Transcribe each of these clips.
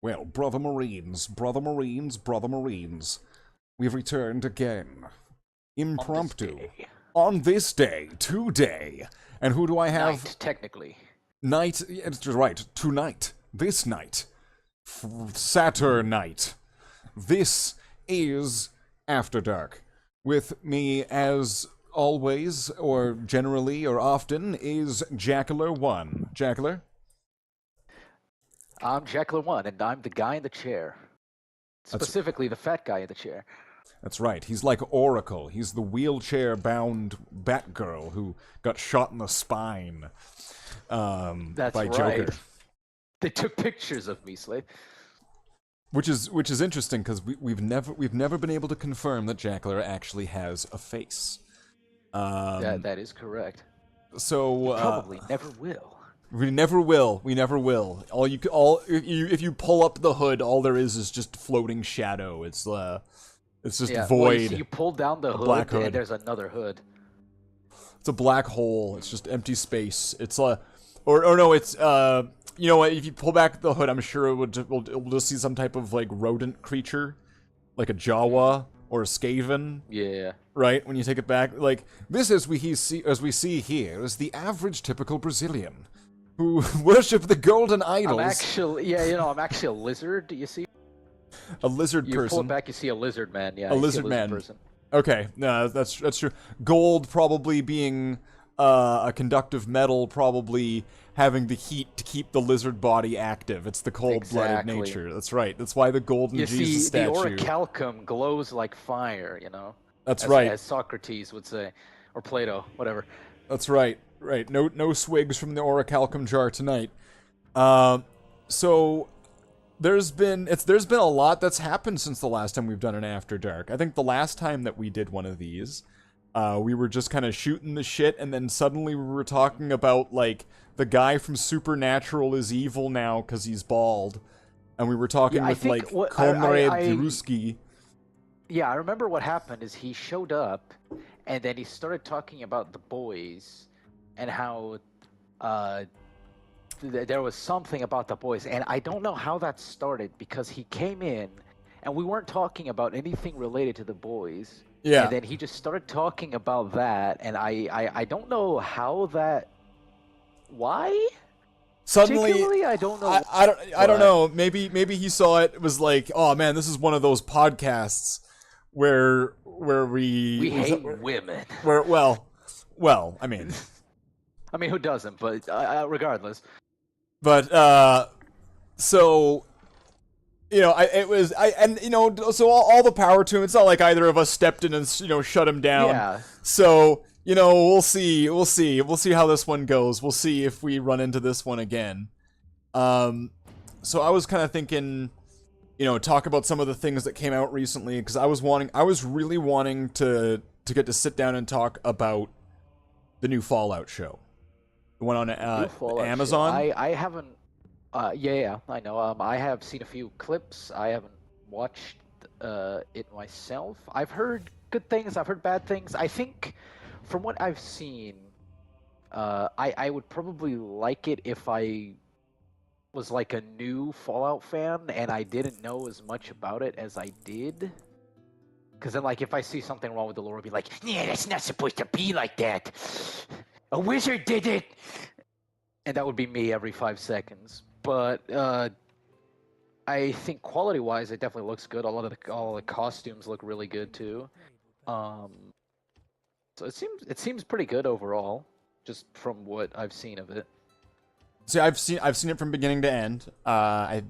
Well, brother Marines, brother Marines, brother Marines, we've returned again. Impromptu. On this day, today. And who do I have? Night, technically. Night, it's right, tonight. This night. Saturn night. This is Afterdark. With me, as always, or generally, or often, is Jackler1. Jackler? I'm Jackler1, and I'm the guy in the chair. Specifically, the fat guy in the chair. That's right. He's like Oracle. He's the wheelchair-bound Batgirl who got shot in the spine That's by right. Joker. They took pictures of me, Slade. Which is interesting because we've never been able to confirm that Jackler actually has a face. That is correct. So Probably never will. We never will. We never will. If you pull up the hood, all there is just floating shadow. It's just void. Well, you pull down the black hood, hood. and there's another hood. It's a black hole. It's just empty space. It's or no, it's you know what? If you pull back the hood, I'm sure we'll just see some type of like rodent creature, like a Jawa or a Skaven. Yeah. Right, when you take it back, like this, as we see here, is the average typical Brazilian who worship the golden idols. I'm actually a lizard. You see? A lizard person. You pull it back, you see a lizard man. Yeah, a lizard man. Person. Okay, no, that's true. Gold probably being a conductive metal, probably having the heat to keep the lizard body active. It's the cold-blooded nature. That's right. That's why the golden Jesus statue. The orichalcum glows like fire. You know. That's right. As Socrates would say, or Plato, whatever. That's right. Right. No swigs from the orichalcum jar tonight. So there's been a lot that's happened since the last time we've done an After Dark. I think the last time that we did one of these, we were just kind of shooting the shit, and then suddenly we were talking about like the guy from Supernatural is evil now because he's bald, and we were talking with like Comrade Piruski. Yeah, I remember what happened is he showed up, and then he started talking about the boys, and how there was something about the boys, and I don't know how that started because he came in, and we weren't talking about anything related to the boys. Yeah. And then he just started talking about that, and I don't know how that. Why? Suddenly, I don't know. I don't know. Maybe he saw it. Was like, oh man, this is one of those podcasts where we hate women. Well, I mean, who doesn't? But regardless. But so you know, so all the power to him. It's not like either of us stepped in and shut him down. Yeah. So we'll see how this one goes. We'll see if we run into this one again. So I was kind of thinking, talk about some of the things that came out recently, because I was really wanting to get to sit down and talk about the new Fallout show, the one on Amazon. I haven't. Yeah, I know. I have seen a few clips. I haven't watched it myself. I've heard good things. I've heard bad things. I think, from what I've seen, I would probably like it if I was like a new Fallout fan and I didn't know as much about it as I did. Because then, like, if I see something wrong with the lore, I'd be like, yeah, that's not supposed to be like that. A wizard did it! And that would be me every 5 seconds. But I think quality-wise, it definitely looks good. All the costumes look really good too. So it seems pretty good overall, just from what I've seen of it. See, I've seen it from beginning to end. I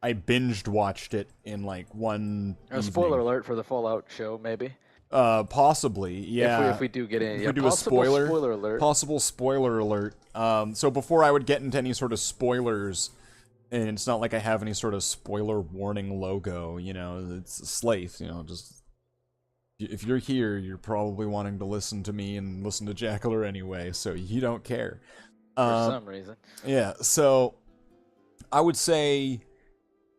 binged watched it in like one. Spoiler alert for the Fallout show, maybe. Possibly, yeah. If we do get in, if we do a spoiler alert. Possible spoiler alert. So before I would get into any sort of spoilers, and it's not like I have any sort of spoiler warning logo, it's a slate, just if you're here, you're probably wanting to listen to me and listen to Jackler anyway, so you don't care. For some reason. Yeah, so I would say,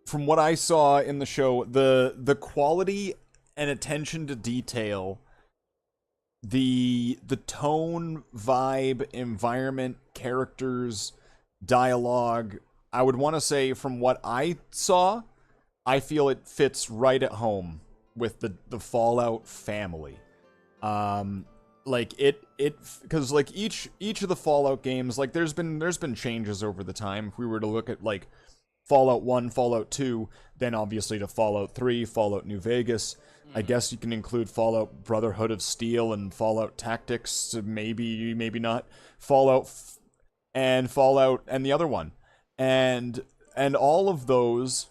from what I saw in the show, the quality and attention to detail, the tone, vibe, environment, characters, dialogue, I would want to say from what I saw, I feel it fits right at home with the Fallout family. Like because like each of the Fallout games, like there's been changes over the time. If we were to look at like Fallout 1, Fallout 2, then obviously to Fallout 3, Fallout New Vegas. I guess you can include Fallout Brotherhood of Steel and Fallout Tactics, maybe not. And Fallout and the other one. And all of those,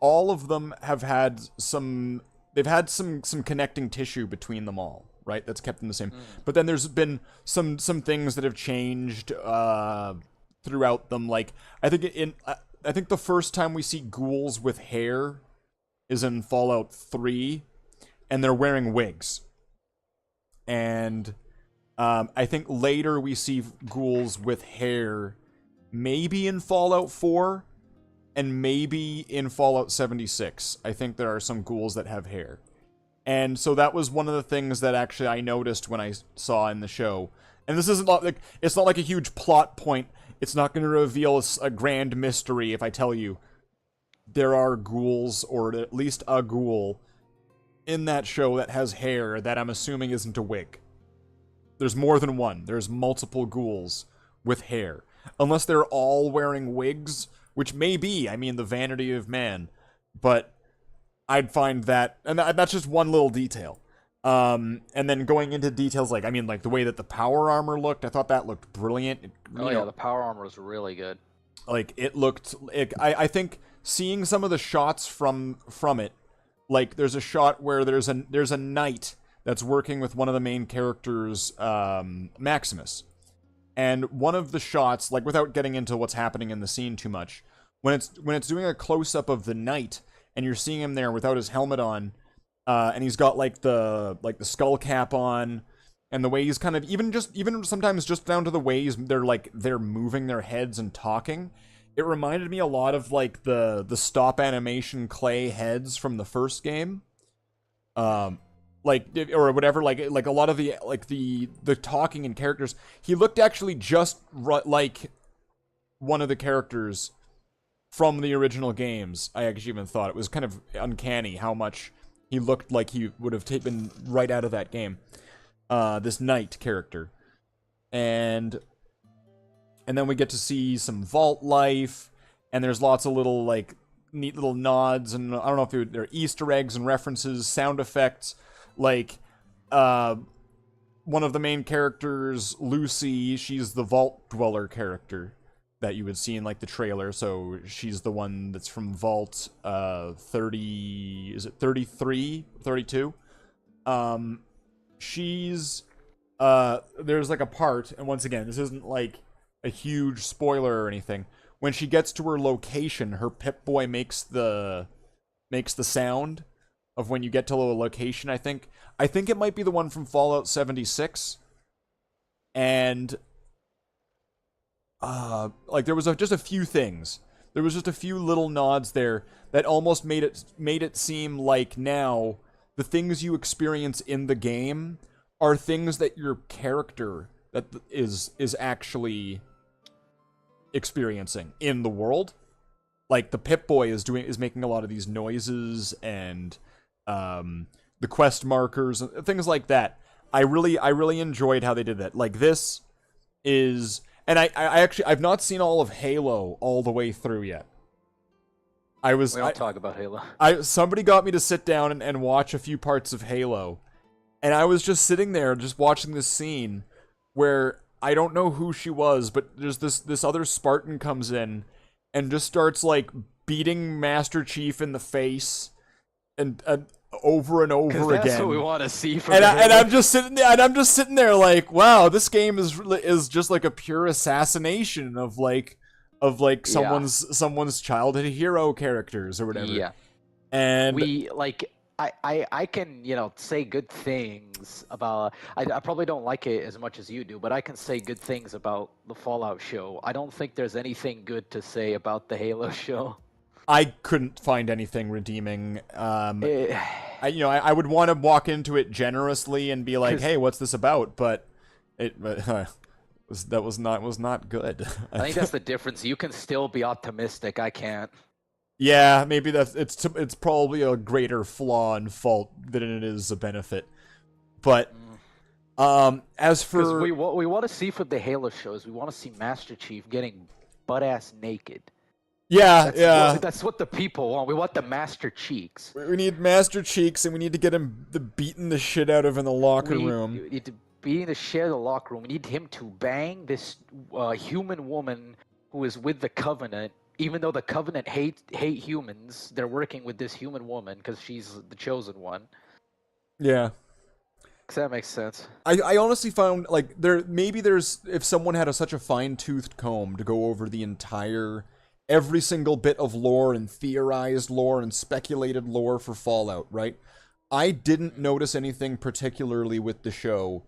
all of them have had some, they've had some connecting tissue between them all, right? That's kept them the same. But then there's been some things that have changed throughout them. Like I think the first time we see ghouls with hair is in Fallout 3, and they're wearing wigs. And I think later we see ghouls with hair, maybe in Fallout 4, and maybe in Fallout 76. I think there are some ghouls that have hair. And so that was one of the things that actually I noticed when I saw in the show. And this isn't like, it's not like a huge plot point. It's not going to reveal a grand mystery if I tell you there are ghouls, or at least a ghoul, in that show that has hair that I'm assuming isn't a wig. There's more than one. There's multiple ghouls with hair. Unless they're all wearing wigs, which may be, I mean, the vanity of man. But I'd find that, and that's just one little detail. And then going into details like, I mean, like the way that the power armor looked, I thought that looked brilliant. The power armor was really good. Like, it looked, I think seeing some of the shots from it, like there's a shot where there's a knight that's working with one of the main characters, Maximus. And one of the shots, like without getting into what's happening in the scene too much, when it's doing a close-up of the knight, and you're seeing him there without his helmet on, and he's got like the skull cap on, and the way he's kind of even sometimes just down to the ways they're moving their heads and talking, it reminded me a lot of like the stop animation clay heads from the first game, like or whatever. Like a lot of the talking and characters. He looked actually just like one of the characters from the original games. I actually even thought it was kind of uncanny how much he looked like he would have taken right out of that game. This knight character. And then we get to see some vault life, and there's lots of little, like, neat little nods, and I don't know if they're Easter eggs and references, sound effects, like, one of the main characters, Lucy, she's the Vault Dweller character that you would see in, like, the trailer, so she's the one that's from Vault, 30, is it 33? 32? She's, there's, like, a part, and once again, this isn't, like, a huge spoiler or anything. When she gets to her location, her Pip-Boy makes the sound of when you get to a location, I think. I think it might be the one from Fallout 76. And like there was just a few things. There was just a few little nods there that almost made it seem like now the things you experience in the game are things that your character that is actually experiencing in the world. Like the Pip-Boy is making a lot of these noises, and the quest markers and things like that. I really enjoyed how they did that. Like this is, and I've not seen all of Halo all the way through yet. We don't talk about Halo. Somebody got me to sit down and watch a few parts of Halo, and I was just sitting there just watching this scene where I don't know who she was, but there's this other Spartan comes in and just starts like beating Master Chief in the face and over and over again. That's what we want to see from. And I'm just sitting there like, wow, this game is just like a pure assassination of someone's childhood hero characters or whatever. Yeah. And I can, say good things about. I probably don't like it as much as you do, but I can say good things about the Fallout show. I don't think there's anything good to say about the Halo show. I couldn't find anything redeeming. I would want to walk into it generously and be like, "Hey, what's this about?" But was not good. I think that's the difference. You can still be optimistic. I can't. Yeah, maybe it's probably a greater flaw and fault than it is a benefit. But as for we want to see for the Halo shows, we want to see Master Chief getting butt ass naked. That's what the people want. We want the Master Cheeks. We need Master Cheeks, and we need to get him beating the shit out of in the locker room. We need to beating the shit out of the locker room. We need him to bang this human woman who is with the Covenant. Even though the Covenant hate humans, they're working with this human woman because she's the chosen one. Yeah. Does that make sense? I honestly found, like, there's if someone had such a fine-toothed comb to go over every single bit of lore and theorized lore and speculated lore for Fallout, right? I didn't notice anything particularly with the show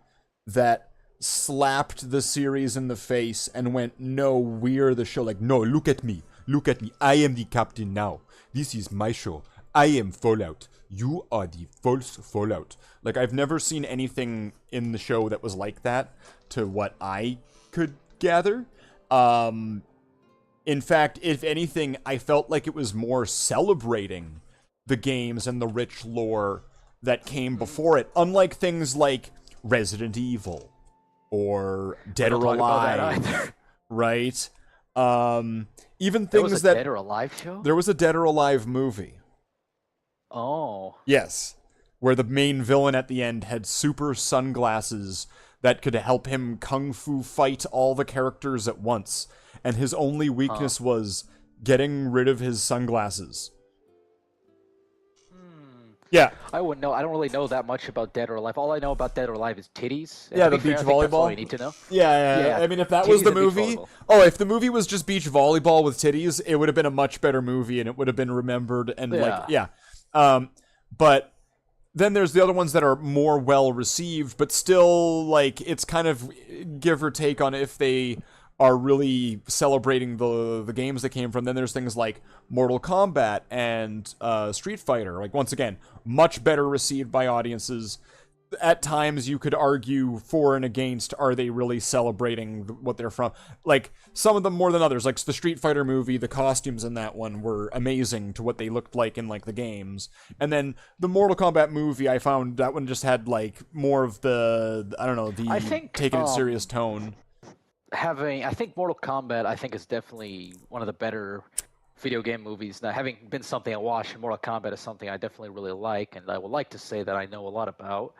that slapped the series in the face and went, no, we're the show. Like, no, look at me. I am the captain now. This is my show. I am Fallout. You are the false Fallout. Like, I've never seen anything in the show that was like that, to what I could gather. In fact, if anything, I felt like it was more celebrating the games and the rich lore that came before it. Unlike things like Resident Evil or Dead or Alive, right? Even things there was a that Dead or Alive show? There was a Dead or Alive movie. Oh. Yes, where the main villain at the end had super sunglasses that could help him kung fu fight all the characters at once, and his only weakness was getting rid of his sunglasses. Yeah. I wouldn't know. I don't really know that much about Dead or Alive. All I know about Dead or Alive is titties. Yeah, the beach volleyball. That's all you need to know. Yeah. I mean, if that was the movie... Oh, if the movie was just beach volleyball with titties, it would have been a much better movie, and it would have been remembered, and but then there's the other ones that are more well-received, but still, like, it's kind of give or take on if they are really celebrating the games that came from. Then there's things like Mortal Kombat and Street Fighter. Like, once again, much better received by audiences. At times, you could argue for and against, are they really celebrating what they're from? Like, some of them more than others. Like, the Street Fighter movie, the costumes in that one were amazing to what they looked like in, like, the games. And then the Mortal Kombat movie, I found that one just had, like, more of the, I don't know, taking it serious tone. I think Mortal Kombat, I think, is definitely one of the better video game movies. Now, having been something I watched, Mortal Kombat is something I definitely really like, and I would like to say that I know a lot about.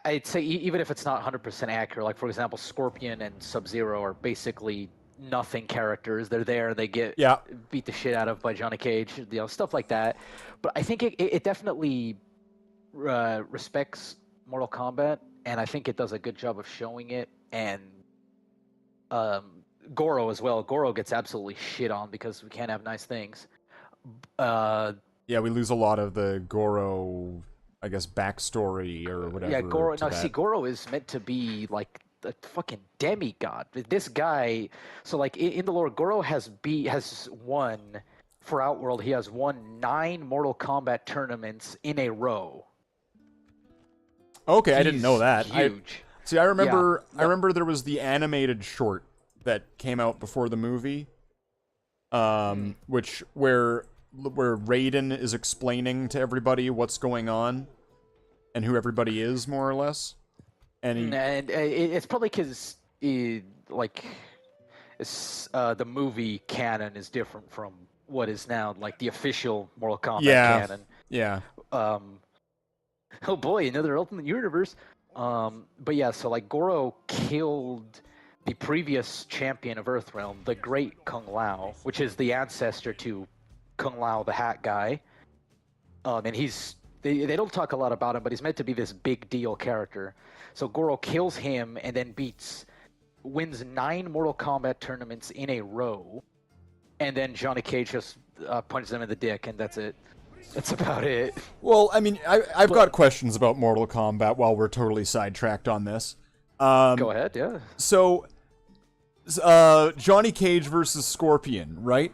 I'd say even if it's not 100% accurate, like, for example, Scorpion and Sub-Zero are basically nothing characters. They're there, they get beat the shit out of by Johnny Cage, stuff like that. But I think it definitely respects Mortal Kombat, and I think it does a good job of showing it. And Goro as well. Goro gets absolutely shit on because we can't have nice things. Yeah, we lose a lot of the Goro, I guess, backstory or whatever. Yeah, Goro. No, see, Goro is meant to be like a fucking demigod. This guy. So, like, in the lore, Goro has won for Outworld. He has won 9 Mortal Kombat tournaments in a row. Okay, I didn't know that. Huge. See, I remember there was the animated short that came out before the movie, where Raiden is explaining to everybody what's going on and who everybody is, more or less. And it's probably because the movie canon is different from what is now like the official Mortal Kombat canon. Yeah. Oh boy, another alternate universe. But yeah, so like Goro killed the previous champion of Earthrealm, the Great Kung Lao, which is the ancestor to Kung Lao, the Hat Guy. And they don't talk a lot about him, but he's meant to be this big deal character. So Goro kills him and then wins 9 Mortal Kombat tournaments in a row. And then Johnny Cage just punches him in the dick, and that's it. That's about it. Well, I mean, I've got questions about Mortal Kombat while we're totally sidetracked on this. Go ahead, yeah. So, Johnny Cage versus Scorpion, right?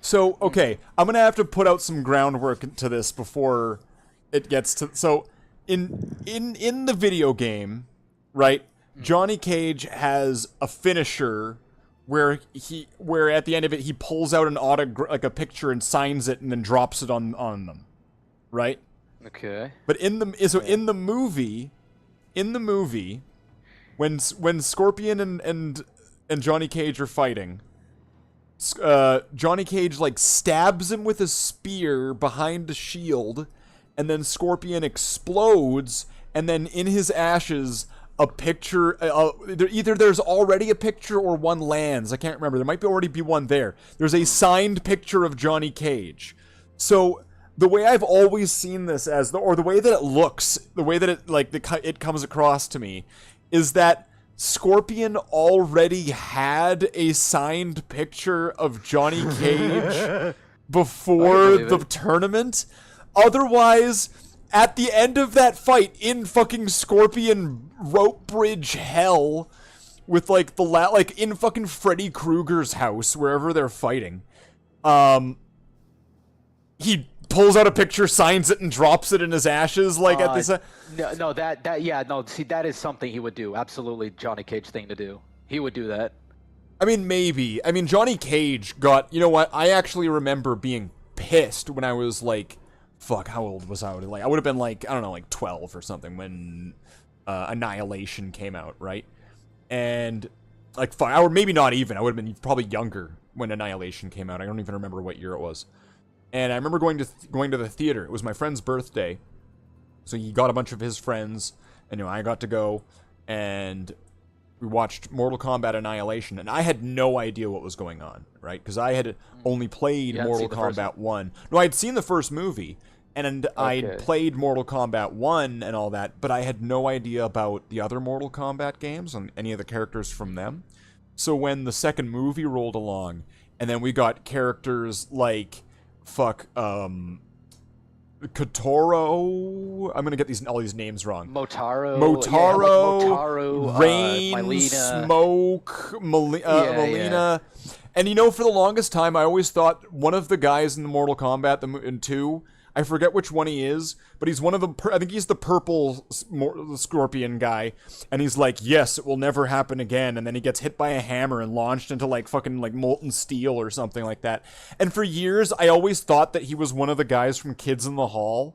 So, okay, I'm gonna have to put out some groundwork to this before it gets to... So, in the video game, right, Johnny Cage has a finisher where at the end of it he pulls out an like a picture and signs it and then drops it on them, right? Okay. But in the movie, when Scorpion and Johnny Cage are fighting, Johnny Cage like stabs him with a spear behind the shield, and then Scorpion explodes, and then in his ashes a picture, either there's already a picture or one lands. I can't remember. There might already be one there. There's a signed picture of Johnny Cage. So the way I've always seen this as, or the way that it looks, the way that it comes across to me, is that Scorpion already had a signed picture of Johnny Cage before the tournament. Otherwise, at the end of that fight in fucking Scorpion rope bridge hell, with like in fucking Freddy Krueger's house, wherever they're fighting, he pulls out a picture, signs it, and drops it in his ashes. Like at this. See, that is something he would do. Absolutely, Johnny Cage thing to do. He would do that. I mean, maybe. I mean, Johnny Cage got. You know what? I actually remember being pissed when I was like, fuck, how old was I? Like, I would have been like, I don't know, like 12 or something when Annihilation came out, right? And like, or maybe not even. I would have been probably younger when Annihilation came out. I don't even remember what year it was. And I remember going to the theater. It was my friend's birthday, so he got a bunch of his friends, and I got to go, and we watched Mortal Kombat Annihilation, and I had no idea what was going on, right? Because I had only played Mortal Kombat 1. No, I had seen the first movie, and I'd played Mortal Kombat 1 and all that, but I had no idea about the other Mortal Kombat games and any of the characters from them. So when the second movie rolled along, and then we got characters like Kotaro. I'm gonna get all these names wrong. Motaro, Rain, Mileena. Smoke, Mileena. And for the longest time, I always thought one of the guys in the Mortal Kombat in 2, I forget which one he is, but he's one of the, I think he's the purple Scorpion guy, and he's like, yes, it will never happen again, and then he gets hit by a hammer and launched into like fucking like molten steel or something like that. And for years, I always thought that he was one of the guys from Kids in the Hall.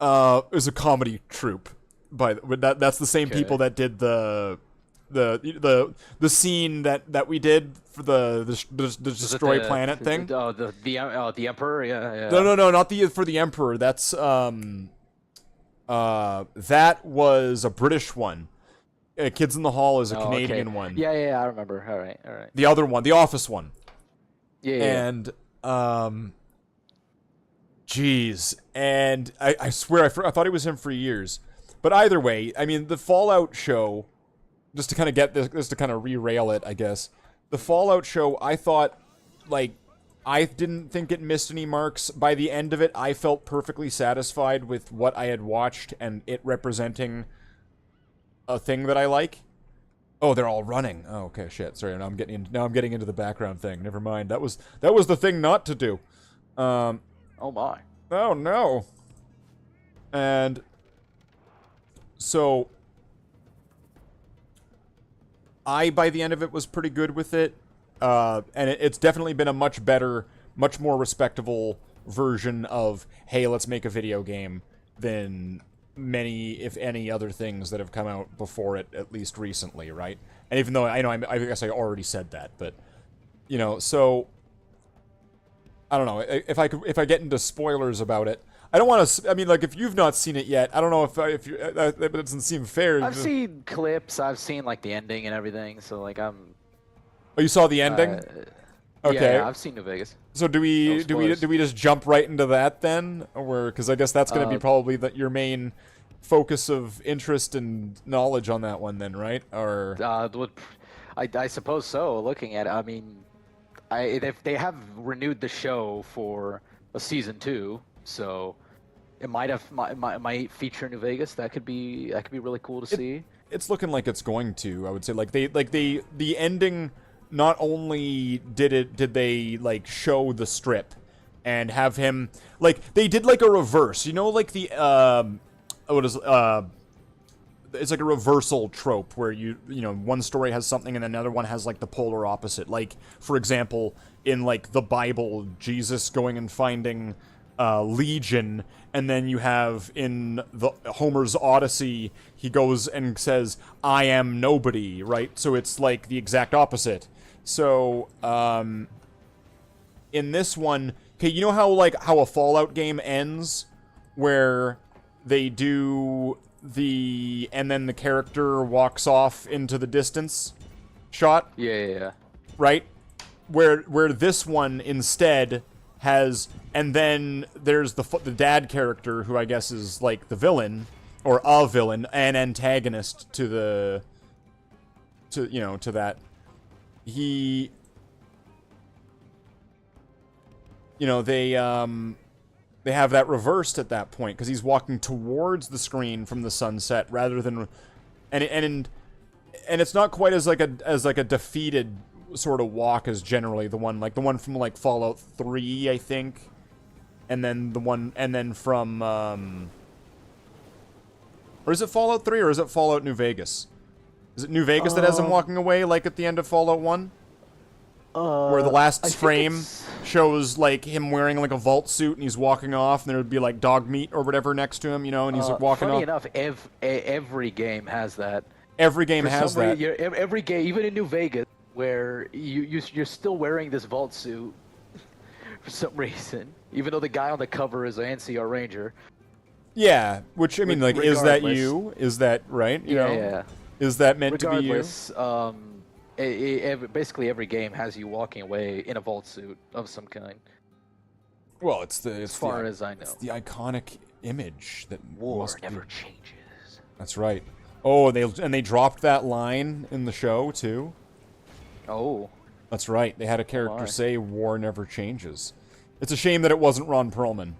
It was a comedy troupe, but that's the same people that did the scene that we did for the destroy planet thing. The Emperor, yeah. No, not for the Emperor. That's that was a British one. Kids in the Hall is a Canadian one. Yeah, I remember. All right. The other one, the Office one. Yeah. And jeez, and I swear I thought it was him for years. But either way, I mean, the Fallout show, just to kind of get this, just to kind of re-rail it, I guess. The Fallout show, I thought, like, I didn't think it missed any marks. By the end of it, I felt perfectly satisfied with what I had watched and it representing a thing that I like. Oh, they're all running. Oh, okay, shit. Sorry, now I'm getting into the background thing. Never mind. That was the thing not to do. Oh my. Oh no. And so by the end of it, was pretty good with it. And it's definitely been a much better, much more respectable version of, hey, let's make a video game than many, if any, other things that have come out before it, at least recently, right? And even though I guess I already said that, but, so, I don't know, if I get into spoilers about it, I don't want to. I mean, like, if you've not seen it yet, I don't know if you. That doesn't seem fair. I've seen clips. I've seen like the ending and everything. So like I'm. Oh, you saw the ending? Okay. Yeah, I've seen New Vegas. So do we just jump right into that then, or because I guess that's going to be probably your main focus of interest and knowledge on that one then, right? Or I suppose so. Looking at it, I mean, if they have renewed the show for a season 2, so. It might feature New Vegas. That could be really cool to see. It's looking like it's going to. I would say the ending. Not only did they like show the strip and have him like they did like a reverse. Like the it's like a reversal trope where you know, one story has something and another one has like the polar opposite. Like, for example, in like the Bible, Jesus going and finding Legion, and then you have in the Homer's Odyssey, he goes and says, "I am nobody," right? So it's like the exact opposite. So in this one, okay, you know how a Fallout game ends, where they do and then the character walks off into the distance shot? Yeah. Right? Where this one instead has, and then there's the dad character, who I guess is like the villain, or a villain, an antagonist to that. He, you know, they have that reversed at that point, because he's walking towards the screen from the sunset rather than, and it's not quite as like a defeated sort of walk as generally the one from like Fallout 3, I think, and then from or is it Fallout 3 or is it Fallout New Vegas? Is it New Vegas that has him walking away like at the end of Fallout 1? Where the last frame shows like him wearing like a vault suit and he's walking off, and there would be like dog meat or whatever next to him, you know, and he's like walking funny off. enough, every game has that. Every game has that. Every game, even in New Vegas, where you're still wearing this vault suit for some reason, even though the guy on the cover is an NCR Ranger. Yeah, which I mean, like, is that you? Is that right? You know? Yeah. Is that meant to be you? Regardless, basically every game has you walking away in a vault suit of some kind. Well, as far as I know, it's the iconic image that war never changes. That's right. Oh, they dropped that line in the show too. Oh, that's right. They had a character say "War never changes." It's a shame that it wasn't Ron Perlman.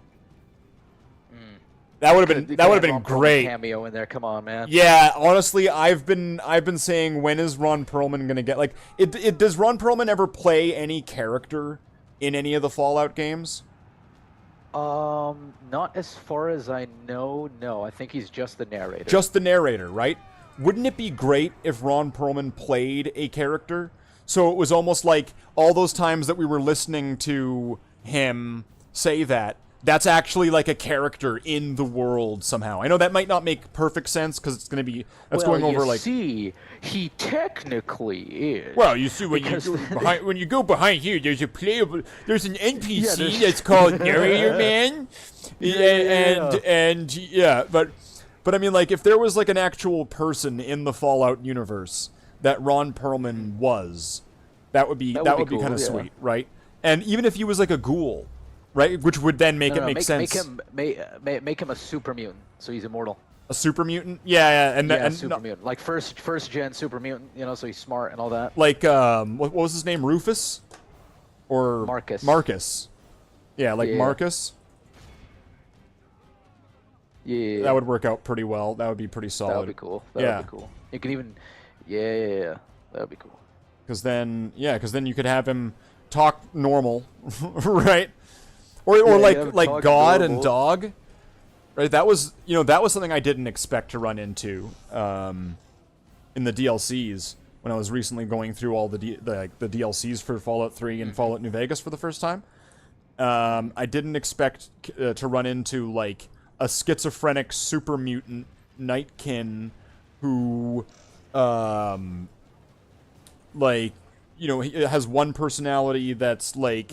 That would have been great. Cameo in there, come on, man. Yeah, honestly, I've been saying, when is Ron Perlman gonna get, like, does Ron Perlman ever play any character in any of the Fallout games? Not as far as I know. No, I think he's just the narrator. Just the narrator, right? Wouldn't it be great if Ron Perlman played a character? So it was almost like all those times that we were listening to him say that's actually like a character in the world somehow. I know that might not make perfect sense because it's going to be going over like. See, he technically is. Well, you see, when you go behind here, there's an NPC that's called Narrator Man, but I mean, like, if there was like an actual person in the Fallout universe that Ron Perlman was, that would be cool, kind of sweet, right? And even if he was like a ghoul. Right, which would then make sense. Make him a super mutant, so he's immortal. A super mutant, yeah, and super mutant, like first gen super mutant, you know, so he's smart and all that. Like, what was his name, Rufus, or Marcus? Marcus, yeah, like Marcus. Yeah, that would work out pretty well. That would be pretty solid. That would be cool. That would be cool. You could even, that would be cool. Because then you could have him talk normal, right? Or like God and Dog, right? That was something I didn't expect to run into in the DLCs when I was recently going through all the DLCs for Fallout 3 and Fallout New Vegas for the first time. I didn't expect to run into like a schizophrenic super mutant Nightkin who he has one personality that's like.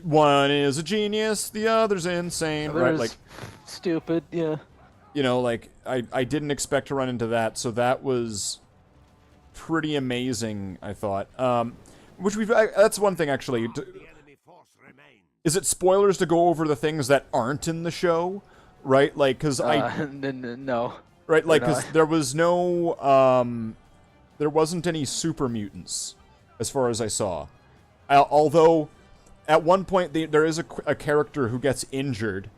One is a genius, the other's insane, right? Like, stupid, yeah. You know, like, I didn't expect to run into that, so that was pretty amazing, I thought. That's one thing, actually. Is it spoilers to go over the things that aren't in the show? Right? Like, because no. Right, like, because there was there wasn't any super mutants, as far as I saw. Although... At one point, there is a character who gets injured,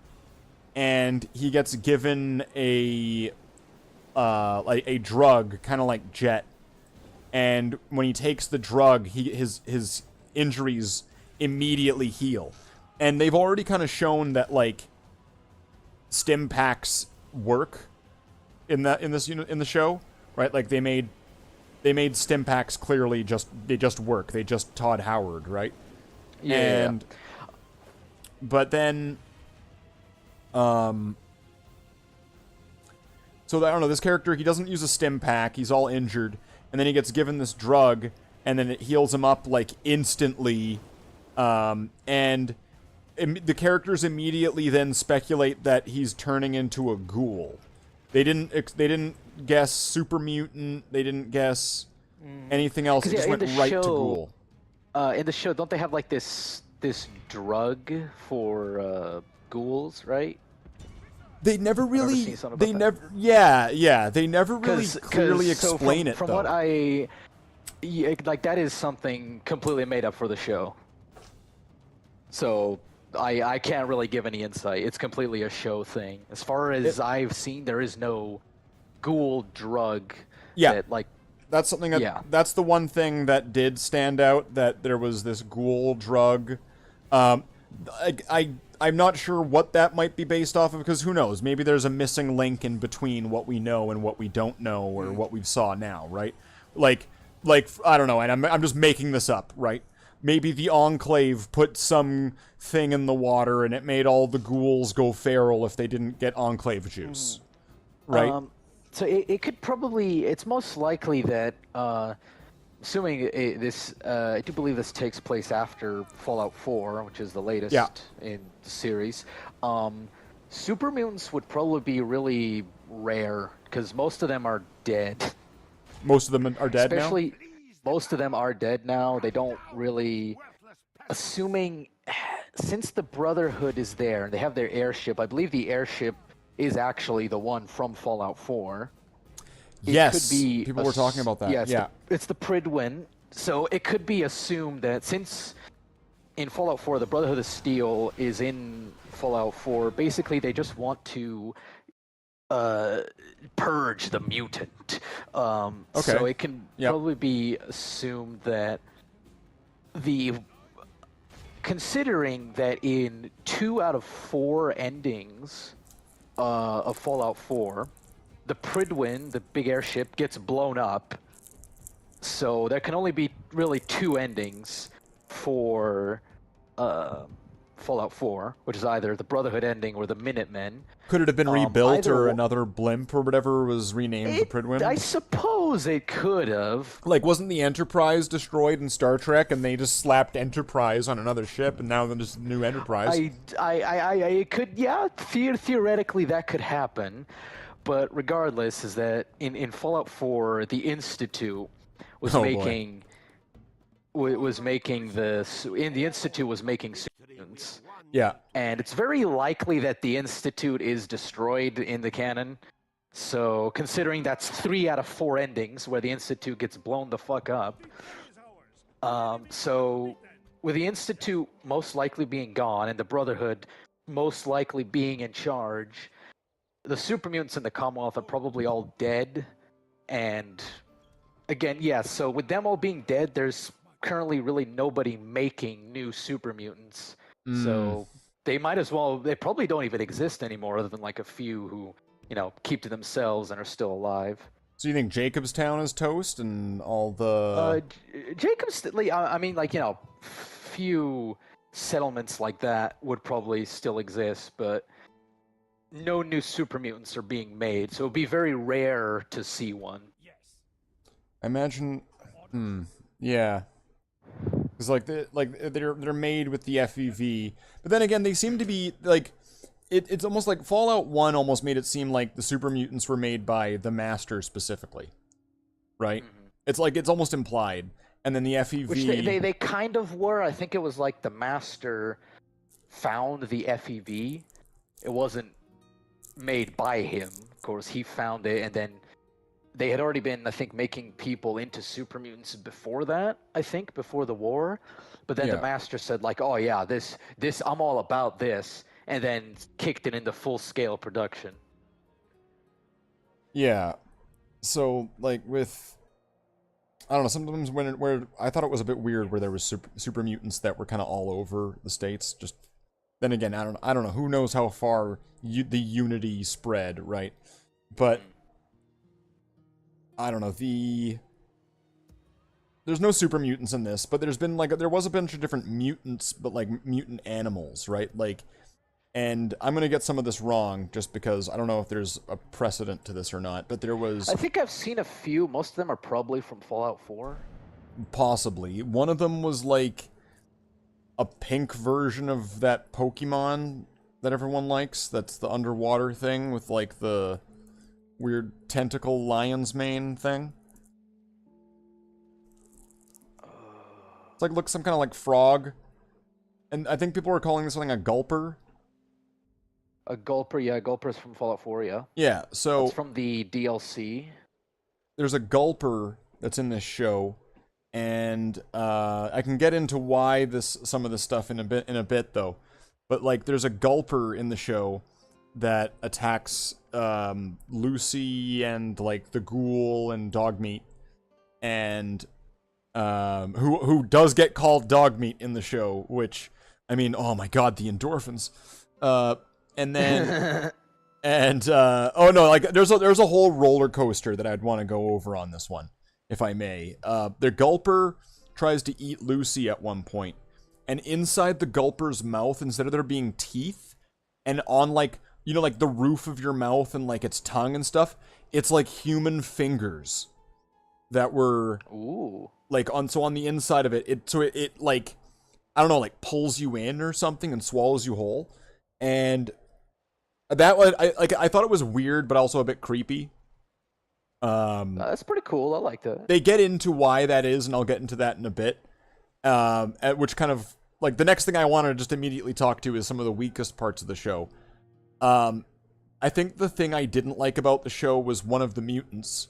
and he gets given a drug, kind of like Jet. And when he takes the drug, his injuries immediately heal. And they've already kind of shown that like stim packs work in the show, right? Like they made stim packs clearly they just work. They just Todd Howard, right? Yeah. And but then so I don't know, this character, he doesn't use a stim pack, he's all injured, and then he gets given this drug, and then it heals him up, like, instantly, and the characters immediately then speculate that he's turning into a ghoul. They didn't guess super mutant, they didn't guess anything else, it just went right to ghoul. In the show, don't they have, like, this drug for, ghouls, right? They never really. They never really clearly explain it. From though. what like, that is something completely made up for the show. So I can't really give any insight. It's completely a show thing. As far as I've seen, there is no ghoul drug. Yeah, that, like, that's something that that's the one thing that did stand out. That there was this ghoul drug. I'm not sure what that might be based off of, because who knows? Maybe there's a missing link in between what we know and what we don't know, or what we've saw now, right? Like I don't know, and I'm just making this up, right? Maybe the Enclave put some thing in the water and it made all the ghouls go feral if they didn't get Enclave juice, right? So it could probably, it's most likely that, assuming I do believe this takes place after Fallout 4, which is the latest in the series. Super mutants would probably be really rare, because most of them are dead. Most of them are dead Especially, now? most of them are dead now. They don't really... Assuming... Since the Brotherhood is there, and they have their airship, I believe the airship is actually the one from Fallout 4. Yes, people were talking about that. Yeah, it's the Pridwin. So it could be assumed that since in Fallout 4 the Brotherhood of Steel is in Fallout 4, basically they just want to purge the mutant. So it can probably be assumed that considering that in 2 out of 4 endings of Fallout 4, the Pridwin, the big airship, gets blown up. So there can only be really 2 endings for Fallout 4, which is either the Brotherhood ending or the Minutemen. Could it have been rebuilt, or another blimp or whatever was renamed the Pridwin? I suppose it could have. Like, wasn't the Enterprise destroyed in Star Trek, and they just slapped Enterprise on another ship, and now there's a new Enterprise? It could, theoretically that could happen. But regardless, is that in Fallout 4, the Institute was making super mutants. Yeah. And it's very likely that the Institute is destroyed in the canon. So considering that's 3 out of 4 endings where the Institute gets blown the fuck up. So with the Institute most likely being gone and the Brotherhood most likely being in charge, the super mutants in the Commonwealth are probably all dead. And again, so with them all being dead, there's currently really nobody making new super mutants. So they might as well, they probably don't even exist anymore, other than like a few who, keep to themselves and are still alive. So you think Jacobstown is toast and all the... I mean, like, few settlements like that would probably still exist, but no new super mutants are being made, so it'd be very rare to see one. I imagine... Yeah. Because, they're made with the FEV. But then again, they seem to be, like... It's almost like Fallout 1 almost made it seem like the super mutants were made by the Master specifically. Right? Mm-hmm. It's like, it's almost implied. And then the FEV... Which they kind of were. I think it was like the Master found the FEV. It wasn't made by him. Of course, he found it, and then they had already been, I think, making people into super mutants before that, I think, before the war. But then the Master said, like, oh yeah, this, I'm all about this, and then kicked it into full-scale production. Yeah. So, like, with... I don't know, sometimes where I thought it was a bit weird where there was super mutants that were kind of all over the states. Just then again, I don't know. Who knows how far the unity spread, right? But I don't know, there's no super mutants in this, but there's been like there was a bunch of different mutants, but like mutant animals, right? Like, and I'm gonna get some of this wrong just because I don't know if there's a precedent to this or not, but there was I think I've seen a few. Most of them are probably from Fallout 4. possibly one of them was like a pink version of that Pokemon that everyone likes. That's the underwater thing with like the weird tentacle lion's mane thing. It's like, look, some kind of like frog. And I think people were calling this something a gulper. A Gulper, yeah, Gulper's from Fallout 4, yeah. Yeah, so It's from the DLC. there's a gulper that's in this show, and I can get into why some of this stuff in a bit though. But like, there's a gulper in the show that attacks Lucy and like the ghoul and Dogmeat, and who does get called Dogmeat in the show, which, I mean, oh my god, the endorphins. And then and oh no, like there's a whole roller coaster that I'd want to go over on this one, if I may. The gulper tries to eat Lucy at one point, and inside the gulper's mouth, instead of there being teeth, and on like, you know, like the roof of your mouth and like its tongue and stuff, it's like human fingers that were like on the inside of it. It like, I don't know, like pulls you in or something and swallows you whole. And that was I thought it was weird, but also a bit creepy. That's pretty cool. I like that. They get into why that is, and I'll get into that in a bit. At which kind of like the next thing I want to just immediately talk to is some of the weakest parts of the show. I think the thing I didn't like about the show was one of the mutants,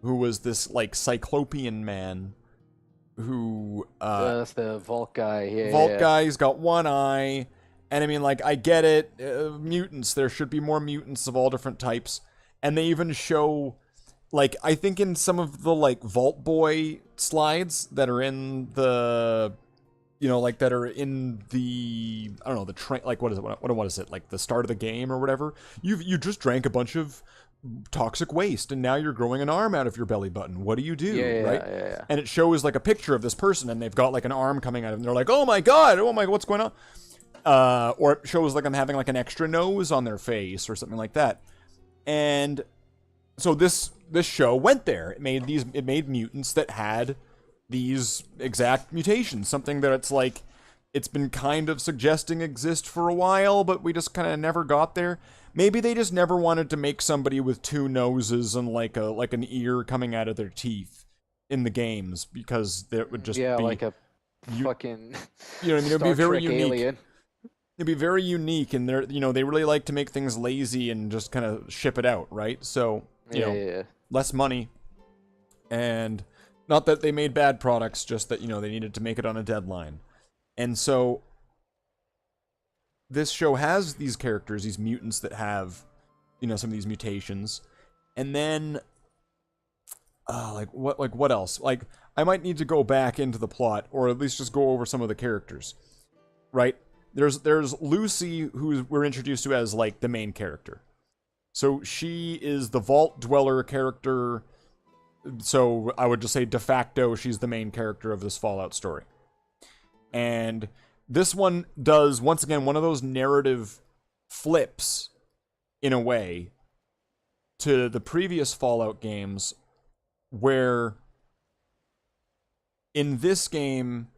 who was this like Cyclopean man, who that's the Vault guy. Yeah, Vault guy. He's got one eye. And I mean, like, I get it. Mutants. There should be more mutants of all different types. And they even show, like, I think in some of the, like, Vault Boy slides that are in the, you know, like, that are in the, I don't know, the train, like, what is it? What is it? Like, the start of the game or whatever? You just drank a bunch of toxic waste, and now you're growing an arm out of your belly button. What do you do, right? Yeah. And it shows, like, a picture of this person, and they've got, like, an arm coming out of them. They're like, oh my god, what's going on? Or it shows like I'm having like an extra nose on their face or something like that. And so this show went there. It made mutants that had these exact mutations, something that it's like it's been kind of suggesting exist for a while, but we just kind of never got there. Maybe they just never wanted to make somebody with two noses and like an ear coming out of their teeth in the games, because that would just be like a fucking you know what I mean? It'd be very unique. Alien. It'd be very unique, and they really like to make things lazy and just kind of ship it out, right? So, you know, less money, and not that they made bad products, just that, you know, they needed to make it on a deadline. And so this show has these characters, these mutants that have, you know, some of these mutations, and then what else? Like, I might need to go back into the plot, or at least just go over some of the characters, right? There's Lucy, who we're introduced to as, like, the main character. So she is the Vault Dweller character. So I would just say de facto, she's the main character of this Fallout story. And this one does, once again, one of those narrative flips, in a way, to the previous Fallout games, where in this game,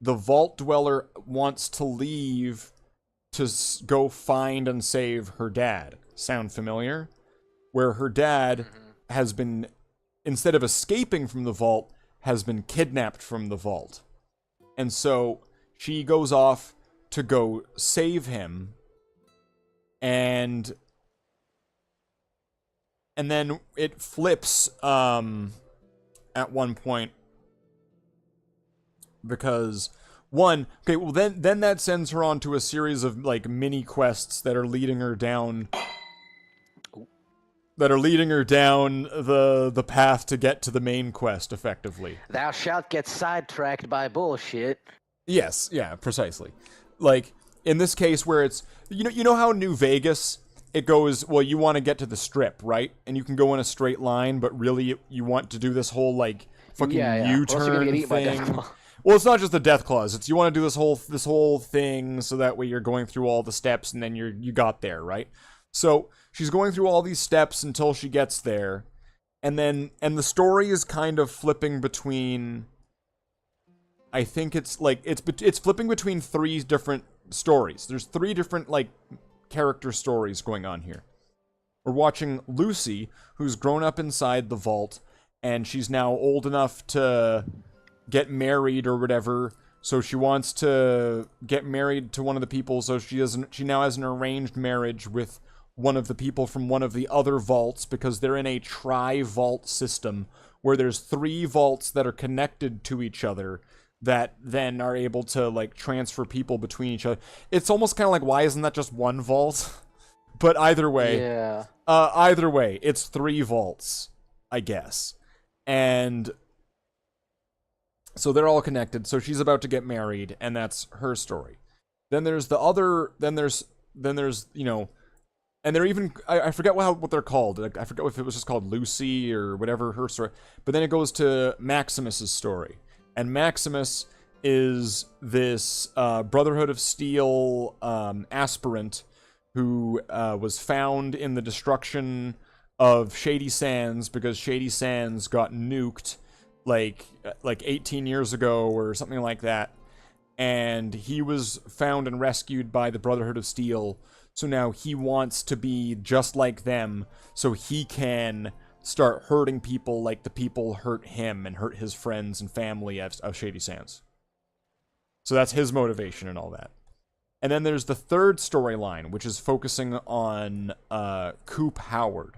the Vault Dweller wants to leave to go find and save her dad. Sound familiar? Where her dad has been, instead of escaping from the vault, has been kidnapped from the vault. And so she goes off to go save him, and then it flips at one point, because then that sends her on to a series of like mini quests that are leading her down the path to get to the main quest, effectively. Thou shalt get sidetracked by bullshit. Yes, yeah, precisely. Like in this case, where it's, you know how New Vegas it goes, well, you want to get to the strip, right? And you can go in a straight line, but really you want to do this whole like fucking Or else you're gonna get U-turn eaten by death thing. claw. Well, it's not just the death clause. It's you want to do this whole thing so that way you're going through all the steps and then you got there, right? So she's going through all these steps until she gets there, and the story is kind of flipping between. I think it's like it's flipping between three different stories. There's three different like character stories going on here. We're watching Lucy, who's grown up inside the vault, and she's now old enough to get married or whatever. So she wants to get married to one of the people. So she now has an arranged marriage with one of the people from one of the other vaults, because they're in a tri-vault system where there's three vaults that are connected to each other that then are able to like transfer people between each other. It's almost kind of like, why isn't that just one vault? But either way, it's three vaults, I guess. And so they're all connected. So she's about to get married, and that's her story. Then there's you know, and they're even, I forget what they're called. I forget if it was just called Lucy or whatever her story. But then it goes to Maximus's story. And Maximus is this Brotherhood of Steel aspirant who was found in the destruction of Shady Sands because Shady Sands got nuked like 18 years ago or something like that. And he was found and rescued by the Brotherhood of Steel. So now he wants to be just like them so he can start hurting people like the people hurt him and hurt his friends and family of Shady Sands. So that's his motivation and all that. And then there's the third storyline, which is focusing on Coop Howard,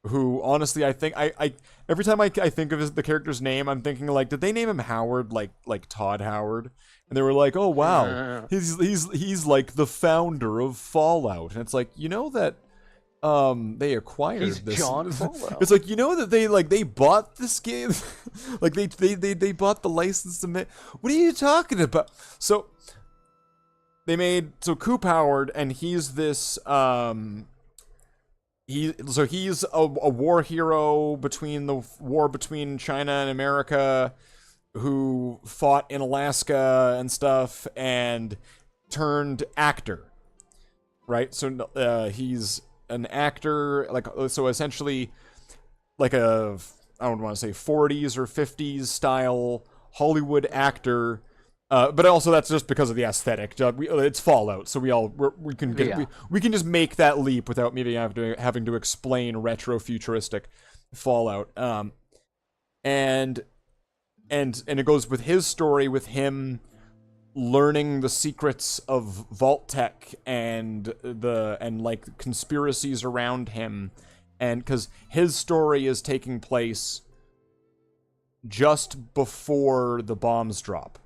who honestly I think I every time I think of the character's name, I'm thinking like, did they name him Howard like Todd Howard? And they were like, oh wow, he's like the founder of Fallout, and it's like, you know that they acquired this. John Fallout. It's like, you know that they bought this game, like they bought the license to make. What are you talking about? So they made Coop Howard, and he's this he's a war hero between the war between China and America, who fought in Alaska and stuff, and turned actor, right? So he's an actor, like, so essentially like I don't want to say 40s or 50s style Hollywood actor, but also that's just because of the aesthetic. It's Fallout, so we can just make that leap without maybe having to explain retro futuristic Fallout. And it goes with his story, with him learning the secrets of vault tech and like conspiracies around him, and because his story is taking place just before the bombs drop,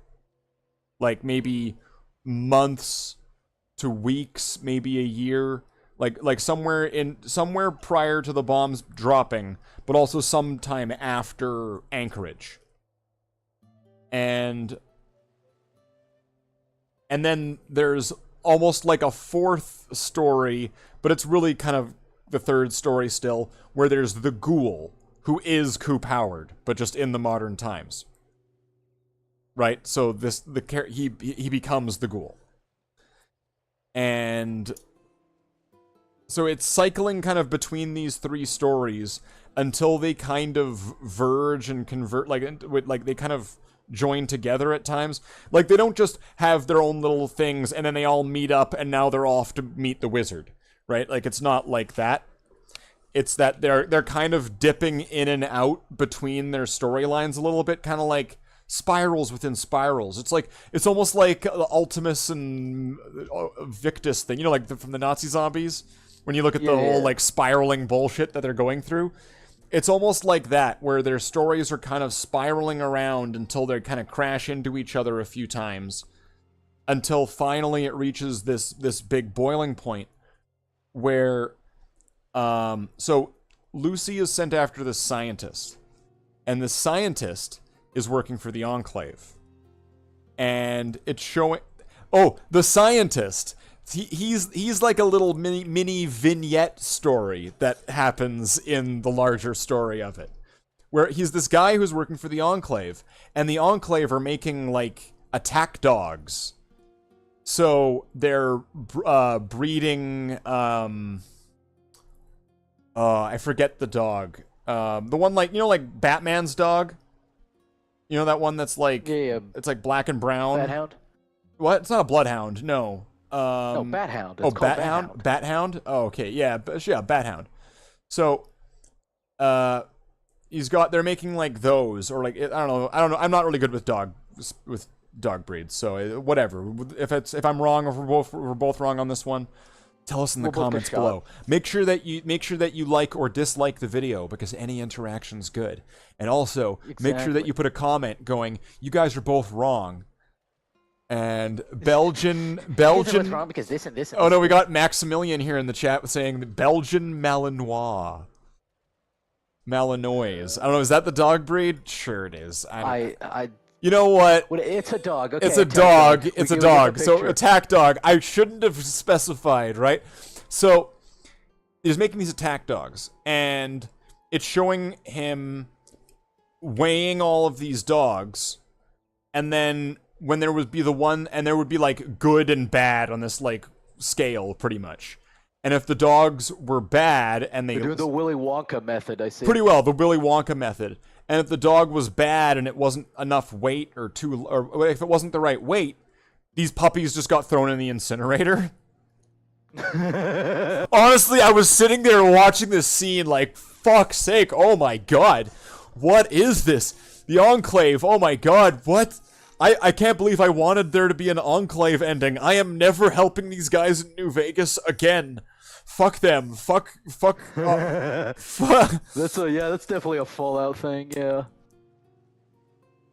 like maybe months to weeks, maybe a year, like somewhere prior to the bombs dropping, but also sometime after Anchorage. And then there's almost like a fourth story, but it's really kind of the third story still, where there's the Ghoul, who is Coop Howard, but just in the modern times. Right? So he becomes the Ghoul. And so it's cycling kind of between these three stories until they kind of verge and convert, like they kind of join together at times. Like, they don't just have their own little things and then they all meet up and now they're off to meet the wizard, right? Like, it's not like that. It's that they're kind of dipping in and out between their storylines a little bit, kind of like spirals within spirals. It's almost like the Ultimus and Victus thing, you know, like from the Nazi zombies, when you look at the whole like spiraling bullshit that they're going through. It's almost like that, where their stories are kind of spiraling around until they kind of crash into each other a few times, until finally it reaches this big boiling point where so Lucy is sent after this scientist, and the scientist is working for the Enclave, and it's showing the scientist he's like a little mini vignette story that happens in the larger story of it, where he's this guy who's working for the Enclave, and the Enclave are making like attack dogs. So they're breeding. I forget the dog. The one like like Batman's dog. You know that one that's like it's like black and brown. Bathound? What? It's not a bloodhound. No. No, Bathound. It's called Bathound. Bathound. Oh, okay. Yeah, Bathound. So, they're making like those or like I don't know. I'm not really good with dog breeds. So whatever. If I'm wrong or we're both wrong on this one, tell us in the comments below. Make sure that you like or dislike the video because any interaction's good. And also make sure that you put a comment going, "You guys are both wrong." And Belgian. What's wrong because this and this. And oh no, we got Maximilian here in the chat saying Belgian Malinois. Malinois. I don't know. Is that the dog breed? Sure, it is. You know what? It's a dog. Okay, it's a dog. It's a dog. So attack dog. I shouldn't have specified, right? So he's making these attack dogs, and it's showing him weighing all of these dogs, and then when there would be the one, and there would be like good and bad on this like scale, pretty much. And if the dogs were bad, and they're doing the Willy Wonka method, I see. Pretty well, the Willy Wonka method. And if the dog was bad and it wasn't enough weight or if it wasn't the right weight, these puppies just got thrown in the incinerator. Honestly, I was sitting there watching this scene like, fuck's sake, oh my god. What is this? The Enclave, oh my god, what? I can't believe I wanted there to be an Enclave ending. I am never helping these guys in New Vegas again. Fuck them. Fuck. Fuck. That's definitely a Fallout thing. Yeah.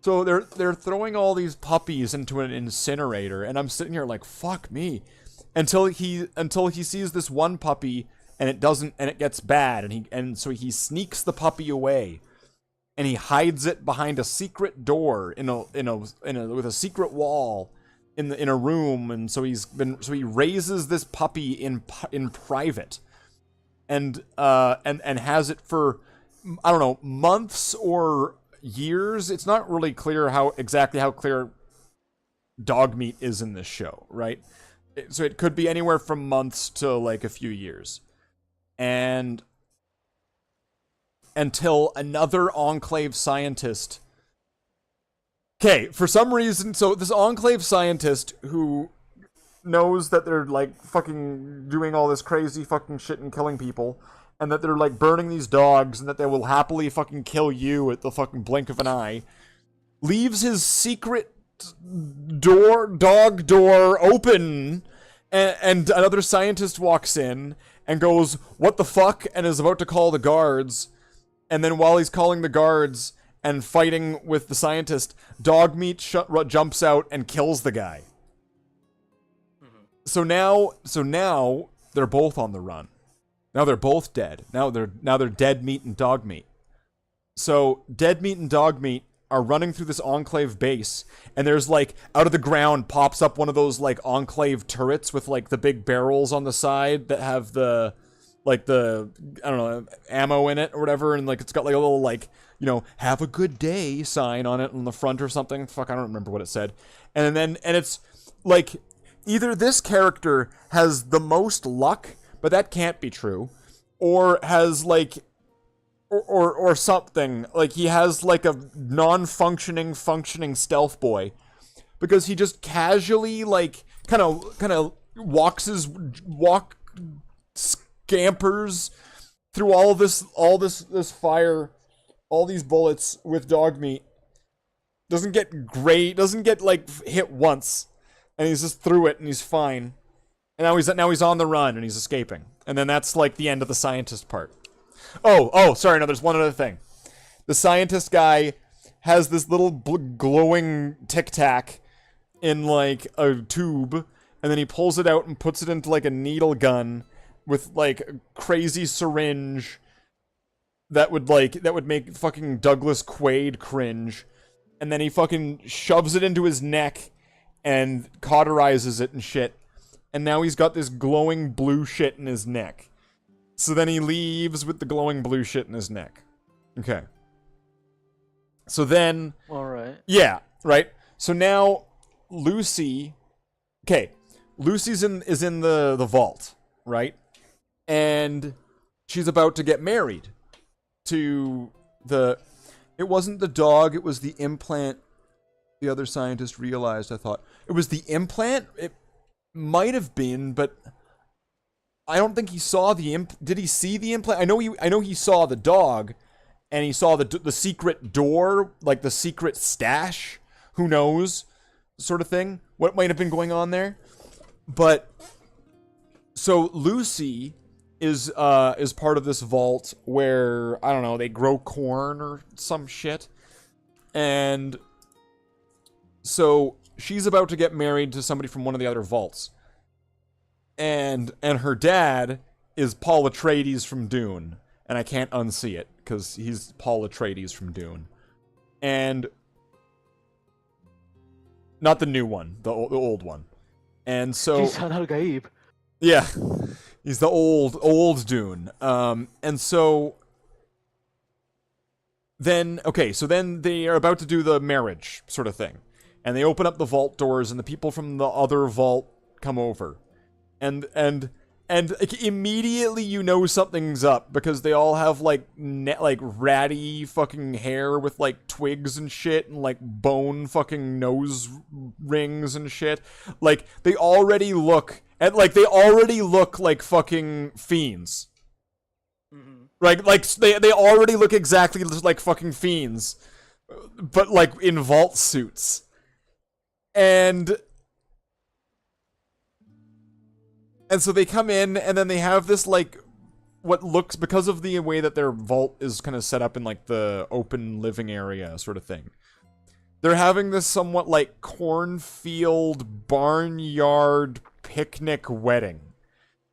So they're throwing all these puppies into an incinerator, and I'm sitting here like, fuck me, until he sees this one puppy, and it gets bad, and so he sneaks the puppy away, and he hides it behind a secret door with a secret wall. In a room, and so he raises this puppy in private, and has it for I don't know, months or years. It's not really clear how clear dog meat is in this show, right? So it could be anywhere from months to like a few years, and until another Enclave scientist. Okay, for some reason, so this Enclave scientist who knows that they're, like, fucking doing all this crazy fucking shit and killing people, and that they're, like, burning these dogs, and that they will happily fucking kill you at the fucking blink of an eye, leaves his secret dog door open, and another scientist walks in, and goes, "What the fuck?" and is about to call the guards, and then while he's calling the guards and fighting with the scientist, dog meat jumps out and kills the guy. So now they're both on the run. Now they're both dead. Now they're dead meat and dog meat. So dead meat and dog meat are running through this Enclave base, and there's like out of the ground pops up one of those like Enclave turrets with like the big barrels on the side that have the I don't know, ammo in it or whatever, and like it's got like a little like, have a good day sign on it on the front or something. Fuck, I don't remember what it said. And it's like either this character has the most luck, but that can't be true, or has like or something, like he has like a non-functioning stealth boy, because he just casually like kind of scampers through all this fire, all these bullets with dog meat. Doesn't get like hit once, and he's just through it and he's fine. And now he's on the run and he's escaping. And then that's like the end of the scientist part. Oh, sorry, no, there's one other thing. The scientist guy has this little glowing tic tac in like a tube, and then he pulls it out and puts it into like a needle gun with like a crazy syringe that would make fucking Douglas Quaid cringe, and then he fucking shoves it into his neck and cauterizes it and shit, and now he's got this glowing blue shit in his neck. So then he leaves with the glowing blue shit in his neck. Okay. So then... Alright. Yeah, right? So now, Lucy... Okay, Lucy's is in the vault, right? And she's about to get married to the... It wasn't the dog, it was the implant the other scientist realized, I thought. It was the implant? It might have been, but... I don't think he saw the Did he see the implant? I know he saw the dog, and he saw the secret door, like the secret stash. Who knows, sort of thing. What might have been going on there? But so Lucy is part of this vault where I don't know, they grow corn or some shit, and so she's about to get married to somebody from one of the other vaults. And her dad is Paul Atreides from Dune. And I can't unsee it, because he's Paul Atreides from Dune. And... Not the new one, the old one. And so... Yeah. He's the old Dune. And so... Then, okay, so then they are about to do the marriage sort of thing. And they open up the vault doors, and the people from the other vault come over. And immediately you know something's up, because they all have like ratty fucking hair with like twigs and shit, and like bone fucking nose rings and shit. Like they already look like fucking fiends. Mm-hmm. Like they already look exactly like fucking fiends, but like in vault suits. And so they come in, and then they have this, like, what looks, because of the way that their vault is kind of set up in, like, the open living area sort of thing. They're having this somewhat, like, cornfield, barnyard, picnic wedding,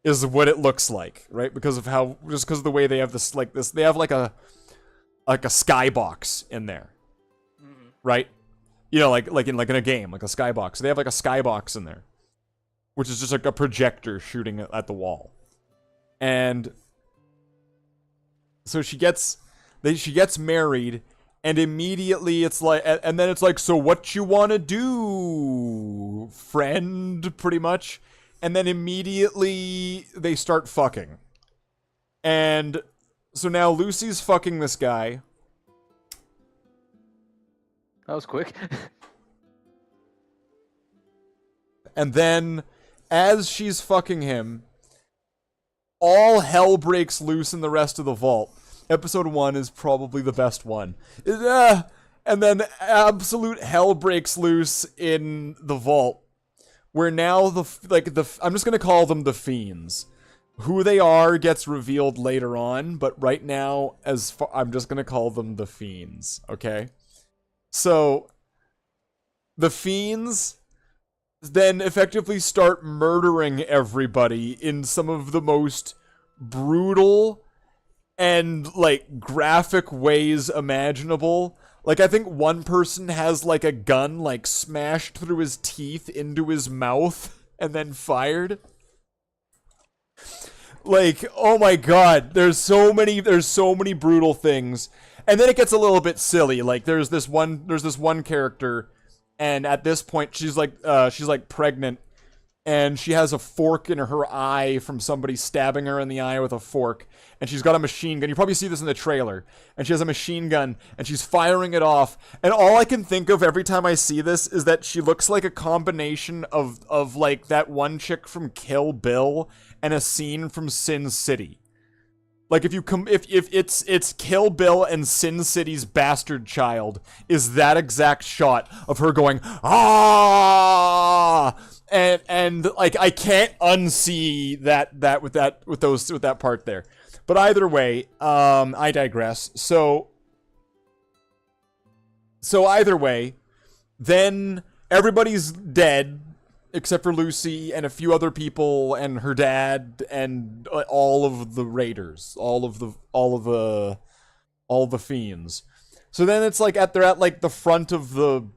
is what it looks like, right? Because of the way they have this, they have, like a skybox in there, right? You know, like in a game, like a skybox. They have, like, a skybox in there, which is just like a projector shooting at the wall. And so she gets married, and immediately it's like, and then it's like, so what you want to do, friend, pretty much. And then immediately they start fucking. And so now Lucy's fucking this guy. That was quick. And then, as she's fucking him, all hell breaks loose in the rest of the vault. Episode 1 is probably the best one. And then absolute hell breaks loose in the vault, where now I'm just gonna call them the Fiends. Who they are gets revealed later on, but right now, I'm just gonna call them the Fiends, okay? So, the Fiends then effectively start murdering everybody in some of the most brutal and, like, graphic ways imaginable. Like, I think one person has, like, a gun, like, smashed through his teeth into his mouth and then fired. Like, oh my god, there's so many brutal things. And then it gets a little bit silly. Like, there's this one character, and at this point she's like pregnant, and she has a fork in her eye from somebody stabbing her in the eye with a fork, and she's got a machine gun. You probably see this in the trailer. And she has a machine gun, and she's firing it off. And all I can think of every time I see this is that she looks like a combination of like that one chick from Kill Bill and a scene from Sin City. Like, if it's Kill Bill and Sin City's bastard child is that exact shot of her going, ah, and like, I can't unsee that with that part there. But either way, I digress. So either way, then everybody's dead except for Lucy and a few other people and her dad and all of the raiders, all of the fiends. So then it's like they're at like the front of the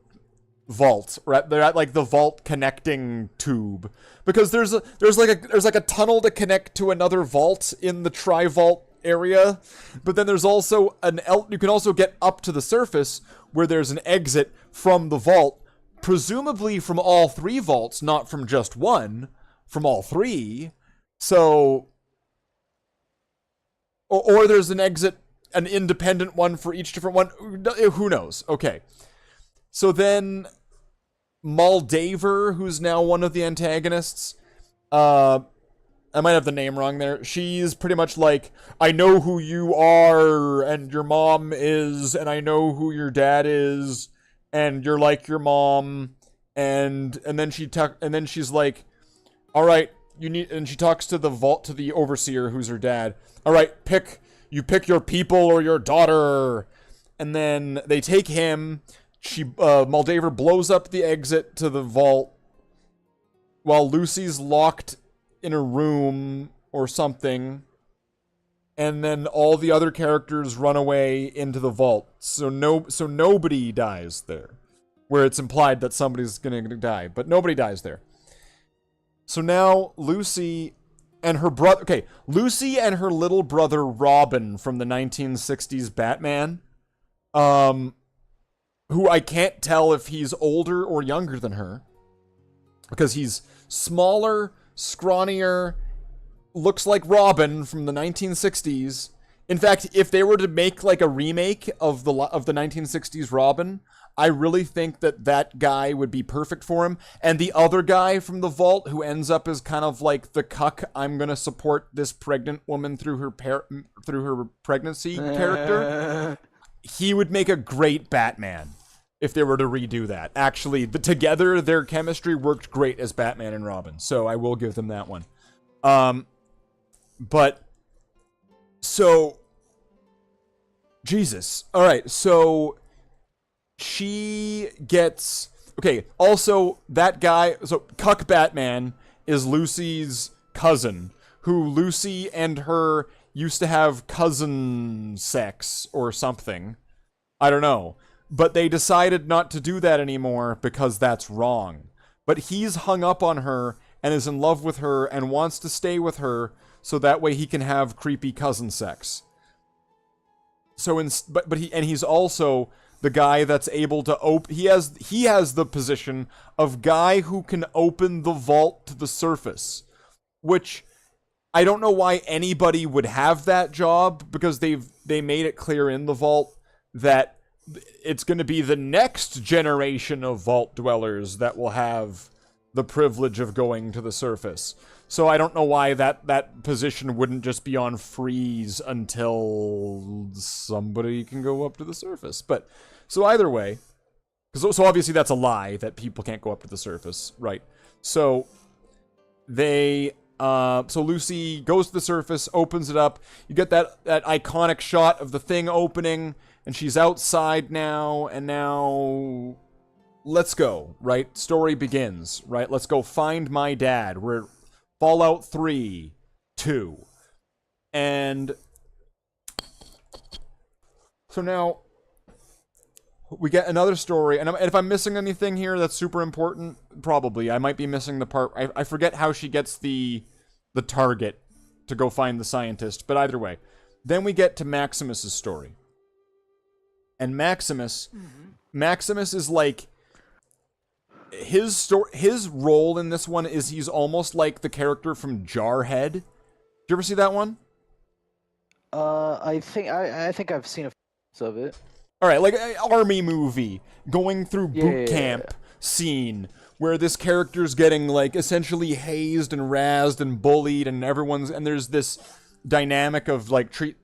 vault, right? They're at like the vault connecting tube, because there's like a tunnel to connect to another vault in the tri-vault area, but then there's also you can also get up to the surface where there's an exit from the vault, presumably from all three vaults, not from just one, from all three. So, or there's an exit, an independent one for each different one. Who knows? Okay. So then Moldaver, who's now one of the antagonists, I might have the name wrong there. She's pretty much like, I know who you are, and your mom is, and I know who your dad is, and you're like your mom, and then she's like, all right, and she talks to the overseer, who's her dad. All right, you pick your people or your daughter, and then they take him. Moldaver blows up the exit to the vault while Lucy's locked in a room or something, and then all the other characters run away into the vault. So nobody dies there, where it's implied that somebody's gonna die, but nobody dies there. So now Lucy and her little brother Robin from the 1960s Batman, who I can't tell if he's older or younger than her, because he's smaller, scrawnier, looks like Robin from the 1960s. In fact, if they were to make like a remake of the 1960s Robin, I really think that guy would be perfect for him. And the other guy from the vault, who ends up as kind of like the cuck, I'm gonna support this pregnant woman through her pregnancy character, he would make a great Batman if they were to redo that. Actually, together their chemistry worked great as Batman and Robin, so I will give them that one. But so Jesus. All right, so she gets okay. Also, that guy. So Cuck Batman is Lucy's cousin, who Lucy and her used to have cousin sex or something. I don't know. But they decided not to do that anymore because that's wrong. But he's hung up on her and is in love with her and wants to stay with her so that way he can have creepy cousin sex. So he's also the guy that's able to open. He has the position of guy who can open the vault to the surface, which I don't know why anybody would have that job, because they made it clear in the vault that it's going to be the next generation of vault dwellers that will have the privilege of going to the surface. So I don't know why that position wouldn't just be on freeze until somebody can go up to the surface. But so either way, so obviously that's a lie that people can't go up to the surface, right? So so Lucy goes to the surface, opens it up. You get that iconic shot of the thing opening, and she's outside now, and now let's go, right? Story begins, right? Let's go find my dad. We're Fallout 3, 2. And so now we get another story, and if I'm missing anything here that's super important, probably. I might be missing the part. I forget how she gets the target to go find the scientist, but either way. Then we get to Maximus's story. And Maximus is like, his role in this one is he's almost like the character from Jarhead. Did you ever see that one? I think I've seen a few of it. All right, like an army movie going through boot camp scene where this character's getting like essentially hazed and razzed and bullied, and there's this dynamic of like treat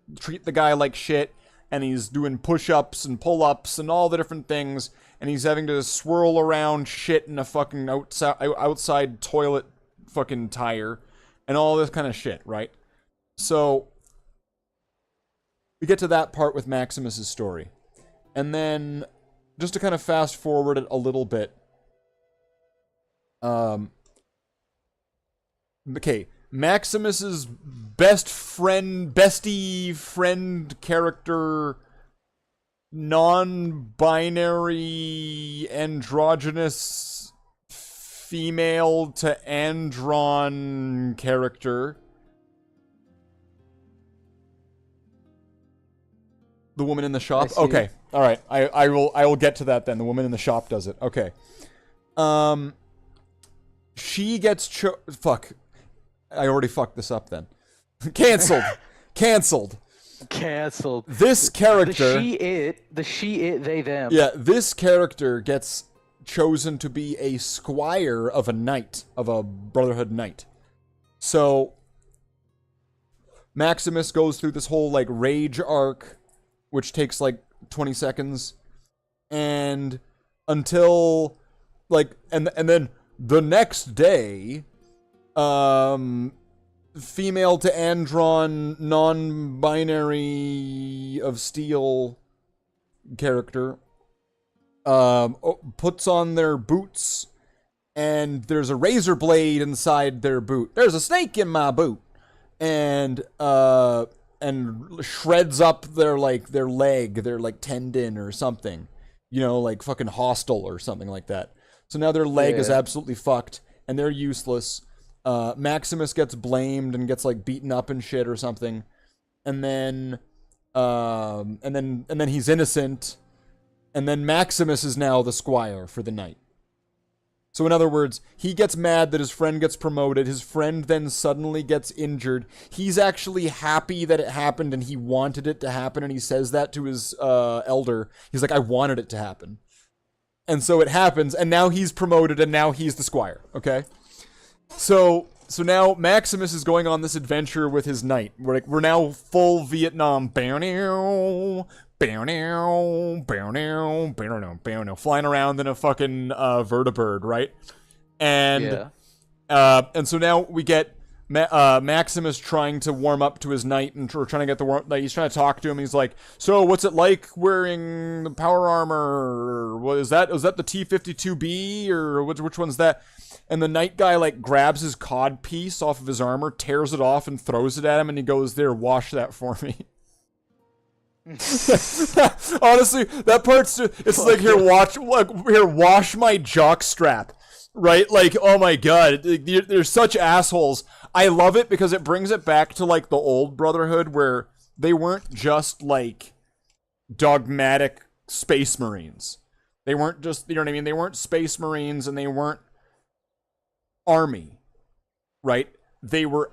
the guy like shit, and he's doing push-ups and pull-ups and all the different things, and he's having to swirl around shit in a fucking outside toilet fucking tire and all this kind of shit, right? So we get to that part with Maximus's story. And then, just to kind of fast forward it a little bit, okay, Maximus's bestie friend character non-binary androgynous female to andron character. The woman in the shop? Okay. All right. I will get to that then. The woman in the shop does it. Okay. She gets fuck. I already fucked this up then. Cancelled. Cancelled. This character. The she, it, they, them. Yeah, this character gets chosen to be a squire of a knight, of a Brotherhood knight. So, Maximus goes through this whole, like, rage arc, which takes, like, 20 seconds. And until, like, and then the next day, female to andron, non-binary of steel character, puts on their boots, and there's a razor blade inside their boot. There's a snake in my boot, and shreds up their leg, their like tendon or something, you know, like fucking Hostile or something like that. So now their leg is absolutely fucked, and they're useless. Maximus gets blamed and gets like beaten up and shit or something, and then he's innocent, and then Maximus is now the squire for the night. So in other words, he gets mad that his friend gets promoted. His friend then suddenly gets injured. He's actually happy that it happened, and he wanted it to happen, and he says that to his elder. He's like, I wanted it to happen. And so it happens, and now he's promoted, and now he's the squire, okay? So now Maximus is going on this adventure with his knight. We're now full Vietnam. Flying around in a fucking vertibird, right? And so now we get Maximus trying to warm up to his knight, and we're trying to get he's trying to talk to him. He's like, so what's it like wearing the power armor? What is that? Was that the T-52B, or which one's that? And the knight guy like grabs his cod piece off of his armor, tears it off, and throws it at him, and he goes, there, wash that for me. Honestly, that part's it's like, here, wash my jock strap, right? Like, oh my god, they're such assholes. I love it because it brings it back to like the old Brotherhood, where they weren't just like dogmatic space marines. They weren't just, you know what I mean? They weren't space marines, and they weren't army, right? They were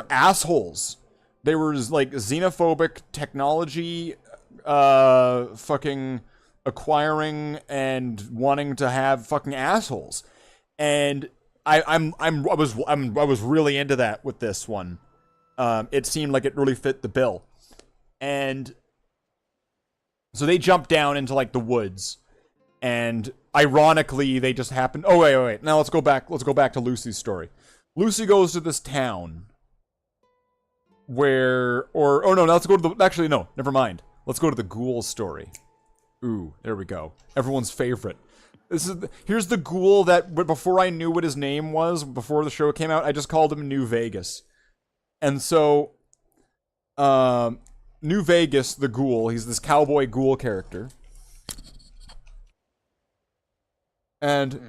assholes. They were like xenophobic technology, fucking acquiring and wanting to have fucking assholes, and I was really into that with this one. It seemed like it really fit the bill, and so they jump down into like the woods, and ironically they just happen. Oh wait. Now let's go back to Lucy's story. Lucy goes to this town where, let's go to never mind. Let's go to the ghoul story. Ooh, there we go. Everyone's favorite. Here's the ghoul that before I knew what his name was, before the show came out, I just called him New Vegas. And so, New Vegas, the ghoul, he's this cowboy ghoul character. And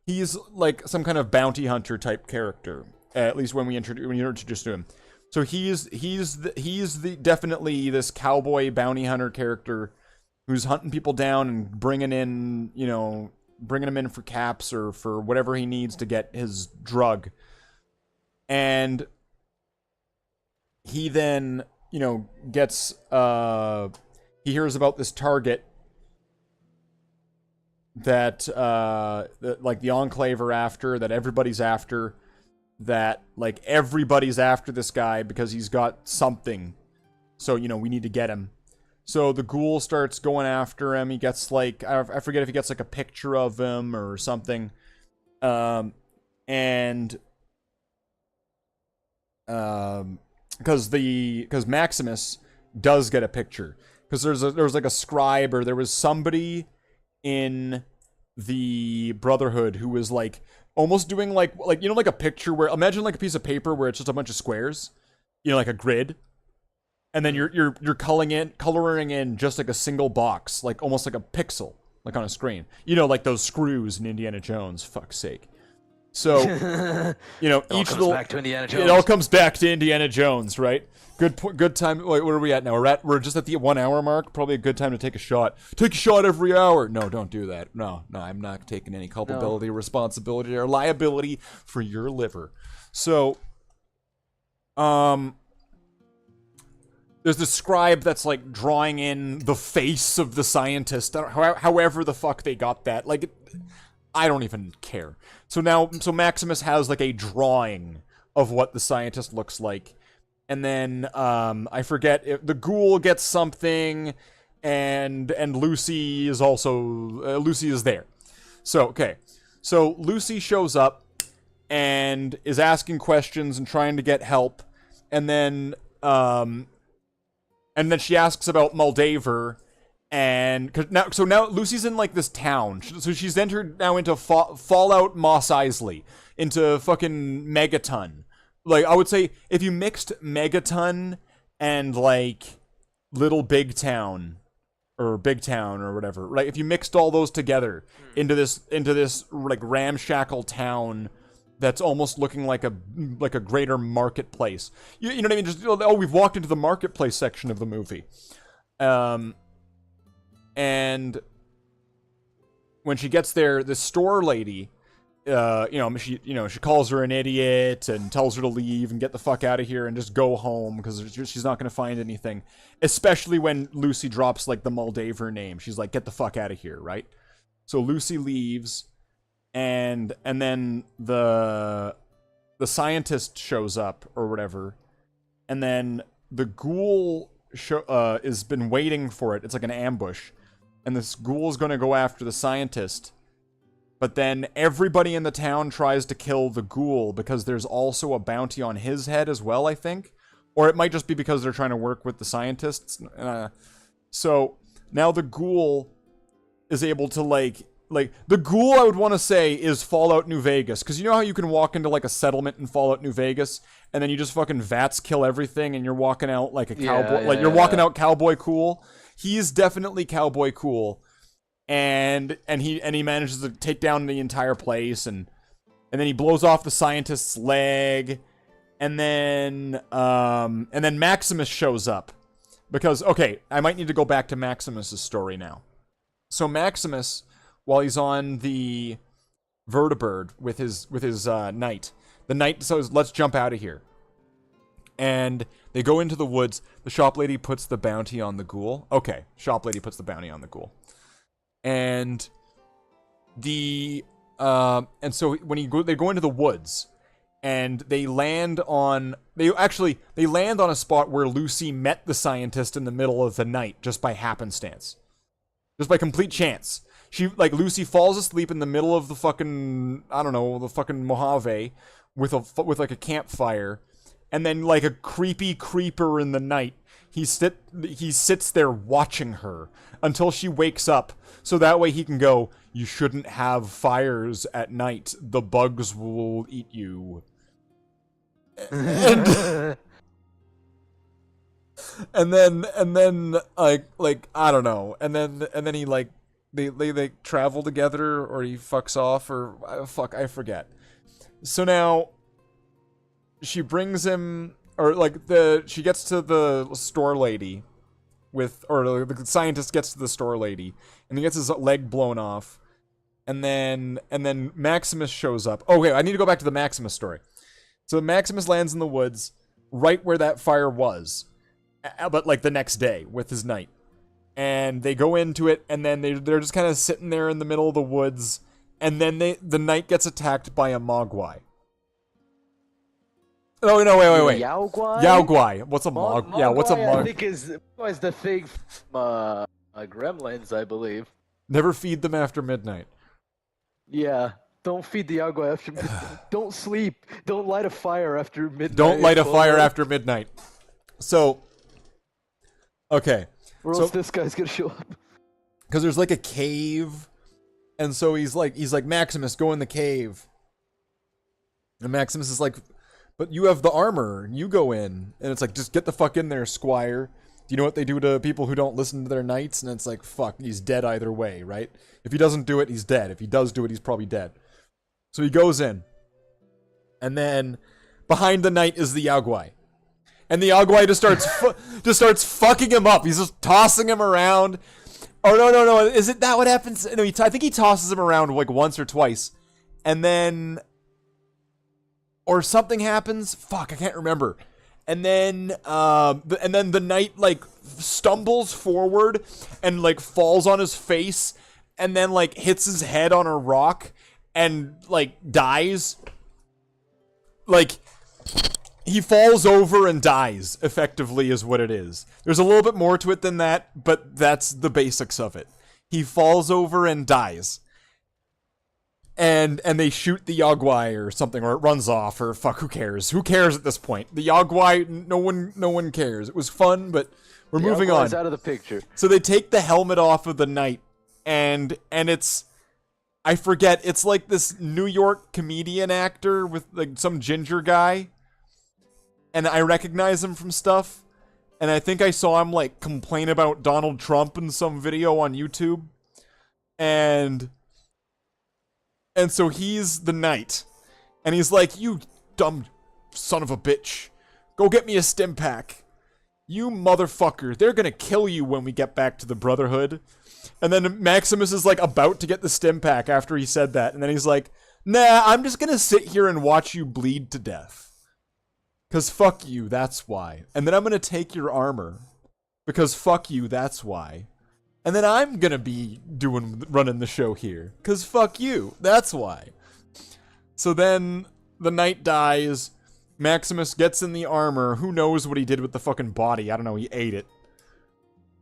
he's like some kind of bounty hunter type character, at least when you're introduced to him. So he's definitely this cowboy bounty hunter character who's hunting people down and bringing them in for caps or for whatever he needs to get his drug. And he then, gets he hears about this target that like the Enclave are after, that everybody's after. That like everybody's after this guy because he's got something, so we need to get him. So the ghoul starts going after him. He gets like, I forget if he gets like a picture of him or something, because Maximus does get a picture, because there was like a scribe, or there was somebody in the Brotherhood who was like almost doing like a picture where, imagine like a piece of paper where it's just a bunch of squares, like a grid, and then you're coloring in just like a single box, like almost like a pixel, like on a screen. You know, like those screws in Indiana Jones. Fuck's sake. So, you know, It all comes back to Indiana Jones. It all comes back to Indiana Jones, right? Good time. Wait, where are we at now? We're just at the 1 hour mark. Probably a good time to take a shot. Take a shot every hour. No, don't do that. No, I'm not taking any culpability, responsibility, or liability for your liver. So, there's the scribe that's like drawing in the face of the scientist. However the fuck they got that. Like, I don't even care. So Maximus has like a drawing of what the scientist looks like. And then, I forget, if the ghoul gets something, and Lucy is also, Lucy is there. So, okay. So, Lucy shows up, and is asking questions and trying to get help, and then she asks about Moldaver, and, so now Lucy's in, like, this town, so she's entered now into Fallout Mos Eisley, into fucking Megaton. Like, I would say, if you mixed Megaton and, like, Little Big Town, or Big Town, or whatever, right? If you mixed all those together into this, like, ramshackle town that's almost looking like a greater marketplace. You know what I mean? Just, we've walked into the marketplace section of the movie. And when she gets there, the store lady... she calls her an idiot and tells her to leave and get the fuck out of here and just go home because she's not going to find anything. Especially when Lucy drops, like, the Moldaver name. She's like, get the fuck out of here, right? So Lucy leaves, and then the scientist shows up, or whatever, and then the ghoul has been waiting for it. It's like an ambush. And this ghoul is going to go after the scientist. But then everybody in the town tries to kill the ghoul because there's also a bounty on his head as well, I think. Or it might just be because they're trying to work with the scientists. So now the ghoul is able to, like the ghoul, I would want to say, is Fallout New Vegas. Because you know how you can walk into, like, a settlement in Fallout New Vegas, and then you just fucking VATS kill everything, and you're walking out like a cowboy. You're walking out cowboy cool. He's definitely cowboy cool. And he manages to take down the entire place, and then he blows off the scientist's leg, and then Maximus shows up, because, okay, I might need to go back to Maximus's story now. So Maximus, while he's on the vertibird with his knight, the knight says, let's jump out of here, and they go into the woods. The shop lady puts the bounty on the ghoul. Okay, shop lady puts the bounty on the ghoul. And so when they go into the woods, and they land on a spot where Lucy met the scientist in the middle of the night, just by happenstance, just by complete chance. Lucy falls asleep in the middle of the fucking, I don't know, the fucking Mojave, with like a campfire, and then, like a creepy creeper in the night, he sits there watching her until she wakes up, so that way he can go, you shouldn't have fires at night, the bugs will eat you. And then like I don't know, and then he, like, they travel together, or he fucks off, or I forget. So now she brings him, or like she gets to the store lady or the scientist gets to the store lady, and he gets his leg blown off, and then Maximus shows up. Oh wait, I need to go back to the Maximus story. So Maximus lands in the woods, right where that fire was, but like the next day with his knight, and they go into it, and then they're just kind of sitting there in the middle of the woods, and then the knight gets attacked by a mogwai. Oh no! Wait! Yaogwai. What's a mog? Yeah, what's a mog? I think is the thing from Gremlins, I believe. Never feed them after midnight. Yeah, don't feed the Yaogwai after midnight. Don't sleep. Don't light a fire after midnight. Don't light a fire after midnight. So, okay. Or else this guy's gonna show up. Because there's like a cave, and so he's like Maximus, go in the cave. And Maximus is like but you have the armor. You go in. And it's like, just get the fuck in there, squire. Do you know what they do to people who don't listen to their knights? And it's like, fuck, he's dead either way, right? If he doesn't do it, he's dead. If he does do it, he's probably dead. So he goes in. And then behind the knight is the Yaguai. And the Yaguai just starts fucking him up. He's just tossing him around. Oh, no. Is it that what happens? No, I think he tosses him around like once or twice. And then... Or something happens. Fuck, I can't remember. And then the knight, like, stumbles forward and, like, falls on his face and then, like, hits his head on a rock and, like, dies. Like, he falls over and dies, effectively, is what it is. There's a little bit more to it than that, but that's the basics of it. He falls over and dies. And they shoot the Yaguai or something, or it runs off, or fuck, who cares? Who cares at this point? The Yaguai, no one cares. It was fun, but we're moving on. Out of the picture. So they take the helmet off of the knight, and it's, I forget, it's like this New York comedian actor with like some ginger guy, and I recognize him from stuff, and I think I saw him like complain about Donald Trump in some video on YouTube, and so he's the knight. And he's like, you dumb son of a bitch. Go get me a stim pack. You motherfucker. They're gonna kill you when we get back to the Brotherhood. And then Maximus is like about to get the stim pack after he said that. And then he's like, nah, I'm just gonna sit here and watch you bleed to death. Cause fuck you, that's why. And then I'm gonna take your armor. Because fuck you, that's why. And then I'm gonna be running the show here. Cause fuck you. That's why. So then the knight dies. Maximus gets in the armor. Who knows what he did with the fucking body? I don't know. He ate it.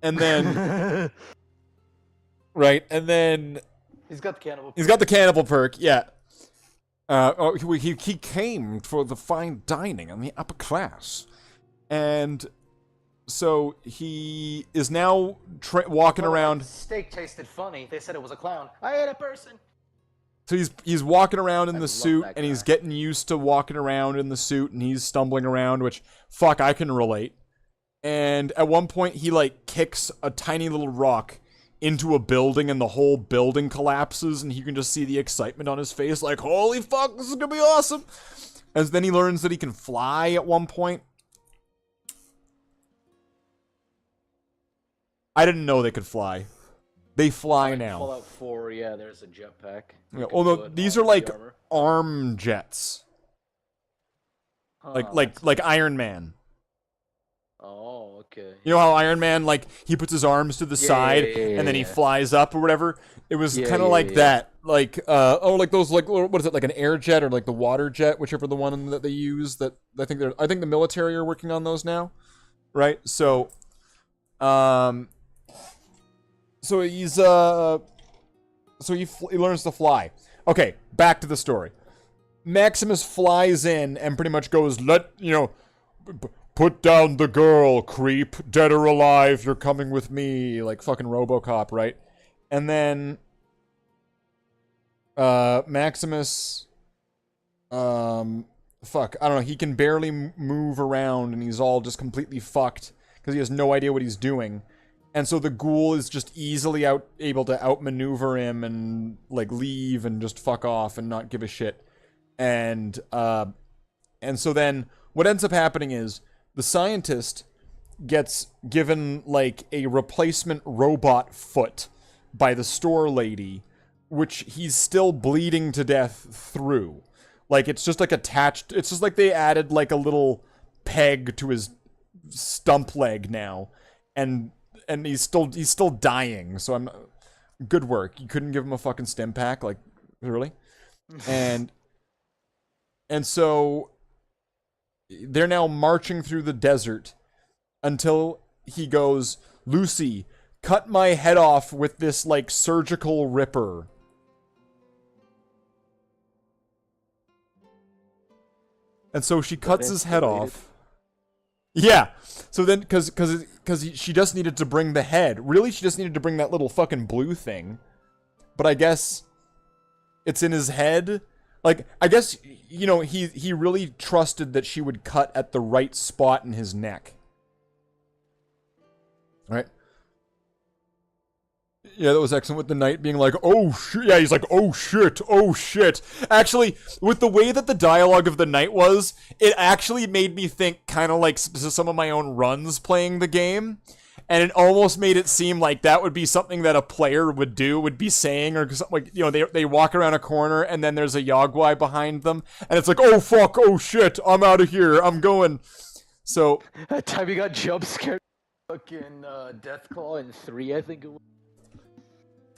And then... right? And then... He's got the cannibal perk. He's got the cannibal perk, yeah. He came for the fine dining in the upper class. And... so he is now walking around. Steak tasted funny. They said it was a clown. I ate a person. So he's walking around in the suit, and he's getting used to walking around in the suit, and he's stumbling around, which, fuck, I can relate. And at one point, he, like, kicks a tiny little rock into a building, and the whole building collapses, and you can just see the excitement on his face, like, holy fuck, this is gonna be awesome! And then he learns that he can fly at one point. I didn't know they could fly. They fly now. Fallout 4, yeah, there's a jetpack. Yeah, although these are like arm jets. Like Iron Man. Oh, okay. You know how Iron Man, like, he puts his arms to the side and then he flies up or whatever? It was kind of like that. Like, like those, like, what is it, like an air jet or like the water jet, whichever the one that they use. That I think the military are working on those now, right? So, so he's he learns to fly. Okay, back to the story. Maximus flies in and pretty much goes, put down the girl, creep, dead or alive, you're coming with me, like fucking RoboCop, right? And then Maximus, fuck, I don't know, he can barely move around and he's all just completely fucked because he has no idea what he's doing. And so the ghoul is just easily able to outmaneuver him and, like, leave and just fuck off and not give a shit. And so then what ends up happening is the scientist gets given, like, a replacement robot foot by the store lady, which he's still bleeding to death through. Like, it's just, like, attached. It's just like they added, like, a little peg to his stump leg now. And he's still dying, so good work. You couldn't give him a fucking stim pack, like, really? And so they're now marching through the desert until he goes, Lucy, cut my head off with this, like, surgical ripper. And so she cuts his head off. Yeah. So then, because she just needed to bring the head. Really, she just needed to bring that little fucking blue thing. But I guess it's in his head. Like, I guess, you know, he really trusted that she would cut at the right spot in his neck. Right? Yeah, that was excellent with the knight being like, oh shit. Yeah, he's like, oh shit, oh shit. Actually, with the way that the dialogue of the knight was, it actually made me think kind of like some of my own runs playing the game. And it almost made it seem like that would be something that a player would do, would be saying, or something like, you know, they walk around a corner and then there's a Yogwai behind them, and it's like, oh fuck, oh shit, I'm out of here, I'm going. So that time you got jump scared, fucking Deathclaw in 3, I think it was.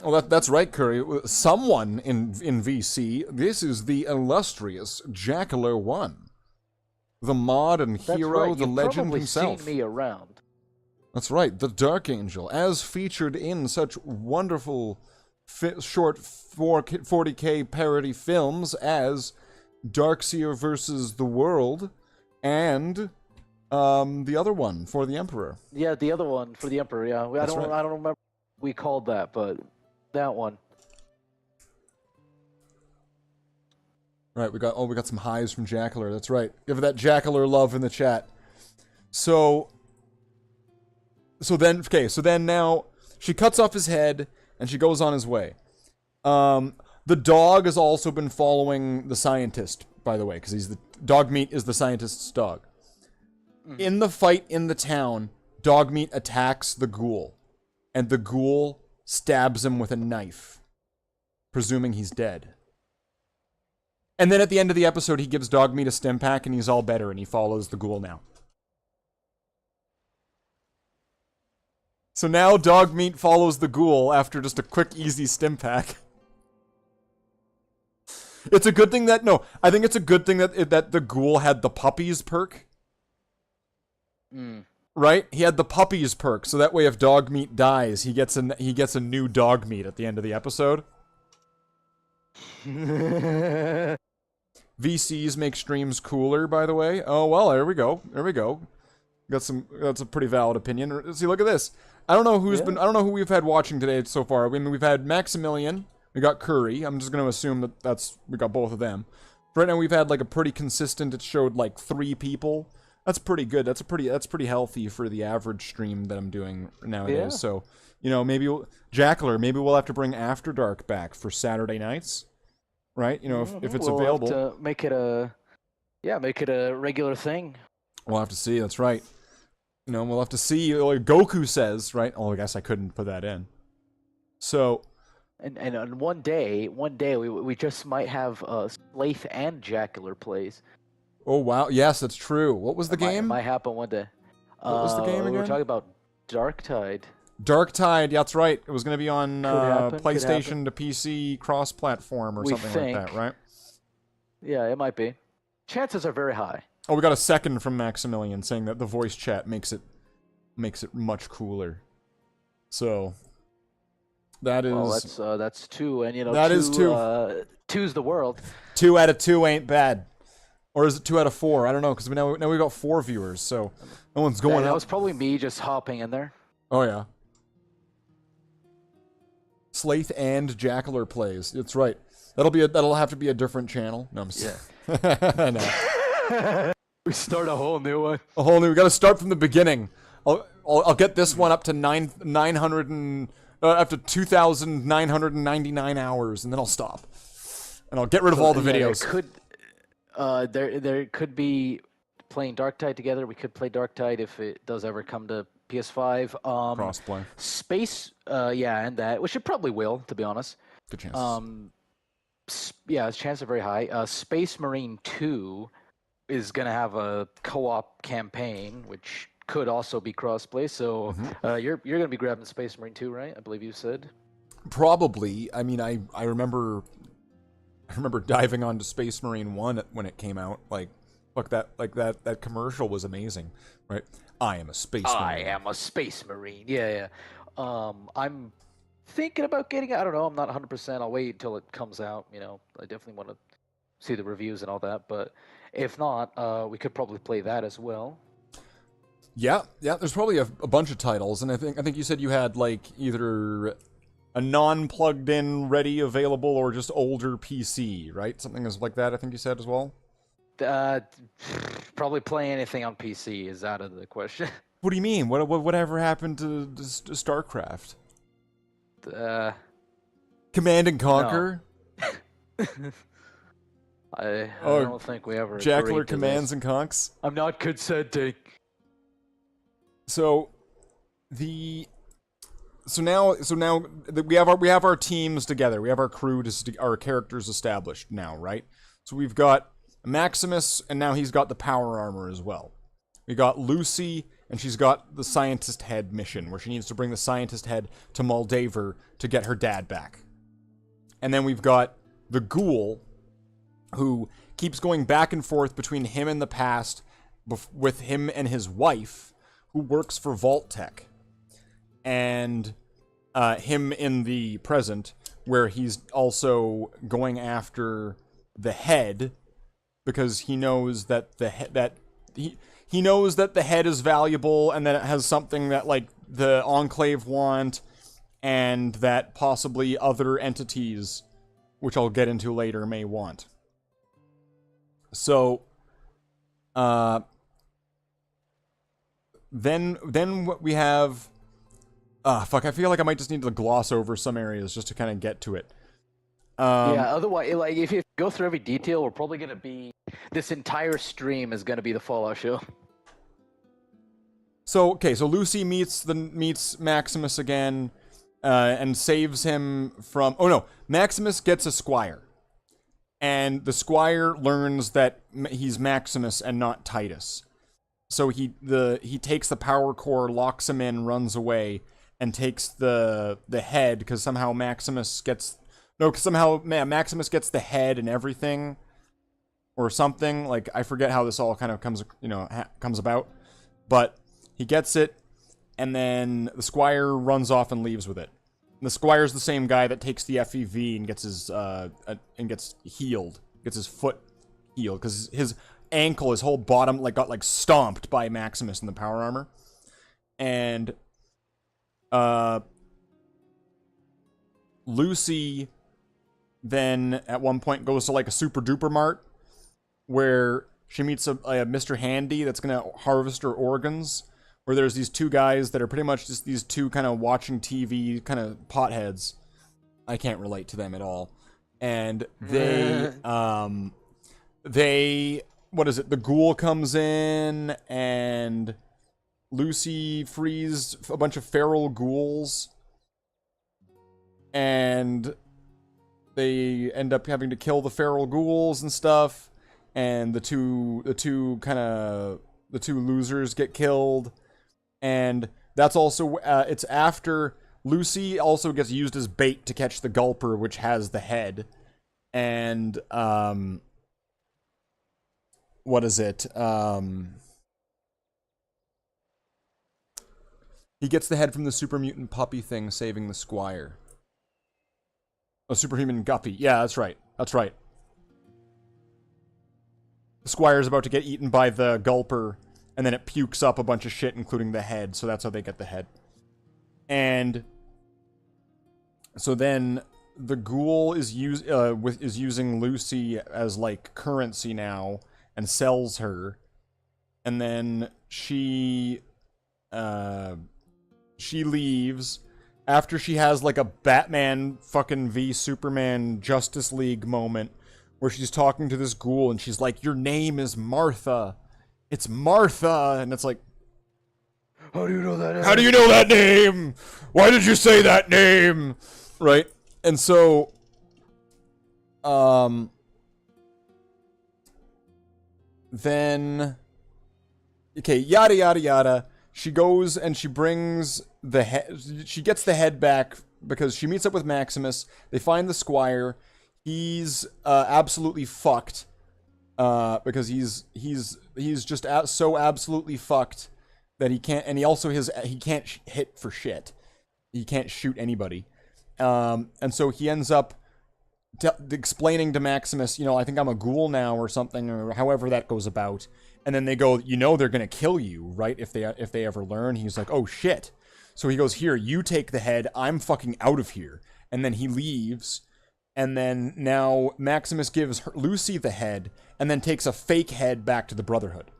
Oh, that's right, Curry. Someone in VC. This is the illustrious Jackler 1, the mod and hero, the legend himself. Seen me around. That's right, the Dark Angel, as featured in such wonderful short 40K parody films as Darkseer versus the World and the other one for the Emperor. Yeah, the other one for the Emperor. Yeah, I don't remember what we called that, but that one. Right, we got some highs from Jackler. That's right. Give that Jackler love in the chat. So then now she cuts off his head and she goes on his way. The dog has also been following the scientist, by the way, because he's the Dogmeat is the scientist's dog. In the fight in the town, Dogmeat attacks the ghoul, and the ghoul stabs him with a knife, presuming he's dead. And then at the end of the episode, he gives Dogmeat a stim pack, and he's all better, and he follows the ghoul now. So now Dogmeat follows the ghoul after just a quick, easy stim pack. It's a good thing that I think it's a good thing that the ghoul had the puppies perk. Right? He had the puppies perk, so that way if Dogmeat dies, he gets a new Dogmeat at the end of the episode. VCs make streams cooler, by the way. Oh well, there we go. That's a pretty valid opinion. See, look at this. I don't know I don't know who we've had watching today so far. I mean, we've had Maximilian, we got Curry. I'm just gonna assume that we got both of them. Right now we've had like a pretty consistent. It showed like 3 people. That's pretty good. That's pretty healthy for the average stream that I'm doing nowadays. Yeah. So, you know, maybe Jackler, maybe we'll have to bring Afterdark back for Saturday nights, right? You know, if it's available. Have to make it a regular thing. We'll have to see. That's right. You know, we'll have to see. Like Goku says, right? Oh, I guess I couldn't put that in. So. And on one day we just might have Slaith and Jackler plays. Oh wow! Yes, that's true. What was the game? It might happen one day. What was the game again? We were talking about Darktide. Darktide, yeah, that's right. It was going to be on PlayStation to PC cross-platform or something like that, right? Yeah, it might be. Chances are very high. Oh, we got a second from Maximilian saying that the voice chat makes it much cooler. So that is. Well, that's 2, and you know that is 2. 2's the world. 2 out of 2 ain't bad. Or is it 2 out of 4? I don't know, because now we got 4 viewers, so no one's going up. That was probably me just hopping in there. Oh, yeah. Slaith and Jackler plays. That's right. That'll have to be a different channel. No, I'm just no. We start a whole new one. We gotta start from the beginning. I'll get this one up to 900 and up to 2,999 hours, and then I'll stop. And I'll get rid of all the videos. There could be playing Darktide together. We could play Darktide if it does ever come to PS5. Crossplay. Space, and that, which it probably will, to be honest. Good chance. Chances are very high. Space Marine 2 is gonna have a co-op campaign, which could also be crossplay. So you're gonna be grabbing Space Marine 2, right? I believe you said. Probably. I mean, I remember diving onto Space Marine 1 when it came out. That commercial was amazing, right? I am a Space Marine. I am a Space Marine. Yeah. I'm thinking about getting it. I don't know. I'm not 100%. I'll wait until it comes out. You know, I definitely want to see the reviews and all that. But if not, we could probably play that as well. Yeah. There's probably a bunch of titles, and I think you said you had like either a non-plugged in, ready, available, or just older PC, right? Something like that, I think you said as well. Probably play anything on PC is out of the question. What do you mean? Whatever happened to StarCraft? Command and Conquer? No. I don't think we ever Jackler agreed to Commands this. and Conks? I'm not consenting. So now we have our teams together. We have our crew, our characters established now, right? So we've got Maximus, and now he's got the power armor as well. We got Lucy, and she's got the scientist head mission, where she needs to bring the scientist head to Moldaver to get her dad back. And then we've got the Ghoul, who keeps going back and forth between him and the past, with him and his wife, who works for Vault Tech, and him in the present, where he's also going after the head, because he knows that he knows that the head is valuable, and that it has something that, like, the Enclave want, and that possibly other entities, which I'll get into later, may want. So, then what we have... fuck, I feel like I might just need to gloss over some areas just to kind of get to it. Yeah, otherwise, like, if you go through every detail, we're probably going to be... This entire stream is going to be the Fallout show. So, okay, so Lucy meets Maximus again, and saves him from... Oh, no, Maximus gets a squire. And the squire learns that he's Maximus and not Titus. So he takes the power core, locks him in, runs away, and takes the head, because somehow Maximus gets... No, because somehow Maximus gets the head and everything, or something. Like, I forget how this all kind of comes about. But he gets it, and then the squire runs off and leaves with it. And the squire's the same guy that takes the FEV and gets his gets healed, gets his foot healed, because his ankle, his whole bottom, like, got, like, stomped by Maximus in the power armor. And Lucy then at one point goes to, like, a super duper mart where she meets a Mr. Handy that's gonna harvest her organs, where there's these two guys that are pretty much just these two kind of watching TV kind of potheads. I can't relate to them at all. And they what is it? The Ghoul comes in, and Lucy frees a bunch of feral ghouls, and they end up having to kill the feral ghouls and stuff, and the two losers get killed, and that's also it's after Lucy also gets used as bait to catch the Gulper, which has the head, and what is it? He gets the head from the super mutant puppy thing, saving the squire. A superhuman guppy. Yeah, that's right. That's right. The squire's about to get eaten by the Gulper, and then it pukes up a bunch of shit, including the head, so that's how they get the head. And so then the Ghoul is using Lucy as, like, currency now, and sells her. And then she leaves after she has, like, a Batman fucking v Superman Justice League moment where she's talking to this Ghoul and she's like, "Your name is Martha. It's Martha." And it's like, how do you know that name? How do you know that name? Why did you say that name? Right? And so then okay, yada yada yada. She goes and she brings the head. She gets the head back because she meets up with Maximus. They find the squire. He's absolutely fucked because he's just so absolutely fucked that he can't. And he can't hit for shit. He can't shoot anybody. And so he ends up explaining to Maximus, I think I'm a ghoul now or something, or however that goes about. And then they go, they're gonna kill you, right? If they ever learn. He's like, oh shit. So he goes, here, you take the head. I'm fucking out of here. And then he leaves. And then now Maximus gives Lucy the head and then takes a fake head back to the Brotherhood.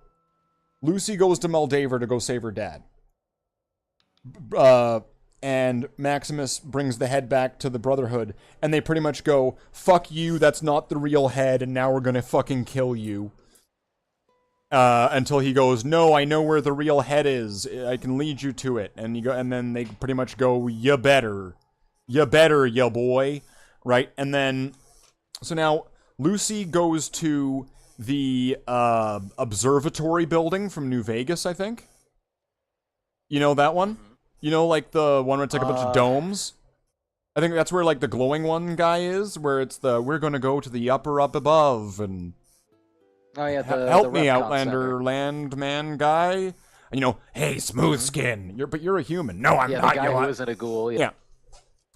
Lucy goes to Moldaver to go save her dad. And Maximus brings the head back to the Brotherhood, and they pretty much go, fuck you, that's not the real head, and now we're gonna fucking kill you. Until he goes, no, I know where the real head is, I can lead you to it. And then they pretty much go, you better, ya boy. Right? And then, so now, Lucy goes to the, observatory building from New Vegas, I think? You know that one? You know, like the one where it's like a bunch of domes? I think that's where, like, the glowing one guy is, where it's the, we're gonna go to the upper up above, and... Oh, yeah, help me, Repcon Outlander Center. Landman guy. And, you know, hey, smooth skin, but you're a human. No, I'm Yeah, not. the guy who isn't a ghoul, Yeah.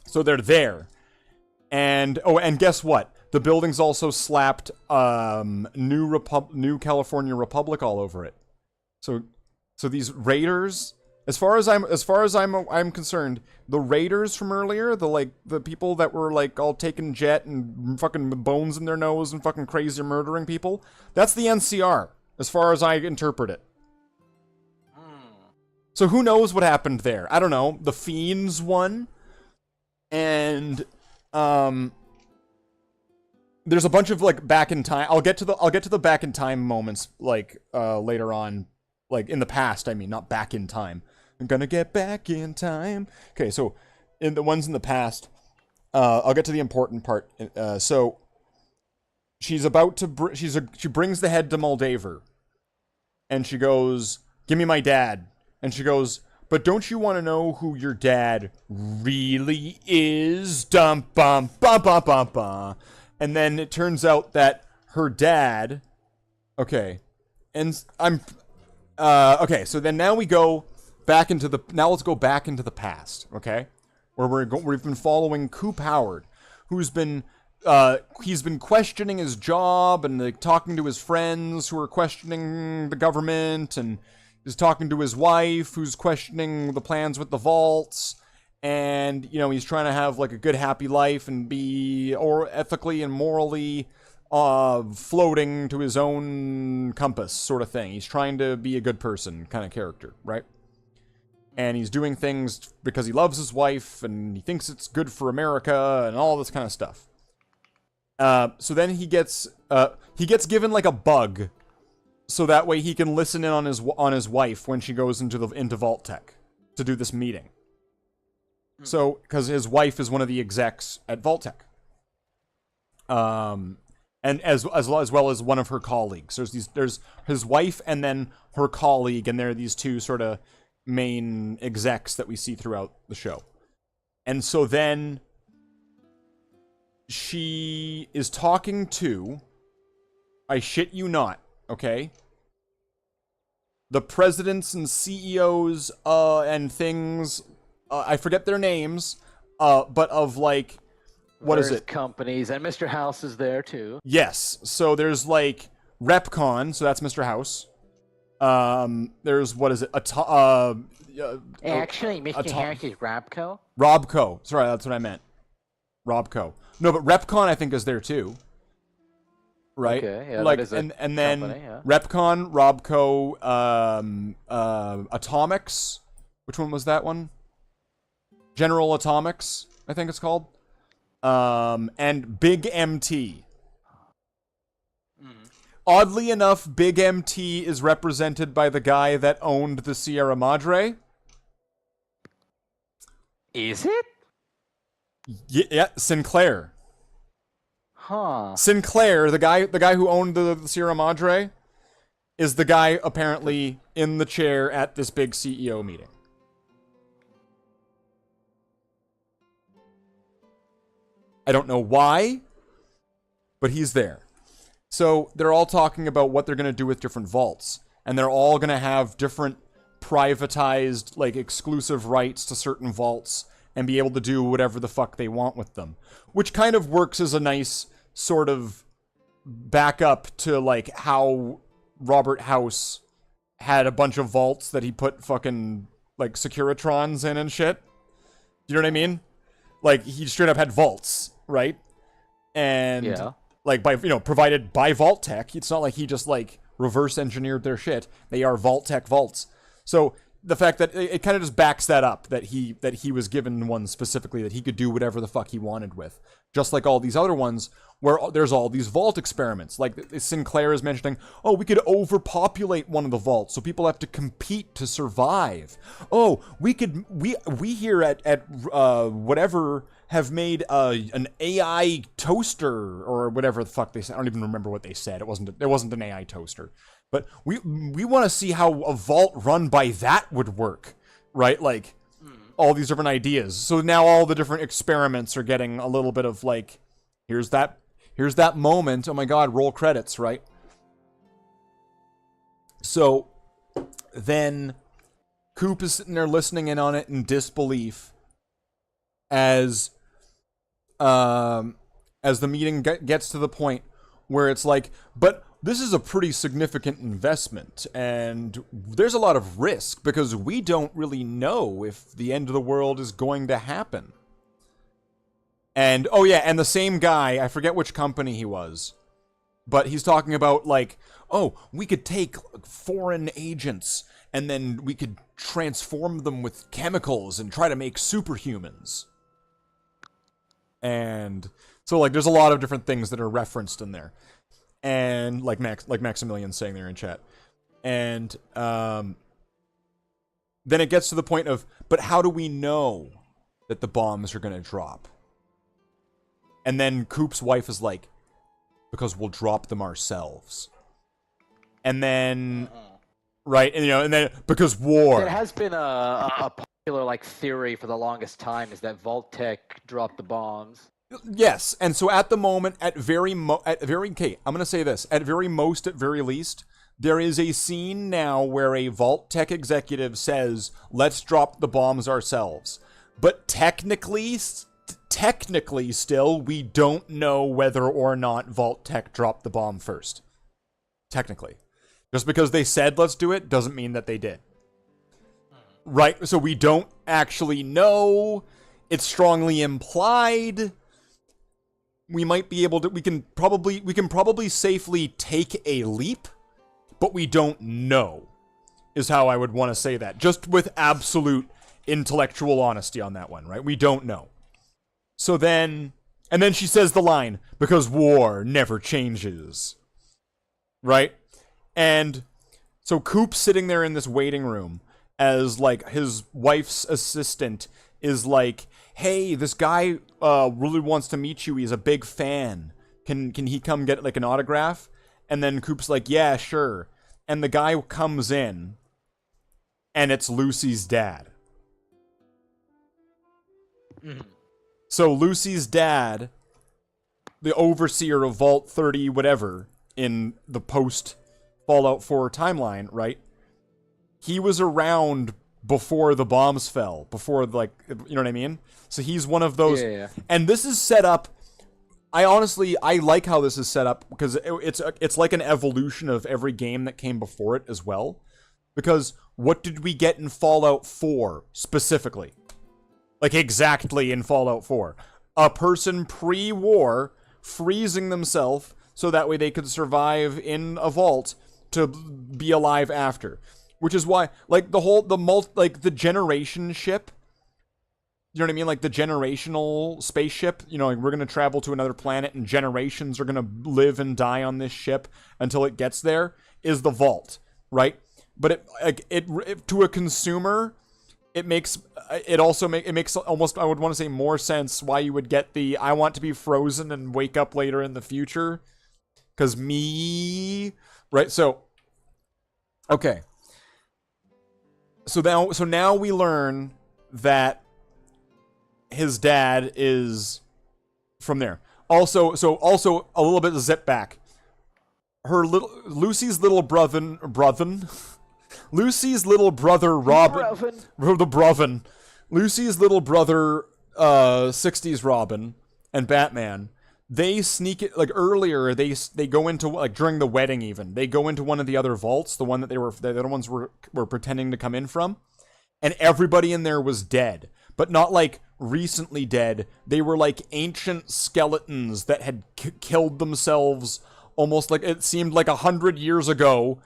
So they're there. And, oh, and guess what? The building's also slapped, New California Republic all over it. So these raiders... As far as I'm concerned, the raiders from earlier, the people that were like all taking jet and fucking bones in their nose and fucking crazy murdering people, that's the NCR, as far as I interpret it. So who knows what happened there? I don't know. The Fiends won, and there's a bunch of like back in time. I'll get to the back in time moments like later on, like in the past. I mean, not back in time. I'm gonna get back in time. Okay, so in the ones in the past, I'll get to the important part. So she's about to she brings the head to Moldaver, and she goes, "Give me my dad." And she goes, "But don't you want to know who your dad really is?" Dum bum bum bum bum bum. And then it turns out that her dad. Okay, and I'm. Okay, so then now we go. Let's go back into the past, okay? Where we've been following Coop Howard, who's been he's been questioning his job and like talking to his friends who are questioning the government, and is talking to his wife who's questioning the plans with the vaults, and you know he's trying to have like a good happy life and be ethically and morally floating to his own compass sort of thing. He's trying to be a good person kind of character, right? And he's doing things because he loves his wife, and he thinks it's good for America, and all this kind of stuff. So then he gets given like a bug, so that way he can listen in on his wife when she goes into Vault Tech to do this meeting. So because his wife is one of the execs at Vault Tech, and as well as one of her colleagues. There's his wife and then her colleague, and there are these two sort of main execs that we see throughout the show. And so then she is talking to, I shit you not, okay, the presidents and CEOs and things, I forget their names, but of like, what is it? Companies, and Mr. House is there too. Yes, so there's like Repcon, so that's Mr. House. There's, what is it? Actually, Mr. House is Robco. Robco. Sorry, that's what I meant. Robco. No, but Repcon I think is there too. Right? Okay, yeah, like, that is and then company, yeah. Repcon, Robco, Atomics. Which one was that one? General Atomics, I think it's called. And Big MT. Oddly enough, Big MT is represented by the guy that owned the Sierra Madre. Is it? Yeah, Sinclair. Huh. Sinclair, the guy who owned the Sierra Madre, is the guy apparently in the chair at this big CEO meeting. I don't know why, but he's there. So they're all talking about what they're going to do with different vaults. And they're all going to have different privatized, like, exclusive rights to certain vaults and be able to do whatever the fuck they want with them. Which kind of works as a nice sort of backup to, like, how Robert House had a bunch of vaults that he put fucking, like Securitrons in and shit. You know what I mean? Like, he straight up had vaults, right? And like, by, you know, provided by Vault Tech. It's not like he just like reverse engineered their shit. They are Vault Tech vaults. So the fact that it kind of just backs that up, that he was given one specifically that he could do whatever the fuck he wanted with, just like all these other ones where there's all these vault experiments. Like Sinclair is mentioning, oh, we could overpopulate one of the vaults so people have to compete to survive. Oh, we here at whatever have made an AI toaster or whatever the fuck they said. I don't even remember what they said. It wasn't an AI toaster. But we want to see how a vault run by that would work, right? Like, all these different ideas. So now all the different experiments are getting a little bit of like, here's that moment. Oh my god, roll credits, right? So then Coop is sitting there listening in on it in disbelief as the meeting gets to the point where it's like, but this is a pretty significant investment, and there's a lot of risk, because we don't really know if the end of the world is going to happen. And, oh yeah, and the same guy, I forget which company he was, but he's talking about, like, oh, we could take foreign agents, and then we could transform them with chemicals and try to make superhumans. And so, like, there's a lot of different things that are referenced in there. And like Maximilian's saying there in chat. And then it gets to the point of, but how do we know that the bombs are going to drop? And then Coop's wife is like, because we'll drop them ourselves. And then, right, and, you know, and then because war. It has been a popular like theory for the longest time, is that Vault Tech dropped the bombs. Yes, and so at the moment, at very I'm gonna say this, at very least, there is a scene now where a Vault Tech executive says, let's drop the bombs ourselves. But technically still, we don't know whether or not Vault Tech dropped the bomb first. Technically. Just because they said let's do it, doesn't mean that they did. Right, so we don't actually know. It's strongly implied. We might be able to, we can probably safely take a leap, but we don't know, is how I would want to say that. Just with absolute intellectual honesty on that one, right? We don't know. So then, and then she says the line, because war never changes. Right? And so Coop's sitting there in this waiting room as, like, his wife's assistant is like, hey, this guy really wants to meet you. He's a big fan. Can he come get, like, an autograph? And then Coop's like, yeah, sure. And the guy comes in, and it's Lucy's dad. Mm-hmm. So Lucy's dad, the overseer of Vault 30 whatever in the post Fallout 4 timeline, right? He was around before the bombs fell, before, like, you know what I mean? So he's one of those. Yeah. And this is set up. I like how this is set up, because it's like an evolution of every game that came before it as well. Because what did we get in Fallout 4 specifically? Like, exactly in Fallout 4. A person pre-war freezing themselves so that way they could survive in a vault to be alive after. Which is why, like, the generation ship, you know what I mean? Like, the generational spaceship, you know, like, we're going to travel to another planet and generations are going to live and die on this ship until it gets there, is the vault, right? But it to a consumer, it makes almost, I would want to say, more sense why you would get the, I want to be frozen and wake up later in the future. Because right? So, okay. So now we learn that his dad is from there. Also a little bit of zip back. Lucy's little brother Robin, Lucy's little brother 60s Robin and Batman, they sneak it, like, earlier they go into, like, during the wedding even, they go into one of the other vaults, the one that the other ones were pretending to come in from, and everybody in there was dead, but not like recently dead. They were like ancient skeletons that had killed themselves almost like it seemed like 100 years ago.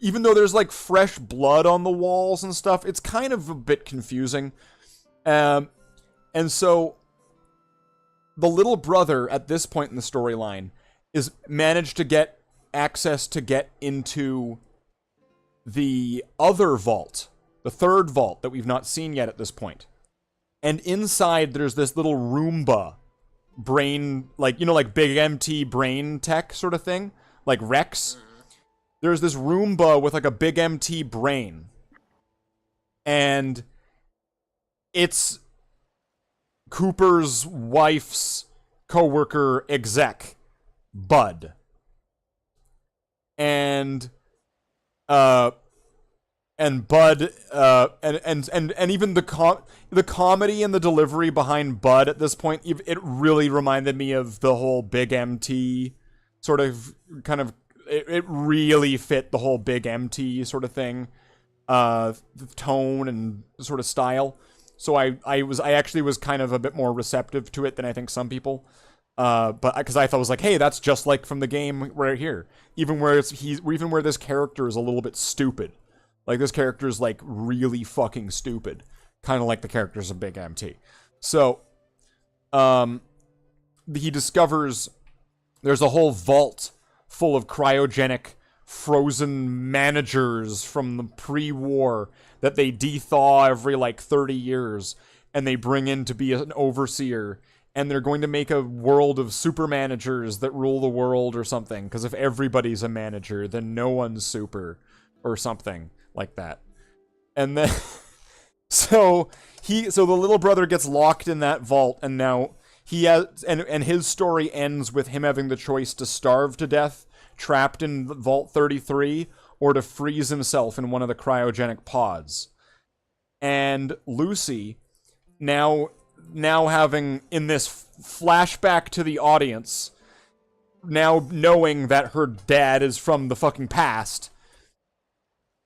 Even though there's like fresh blood on the walls and stuff, it's kind of a bit confusing. And so the little brother at this point in the storyline is managed to get access to get into the other vault, the third vault that we've not seen yet at this point. And inside there's this little Roomba brain, like, you know, like big MT brain tech sort of thing, like Rex. There's this Roomba with like a big MT brain. And it's Cooper's wife's coworker exec, Bud. And Bud, and even the comedy and the delivery behind Bud at this point, it really reminded me of the whole Big MT sort of kind of. It really fit the whole Big MT sort of thing, the tone and sort of style. So I actually was kind of a bit more receptive to it than I think some people. But because I thought it was like, hey, that's just like from the game right here. Even where this character is a little bit stupid. Like, this character is like really fucking stupid. Kind of like the characters of Big MT. So, he discovers there's a whole vault full of cryogenic frozen managers from the pre-war that they de-thaw every like 30 years and they bring in to be an overseer, and they're going to make a world of super managers that rule the world or something, because if everybody's a manager then no one's super or something like that. And then so the little brother gets locked in that vault, and now he has, and his story ends with him having the choice to starve to death trapped in Vault 33 or to freeze himself in one of the cryogenic pods. And Lucy, now having, in this flashback to the audience, now knowing that her dad is from the fucking past,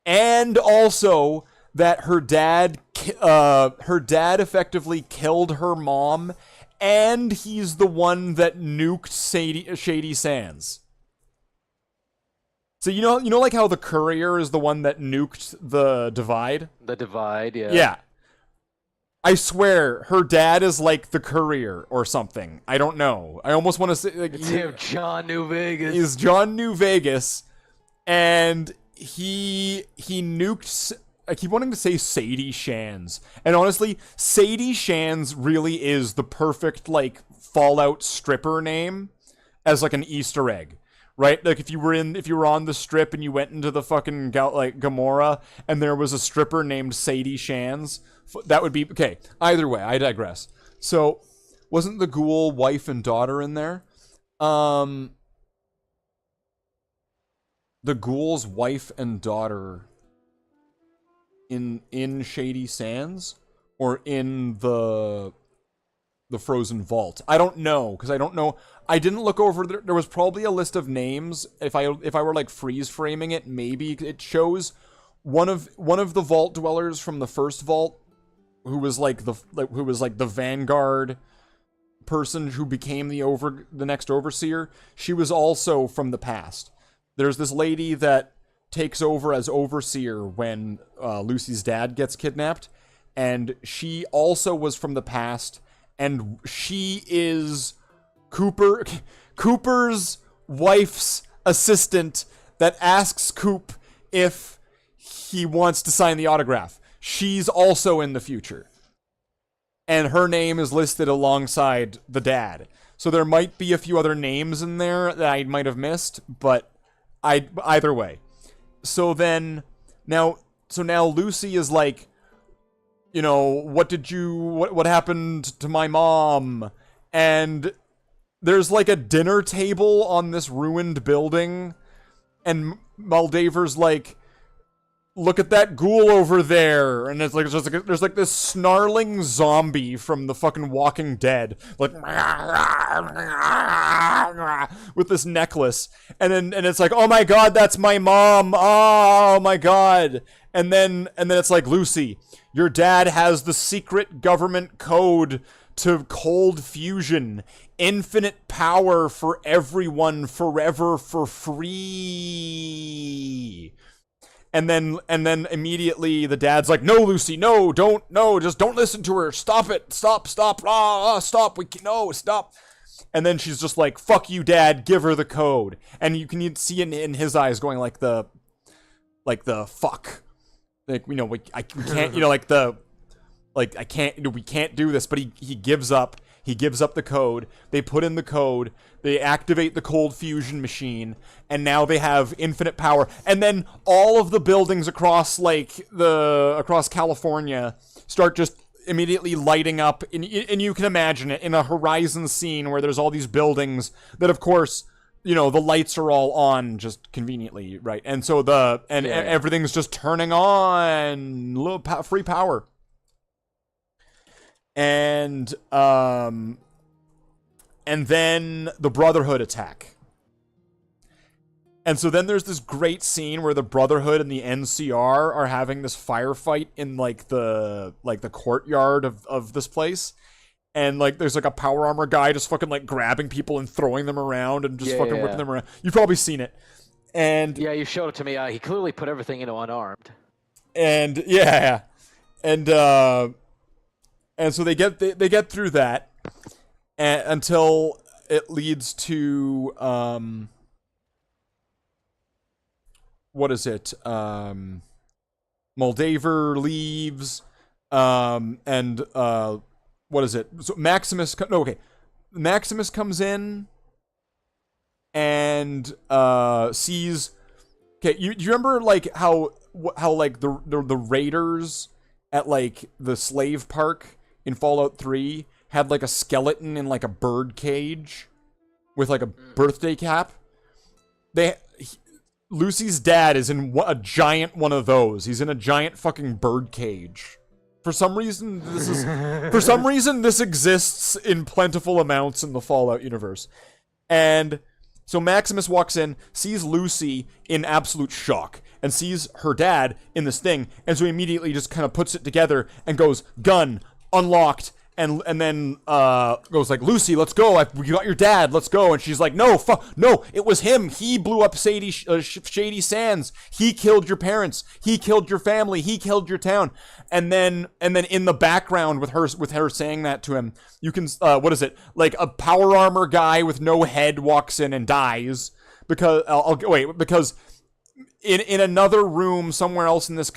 and also that her dad effectively killed her mom, and he's the one that nuked Shady Sands. So you know like how the courier is the one that nuked the Divide? The Divide, yeah. Yeah. I swear, her dad is like the courier or something. I don't know. I almost want to say like it's him, John New Vegas. He's John New Vegas, and he nuked. I keep wanting to say Sadie Shands, and honestly, Sadie Shands really is the perfect like Fallout stripper name as like an Easter egg. Right? Like if you were on the strip and you went into the fucking like Gamora and there was a stripper named Sadie Shands, that would be okay. Either way, I digress. So, wasn't the ghoul wife and daughter in there? The ghoul's wife and daughter in Shady Sands or in the Frozen Vault? I don't know, because I don't know. I didn't look over. There was probably a list of names. If I were like freeze framing it, maybe it shows one of the vault dwellers from the first vault, who was like the Vanguard person who became the next overseer. She was also from the past. There's this lady that takes over as overseer when Lucy's dad gets kidnapped, and she also was from the past. And she is Cooper's wife's assistant that asks Coop if he wants to sign the autograph. She's also in the future. And her name is listed alongside the dad. So there might be a few other names in there that I might have missed, but either way. So now Lucy is like, you know, what happened to my mom? And there's like a dinner table on this ruined building, and Moldaver's like, look at that ghoul over there, and it's like there's like this snarling zombie from the fucking Walking Dead, like with this necklace, and it's like, oh my god, that's my mom, oh my god, and then it's like, Lucy, Your dad has the secret government code to cold fusion. Infinite power for everyone forever for free. And then immediately the dad's like, "No, Lucy, no, just don't listen to her. Stop it. Stop. Stop. Stop. No, stop." And then she's just like, "Fuck you, Dad. Give her the code." And you can see in his eyes going like the fuck. Like, we can't, I can't, we can't do this. But he gives up. He gives up the code. They put in the code. They activate the cold fusion machine, and now they have infinite power. And then all of the buildings across California start just immediately lighting up. And you can imagine it in a horizon scene where there's all these buildings that, of course, the lights are all on just conveniently, right? And so everything's just turning on, free power. And then the Brotherhood attack. And so then there's this great scene where the Brotherhood and the NCR are having this firefight in the courtyard of this place. And there's a power armor guy just fucking grabbing people and throwing them around and just whipping them around. You've probably seen it. And yeah, you showed it to me. He clearly put everything into unarmed. And and so they get through that until it leads to what is it? Moldaver leaves, and what is it? So Maximus comes in and sees. Okay, you remember how the raiders at the slave park in Fallout 3 had a skeleton in a bird cage with a birthday cap? Lucy's dad is in a giant one of those. He's in a giant fucking bird cage. For some reason this exists in plentiful amounts in the Fallout universe. And so Maximus walks in, sees Lucy in absolute shock, and sees her dad in this thing, and so he immediately just kind of puts it together and goes, "Gun unlocked," and then goes "Lucy, let's go. We got your dad. Let's go." And she's like, "No, no, it was him. He blew up Shady Sands. He killed your parents. He killed your family. He killed your town." And then in the background with her saying that to him, you can what is it? A power armor guy with no head walks in and dies because in another room somewhere else in this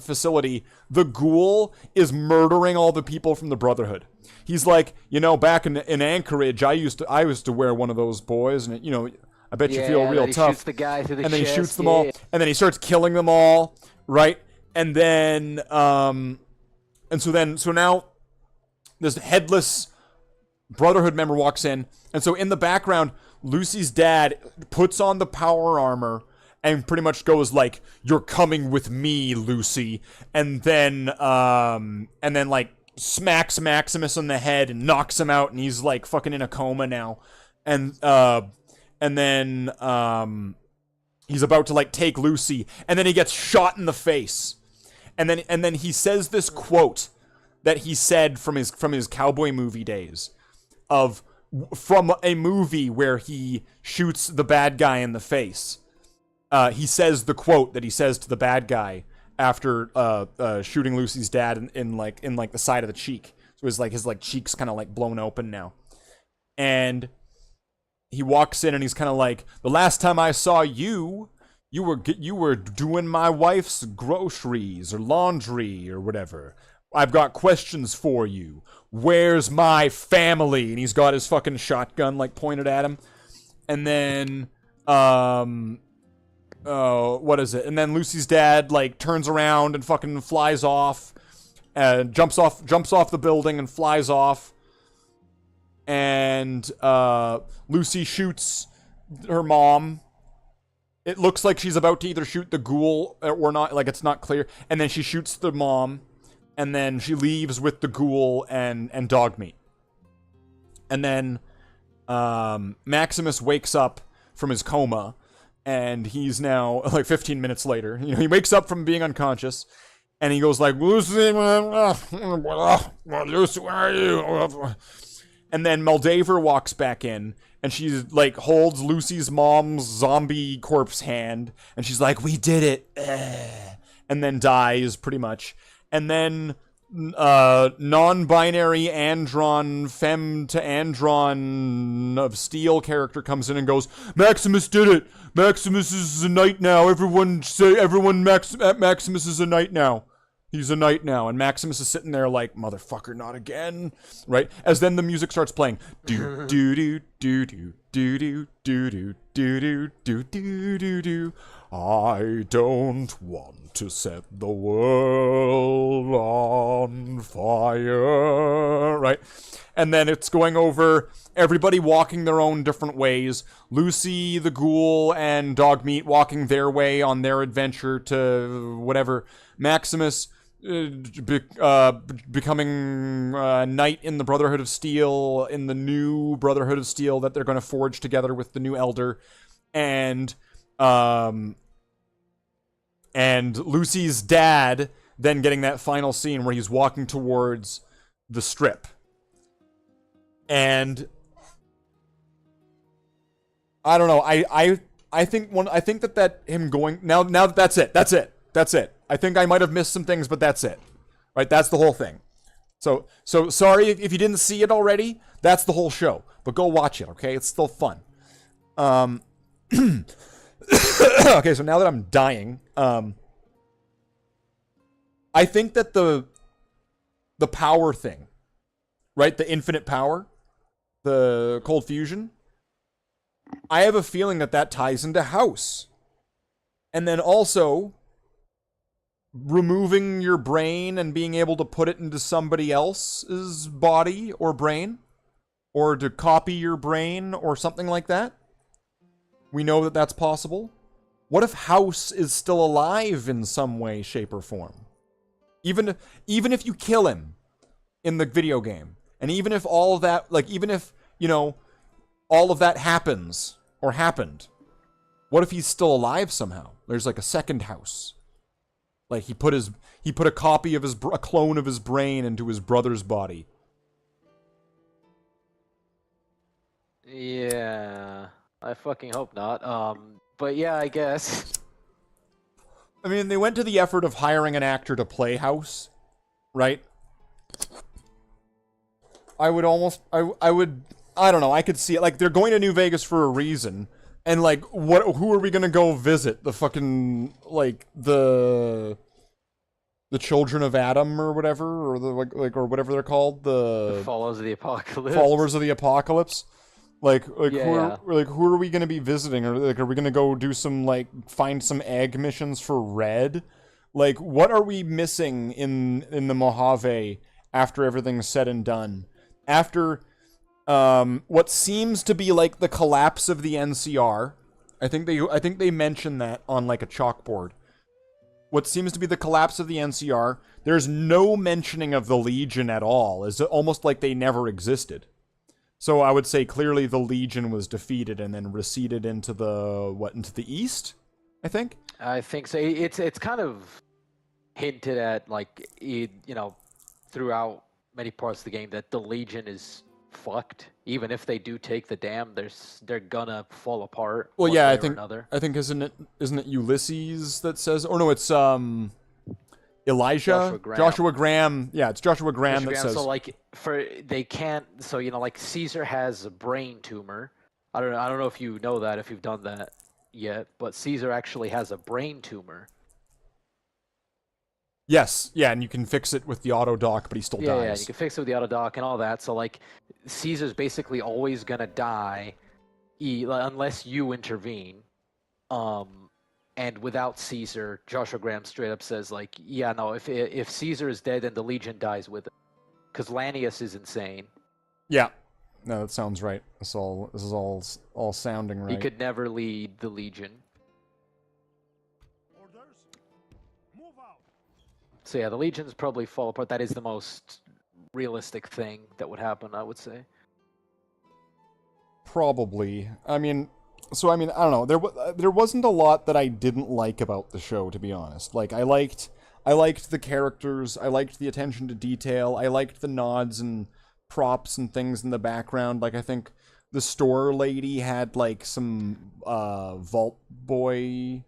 facility, the ghoul is murdering all the people from the Brotherhood. He's like, back in Anchorage, I used to wear one of those boys, and I bet you feel real tough. Shoots the guy through the and then chest, he shoots them all, and then he starts killing them all, right? And then so now this headless Brotherhood member walks in, and so in the background, Lucy's dad puts on the power armor and pretty much goes "You're coming with me, Lucy," and then smacks Maximus on the head and knocks him out, and he's fucking in a coma now, and then he's about to take Lucy, and then he gets shot in the face, and then he says this quote that he said from his cowboy movie days, from a movie where he shoots the bad guy in the face. He says the quote that he says to the bad guy after shooting Lucy's dad in the side of the cheek. So his cheeks kind of blown open now. And he walks in and he's kind of "The last time I saw you were doing my wife's groceries or laundry or whatever. I've got questions for you. Where's my family?" And he's got his fucking shotgun pointed at him. And then what is it? And then Lucy's dad turns around and fucking flies off, and jumps off the building and flies off. And Lucy shoots her mom. It looks like she's about to either shoot the ghoul or not. It's not clear. And then she shoots the mom, and then she leaves with the ghoul and Dogmeat. And then Maximus wakes up from his coma. And he's now 15 minutes later. He wakes up from being unconscious, And he goes like, Lucy, Lucy, where are you? And then Moldaver walks back in, and she like holds Lucy's mom's zombie corpse hand, and she's like, we did it. And then dies, pretty much. And then non-binary Andron, femme to Andron of Steel character comes in and goes, Maximus did it! Maximus is a knight now. Maximus is a knight now. He's a knight now. And Maximus is sitting there like, motherfucker, not again. Right? As then the music starts playing. Do do do do do do do do do do do do do do. I don't want to set the world on fire. Right? And then it's going over everybody walking their own different ways. Lucy, the ghoul, and Dogmeat walking their way on their adventure to whatever. Maximus becoming a knight in the Brotherhood of Steel, in the new Brotherhood of Steel that they're going to forge together with the new Elder. And Lucy's dad then getting that final scene where he's walking towards the strip. And I don't know. I think that him going now that that's it. I think I might have missed some things, but that's it. Right? That's the whole thing. So sorry if you didn't see it already. That's the whole show. But go watch it, okay? It's still fun. Okay, so now that I'm dying, I think that the power thing, right? The infinite power, the cold fusion, I have a feeling that ties into House. And then also removing your brain and being able to put it into somebody else's body or brain, or to copy your brain or something like that. We know that that's possible. What if House is still alive in some way, shape, or form? Even if you kill him in the video game, and even if all of that, like, even if, you know, all of that happens, or happened, what if he's still alive somehow? There's like a second House. Like, he put a copy of a clone of his brain into his brother's body. Yeah, I fucking hope not. But yeah, I guess. I mean, they went to the effort of hiring an actor to play House, right? I don't know, I could see it. Like, they're going to New Vegas for a reason. And, like, who are we gonna go visit? The fucking, like, the Children of Adam or whatever? Or or whatever they're called? The Followers of the Apocalypse. Followers of the Apocalypse. Yeah. Who are we gonna be visiting? Or, like, are we gonna go do some, like, find some egg missions for Red? Like, what are we missing in the Mojave after everything's said and done? After what seems to be like the collapse of the NCR. I think they mentioned that on like a chalkboard. What seems to be the collapse of the NCR. There's no mentioning of the Legion at all. It's almost like they never existed. So I would say clearly the Legion was defeated and then receded into into the east, I think. I think so. It's kind of hinted at, like, you know, throughout many parts of the game that the Legion is fucked. Even if they do take the dam, they're gonna fall apart. Well, yeah, I think isn't it Ulysses that says? Or no, it's Elijah, Joshua Graham. Yeah, it's Joshua Graham that says. So like they can't. So, you know, like Caesar has a brain tumor. I don't know if you know that, if you've done that yet, but Caesar actually has a brain tumor. Yes, yeah, and you can fix it with the auto dock, but he still dies. Yeah, you can fix it with the auto dock and all that. So, like, Caesar's basically always gonna die, unless you intervene. And without Caesar, Joshua Graham straight up says, like, yeah, no, if Caesar is dead, then the Legion dies with it, because Lanius is insane. Yeah, no, that sounds right. This is all sounding right. He could never lead the Legion. So yeah, the Legions probably fall apart. That is the most realistic thing that would happen, I would say. Probably. I mean, I don't know. There wasn't a lot that I didn't like about the show, to be honest. Like, I liked I liked the characters. I liked the attention to detail. I liked the nods and props and things in the background. Like, I think the store lady had, like, some Vault Boy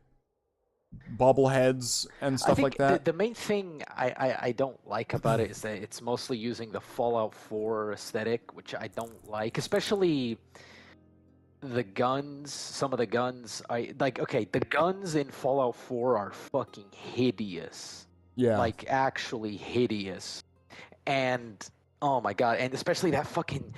bobbleheads and stuff like that. The main thing I don't like about it is that it's mostly using the Fallout 4 aesthetic, which I don't like, especially the guns. Some of the guns, the guns in Fallout 4 are fucking hideous. Yeah. Like, actually hideous. And oh my god, and especially that fucking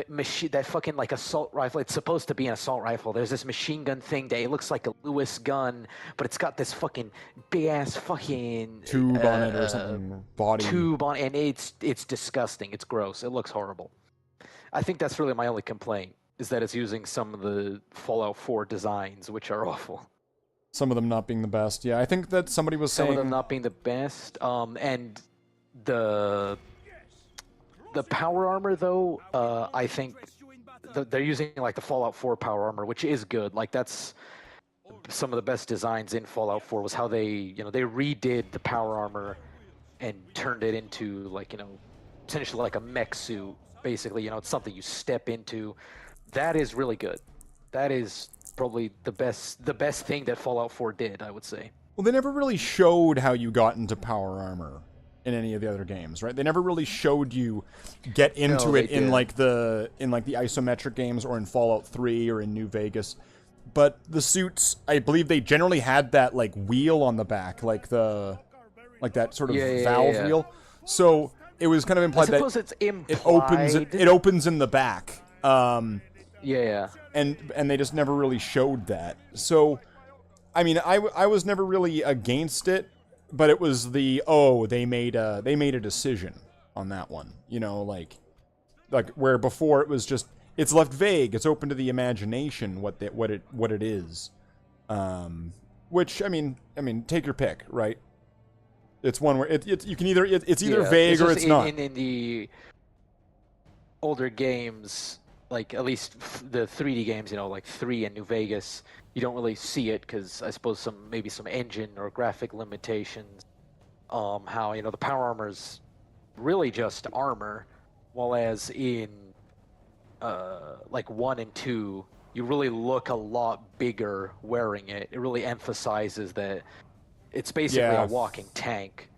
machine, that fucking like assault rifle. It's supposed to be an assault rifle. There's this machine gun thing that it looks like a Lewis gun, but it's got this fucking big ass fucking tube on it or something. Body tube on, and it's disgusting. It's gross. It looks horrible. I think that's really my only complaint, is that it's using some of the Fallout 4 designs, which are awful. Some of them not being the best. Yeah, I think that somebody was saying some of them not being the best. And the power armor, though, I think they're using like the Fallout 4 power armor, which is good. Like, that's some of the best designs in Fallout 4 was how they redid the power armor and turned it into, like, essentially like a mech suit. Basically, it's something you step into. That is really good. That is probably the best thing that Fallout 4 did, I would say. Well, they never really showed how you got into power armor in any of the other games, right? They never really showed you get into it in like the isometric games or in Fallout 3 or in New Vegas. But the suits, I believe they generally had that like wheel on the back, like that sort of valve wheel. So it was kind of implied that it's implied. It opens in the back. Yeah. And they just never really showed that. So, I mean, I was never really against it, but it was they made a decision on that one. Like where before it was just, it's left vague. It's open to the imagination what it is. Which I mean, take your pick, right? It's one where it's either vague or it's not. In the older games, like at least the 3D games, like 3 and New Vegas, you don't really see it because I suppose maybe some engine or graphic limitations. How the power armor is really just armor, while as in like 1 and 2, you really look a lot bigger wearing it. It really emphasizes that it's basically a walking tank.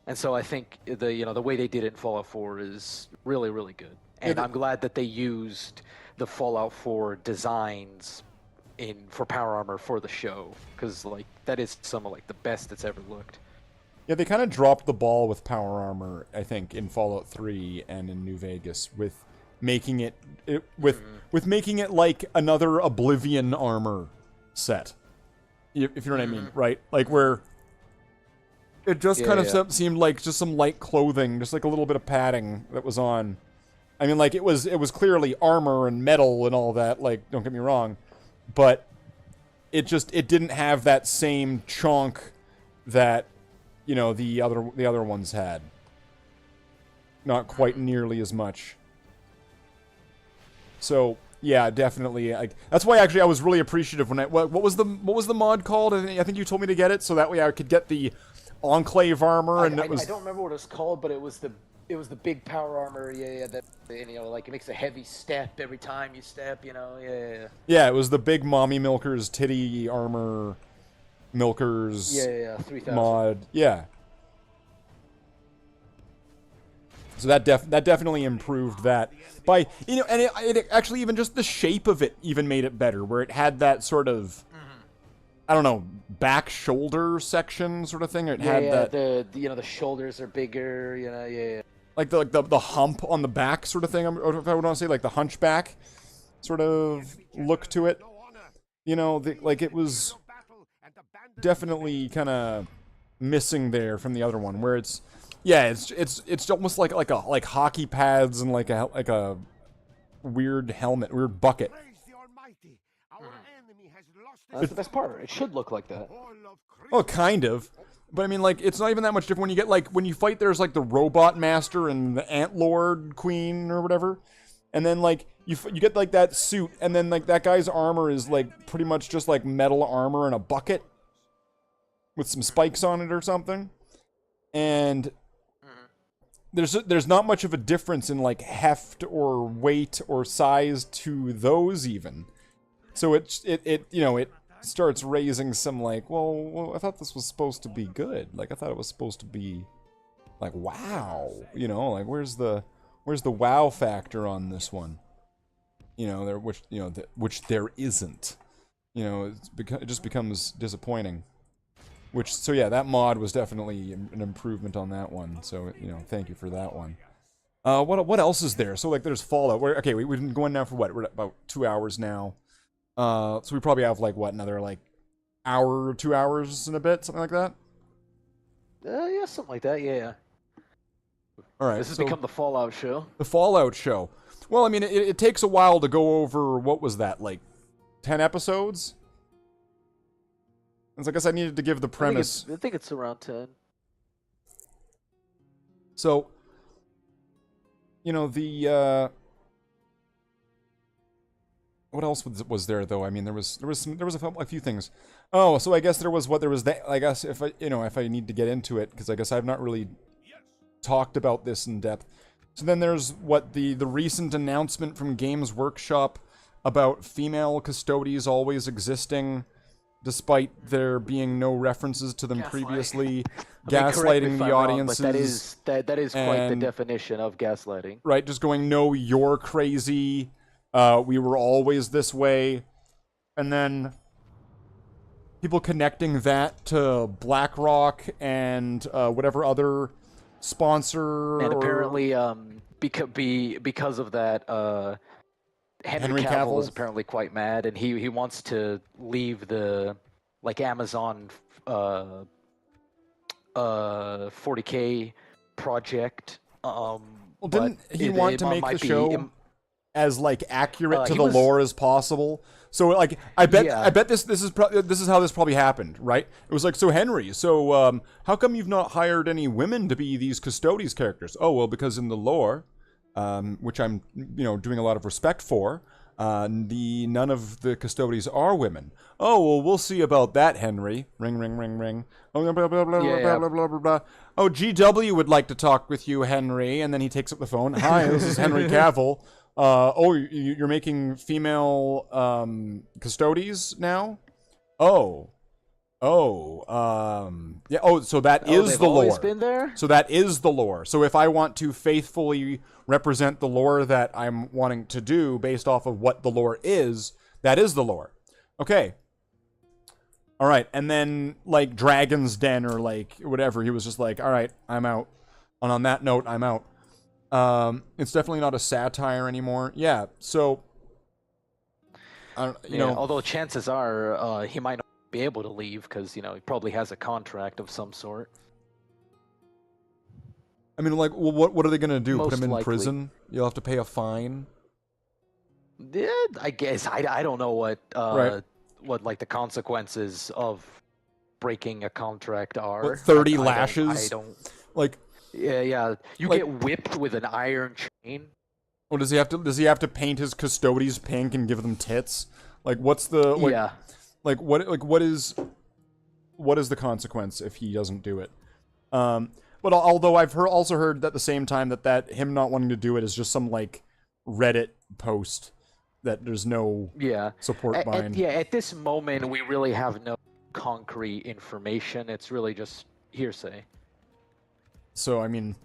And so I think the way they did it in Fallout 4 is really, really good. And I'm glad that they used the Fallout 4 designs for power armor for the show, because like that is some of like the best it's ever looked. Yeah, they kind of dropped the ball with power armor, I think, in Fallout 3 and in New Vegas with making it making it like another Oblivion armor set. If you know what I mean, right? Like where it just kind of seemed like just some light clothing, just like a little bit of padding that was on. I mean, like it was clearly armor and metal and all that. Like, don't get me wrong, but it didn't have that same chunk that the other ones had. Not quite nearly as much. So yeah, definitely. That's why actually I was really appreciative when what was the mod called? I think you told me to get it so that way I could get the Enclave armor. And I don't remember what it was called, but it was the big power armor. Yeah. That like it makes a heavy step every time you step. Yeah. Yeah, it was the big mommy milkers titty armor milkers. Yeah. 3000 mod. Yeah. So that definitely improved that by and it actually even just the shape of it even made it better, where it had that sort of I don't know, back shoulder section sort of thing. It had that the shoulders are bigger, yeah. Like the hump on the back sort of thing. Or if I would want to say like the hunchback sort of look to it. Like it was definitely kind of missing there from the other one, where it's almost like hockey pads and like a weird helmet, weird bucket. That's the best part. It should look like that. Oh, kind of. But I mean, like, it's not even that much different when you get, like, when you fight, there's, like, the Robot Master and the Antlord Queen or whatever. And then, like, you get, like, that suit, and then, like, that guy's armor is, like, pretty much just, like, metal armor and a bucket. with some spikes on it or something. And Mhm. there's not much of a difference in like heft or weight or size to those even. So it starts raising some like, well, I thought this was supposed to be good. Like I thought it was supposed to be like wow, like where's the wow factor on this one? Which there isn't. It just becomes disappointing. So yeah, that mod was definitely an improvement on that one. So thank you for that one. What else is there? So like, there's Fallout. We've been going now for what? We're at about 2 hours now. So we probably have like another like hour or 2 hours and a bit, something like that. Yeah, something like that. Yeah. All right. This has become the Fallout show. The Fallout show. Well, I mean, it takes a while to go over. What was that, like 10 episodes? I guess I needed to give the premise. I think it's around 10. So, what else was there though? I mean, there was a few things. Oh, so I guess there was that. I guess if I need to get into it, because I guess I've not really talked about this in depth. So then there's the recent announcement from Games Workshop about female custodies always existing, despite there being no references to them previously, gaslighting the audiences. But that is quite the definition of gaslighting. Right, just going, no, you're crazy. We were always this way. And then people connecting that to BlackRock and whatever other sponsor. And apparently, because of that, Henry Cavill is apparently quite mad, and he wants to leave the Amazon 40K project. Well, didn't he want to make the show as accurate to the lore as possible? So I bet this is how this probably happened, right? It was so Henry, how come you've not hired any women to be these Custodes characters? Oh, well, because in the lore, which I'm doing a lot of respect for, none of the Custodes are women. Oh, well, we'll see about that, Henry. Ring, ring, ring, ring. Oh, blah, blah, blah, blah, blah, blah, blah, blah, blah. Oh, GW would like to talk with you, Henry. And then he takes up the phone. Hi, this is Henry Cavill. You're making female Custodes now? Yeah. So that is the lore. Always been there? So that is the lore. So if I want to faithfully represent the lore that I'm wanting to do based off of what the lore is, that is the lore. Okay. All right. And then Dragon's Den or whatever, he was just all right, I'm out. And on that note, I'm out. It's definitely not a satire anymore. Yeah. So I don't, although chances are he might not be able to leave because he probably has a contract of some sort. I mean, what are they gonna do? Most Put him in likely. prison? You'll have to pay a fine. Yeah, I guess I don't know what Right. what the consequences of breaking a contract are. What, 30 I lashes? don't. Like, Yeah. You get whipped with an iron chain. well, does he have to paint his Custodes pink and give them tits? What's the Yeah. what is the consequence if he doesn't do it? But although I've also heard at the same time that him not wanting to do it is just some Reddit post that there's no support behind. At this moment we really have no concrete information. It's really just hearsay. So I mean,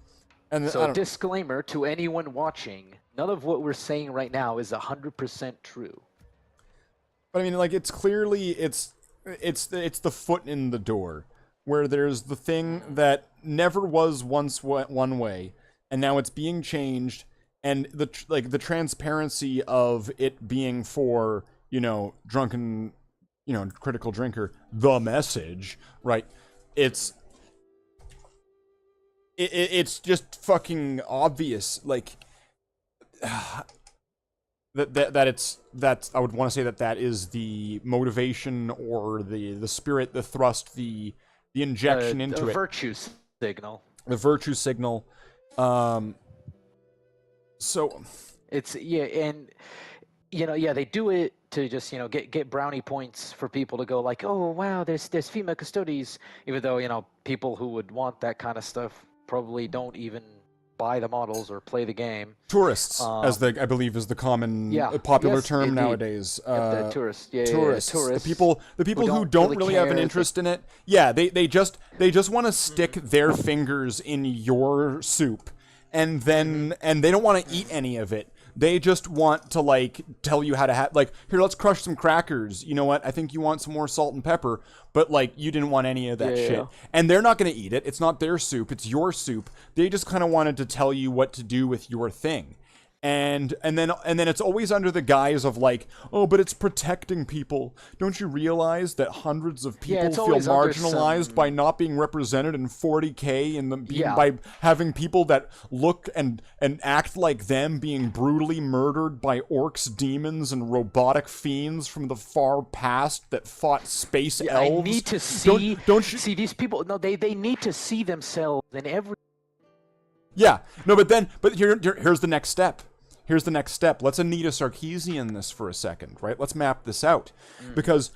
so disclaimer to anyone watching: none of what we're saying right now is 100% true. But I mean, it's clearly it's the foot in the door, where there's the thing that never was once one way, and now it's being changed, and the transparency of it being for drunken, critical drinker, the message, right? It's just fucking obvious, that I would want to say that is the motivation or the spirit, the thrust, the injection into it. Virtue signal. The virtue signal. So it's and yeah, they do it to just get brownie points for people to go like, oh wow, there's female custodies, even though people who would want that kind of stuff probably don't even buy the models or play the game. Tourists, I believe is the common popular yes, term indeed. nowadays. Yep, the tourists, tourists, tourists, the people who don't really have an interest in it. Yeah, they just want to stick their fingers in your soup, and then and they don't want to eat any of it. They just want to like tell you how to have like, here, let's crush some crackers. You know what? I think you want some more salt and pepper, but like you didn't want any of that shit. Yeah. And they're not going to eat it. It's not their soup. It's your soup. They just kind of wanted to tell you what to do with your thing. And then it's always under the guise of like, oh, but it's protecting people. Don't you realize that hundreds of people feel marginalized by not being represented in 40K and by having people that look and act like them being brutally murdered by orcs, demons, and robotic fiends from the far past that fought space elves? I need to see. Don't you see these people? No, they need to see themselves in every. Yeah, no, but here's the next step. Here's the next step. Let's Anita Sarkeesian this for a second, right? Let's map this out. Because,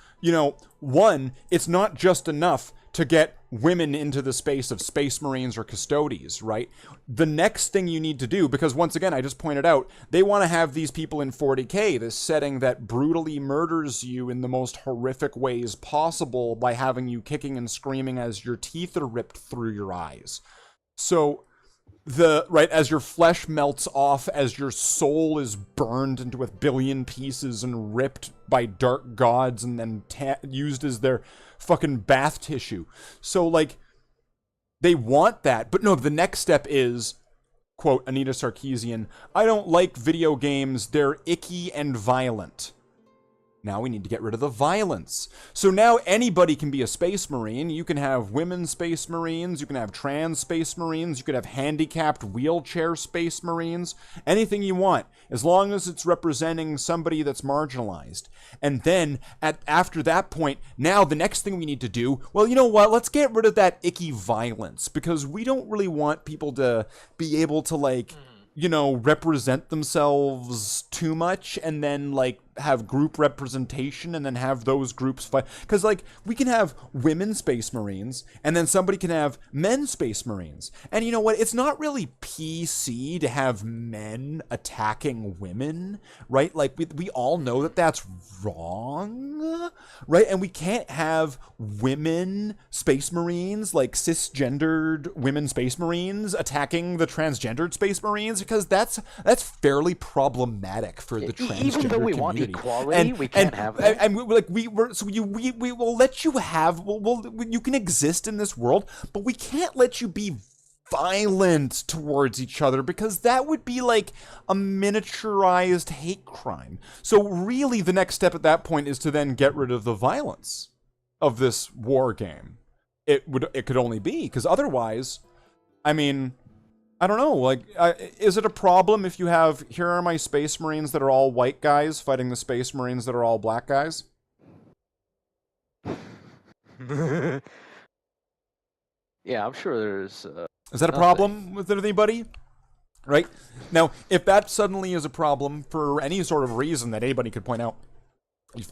one, it's not just enough to get women into the space of Space Marines or Custodies, right? The next thing you need to do, because once again, I just pointed out, they want to have these people in 40K, this setting that brutally murders you in the most horrific ways possible by having you kicking and screaming as your teeth are ripped through your eyes. So as your flesh melts off, as your soul is burned into a billion pieces and ripped by dark gods and then used as their fucking bath tissue. So like, they want that, but no, the next step is, quote, Anita Sarkeesian, I don't like video games, they're icky and violent. Now we need to get rid of the violence. So now anybody can be a Space Marine. You can have women Space Marines, you can have trans Space Marines, you could have handicapped wheelchair Space Marines, anything you want, as long as it's representing somebody that's marginalized. And then, after that point, now the next thing we need to do, well, you know what, let's get rid of that icky violence, because we don't really want people to be able to, like, represent themselves too much and then, like, have group representation and then have those groups fight. Because, like, we can have women Space Marines and then somebody can have men Space Marines. And you know what? It's not really PC to have men attacking women, right? Like, we all know that that's wrong, right? And we can't have women Space Marines, like cisgendered women Space Marines, attacking the transgendered Space Marines, because that's fairly problematic for the transgender community. Even though we want equality, we can't have that. And we will let you have. You can exist in this world, but we can't let you be violent towards each other, because that would be like a miniaturized hate crime. So really, the next step at that point is to then get rid of the violence of this war game. It could only be because otherwise, I mean, I don't know, like, is it a problem if you have, here are my Space Marines that are all white guys fighting the Space Marines that are all black guys? Yeah, I'm sure there's... Is that a problem with anybody? Right? Now, if that suddenly is a problem for any sort of reason that anybody could point out,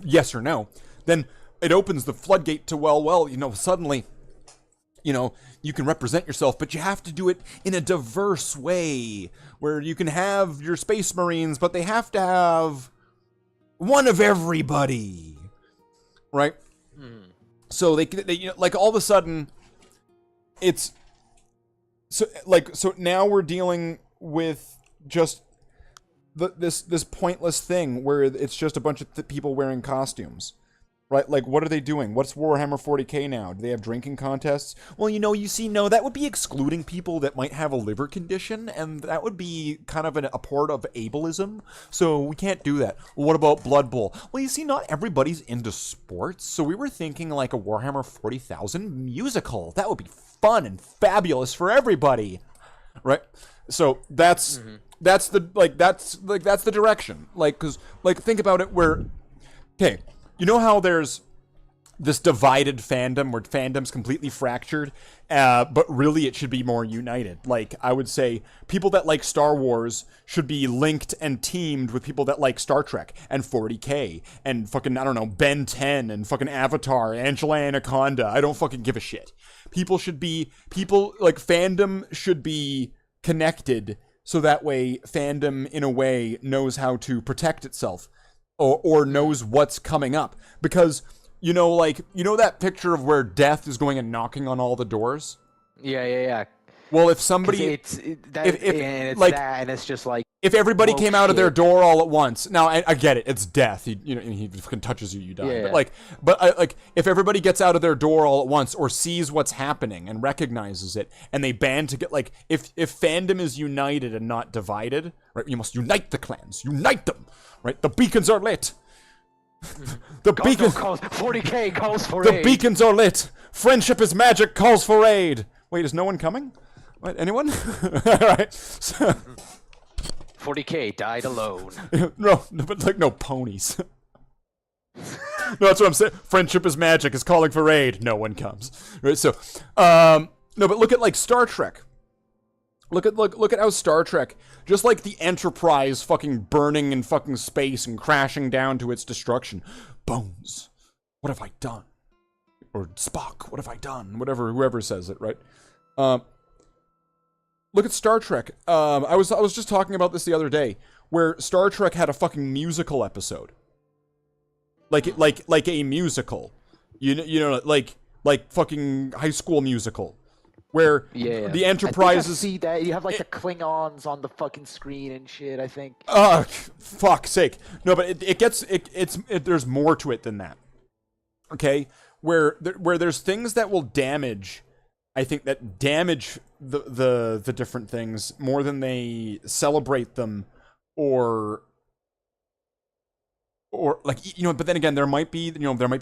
yes or no, then it opens the floodgate to, suddenly... you can represent yourself, but you have to do it in a diverse way, where you can have your Space Marines, but they have to have one of everybody, right? So they like, all of a sudden, it's so now we're dealing with just this pointless thing where it's just a bunch of people wearing costumes. Right, like, what are they doing? What's Warhammer 40K now? Do they have drinking contests? Well, that would be excluding people that might have a liver condition, and that would be kind of a part of ableism, so we can't do that. Well, what about Blood Bowl? Well, not everybody's into sports, so we were thinking like a Warhammer 40,000 musical. That would be fun and fabulous for everybody, right? So that's the direction. Like, because, like, think about it where, okay, you know how there's this divided fandom where fandom's completely fractured, but really it should be more united. Like, I would say people that like Star Wars should be linked and teamed with people that like Star Trek and 40K and fucking, I don't know, Ben 10 and fucking Avatar, Angela Anaconda. I don't fucking give a shit. Fandom should be connected so that way fandom, in a way, knows how to protect itself or knows what's coming up. Because, that picture of where death is going and knocking on all the doors? Yeah. Well, if somebody... it's just like... If everybody came out of their door all at once... Now, I get it. It's death. He fucking touches you, you die. Yeah. But if everybody gets out of their door all at once or sees what's happening and recognizes it, and they band to get... If fandom is united and not divided, right? You must unite the clans. Unite them, right? The beacons are lit. The beacons... 40K calls for aid. The beacons are lit. Friendship is magic calls for aid. Wait, is no one coming? What, anyone? All right. 40K died alone. No, but no ponies. No, that's what I'm saying. Friendship is magic is calling for aid. No one comes. Right. So, no, but look at Star Trek. Look at how Star Trek, just like the Enterprise fucking burning in fucking space and crashing down to its destruction. Bones, what have I done? Or Spock, what have I done? Whoever says it, right? Look at Star Trek. I was just talking about this the other day, where Star Trek had a fucking musical episode. Like a musical. Like fucking High School Musical. Where the Enterprise is... see that. You have the Klingons on the fucking screen and shit, I think. Fuck's sake. No, but there's more to it than that. Okay? Where there's things that will damage... I think that damage the different things more than they celebrate them or but then again, there might be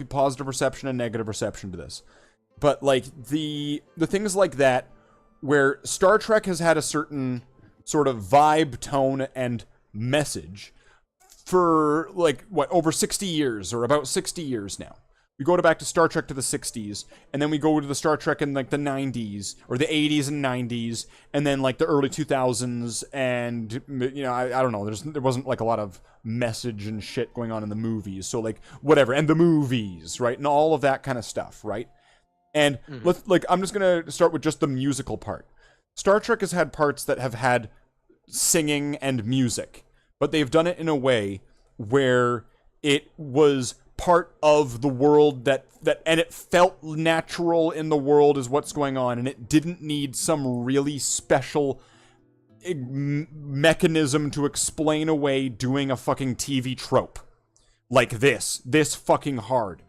positive reception and negative reception to this. But the things like that, where Star Trek has had a certain sort of vibe, tone, and message for over 60 years or about 60 years now. We go back to Star Trek to the 60s, and then we go to the Star Trek in the 90s or the 80s and 90s, and then the early 2000s, and I don't know. There wasn't a lot of message and shit going on in the movies, so whatever, and the movies, right, and all of that kind of stuff, right. And I'm just gonna start with just the musical part. Star Trek has had parts that have had singing and music, but they've done it in a way where it was part of the world that and it felt natural in the world is what's going on, and it didn't need some really special mechanism to explain away doing a fucking TV trope like this fucking hard.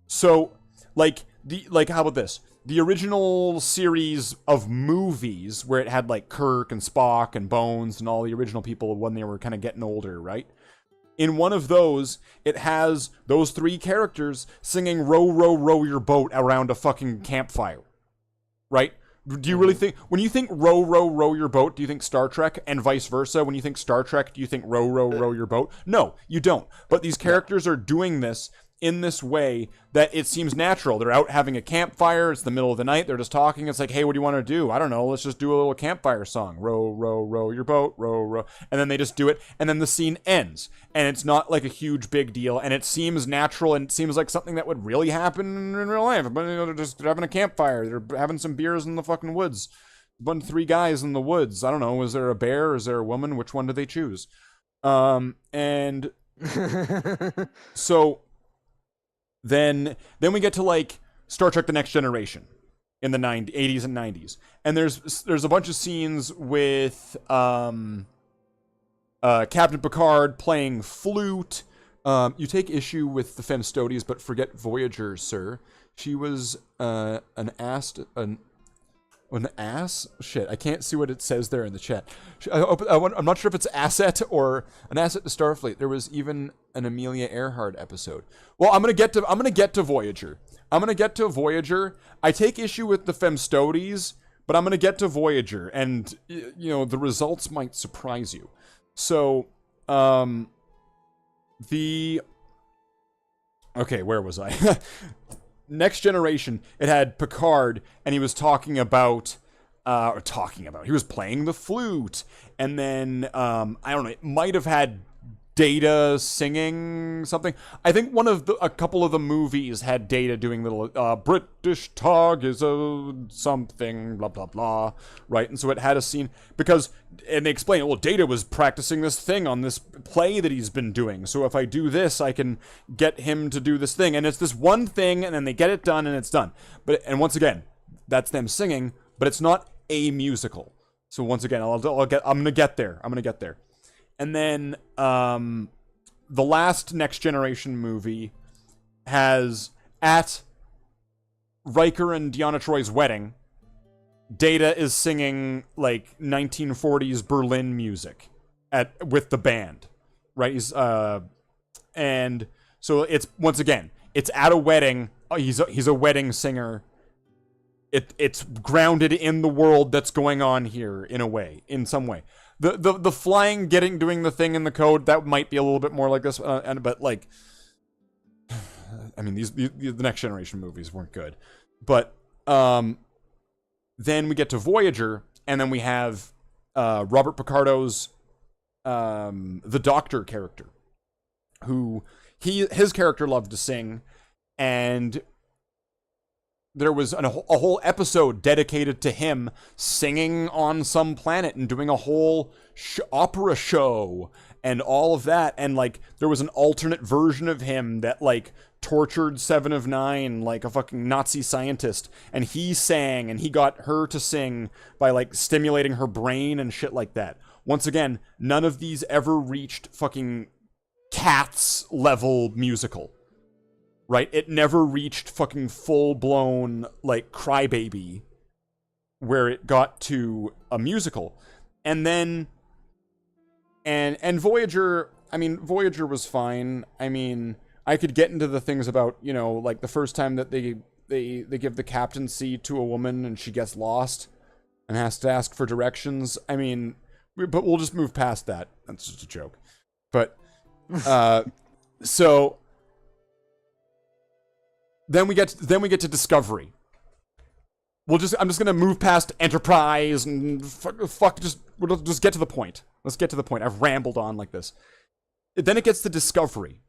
So how about this? The original series of movies where it had Kirk and Spock and Bones and all the original people when they were kind of getting older, right? In one of those, it has those three characters singing "Row, row, row your boat" around a fucking campfire, right? Do you really think, when you think "Row, row, row your boat," do you think Star Trek, and vice versa? When you think Star Trek, do you think "Row, row, row your boat"? No, you don't. But these characters are doing this in this way that it seems natural. They're out having a campfire. It's the middle of the night. They're just talking. It's hey, what do you want to do? I don't know. Let's just do a little campfire song. Row, row, row your boat. Row, row. And then they just do it. And then the scene ends. And it's not a huge big deal. And it seems natural. And it seems like something that would really happen in real life. But they're just having a campfire. They're having some beers in the fucking woods. Three guys in the woods. I don't know. Is there a bear? Is there a woman? Which one do they choose? And so... Then we get to Star Trek: The Next Generation in the 80s and 90s, and there's a bunch of scenes with Captain Picard playing flute. You take issue with the Femstodes, but forget Voyager, sir. She was an ass. Shit, I can't see what it says there in the chat. I'm not sure if it's asset or an asset to Starfleet. There was even an Amelia Earhart episode. Well, I'm gonna get to Voyager. I take issue with the Femstodes, but I'm gonna get to Voyager, and the results might surprise you. So, okay, where was I? Next Generation, it had Picard, and he was talking about, he was playing the flute, and then, I don't know, it might have had Data singing something. I think a couple of the movies had Data doing little, British Tog is a something, blah, blah, blah, right? And so it had a scene, and they explain, well, Data was practicing this thing on this play that he's been doing, so if I do this, I can get him to do this thing, and it's this one thing, and then they get it done, and it's done. And once again, that's them singing, but it's not a musical. So once again, I'm gonna get there. And then the last Next Generation movie has, at Riker and Deanna Troy's wedding, Data is singing like 1940s Berlin music with the band, right? And so it's, once again, it's at a wedding. He's a wedding singer. It's grounded in the world that's going on here in some way. The flying, doing the thing in the code, that might be a little bit more like this, but like, I mean, the Next Generation movies weren't good, but then we get to Voyager, and then we have Robert Picardo's the Doctor character, who his character loved to sing, and there was a whole episode dedicated to him singing on some planet and doing a whole opera show and all of that. And like, there was an alternate version of him that like tortured Seven of Nine like a fucking Nazi scientist, and he sang, and he got her to sing by like stimulating her brain and shit like that. Once again, none of these ever reached fucking Cats level musical. Right? It never reached fucking full-blown, like, Crybaby, where it got to a musical. And then, and Voyager, I mean, Voyager was fine. I mean, I could get into the things about, you know, like, the first time that they give the captaincy to a woman and she gets lost and has to ask for directions. I mean, but we'll just move past that. That's just a joke. But, so... Then we get to Discovery. I'm just gonna move past Enterprise and we'll just get to the point. Let's get to the point. I've rambled on like this. Then it gets to Discovery,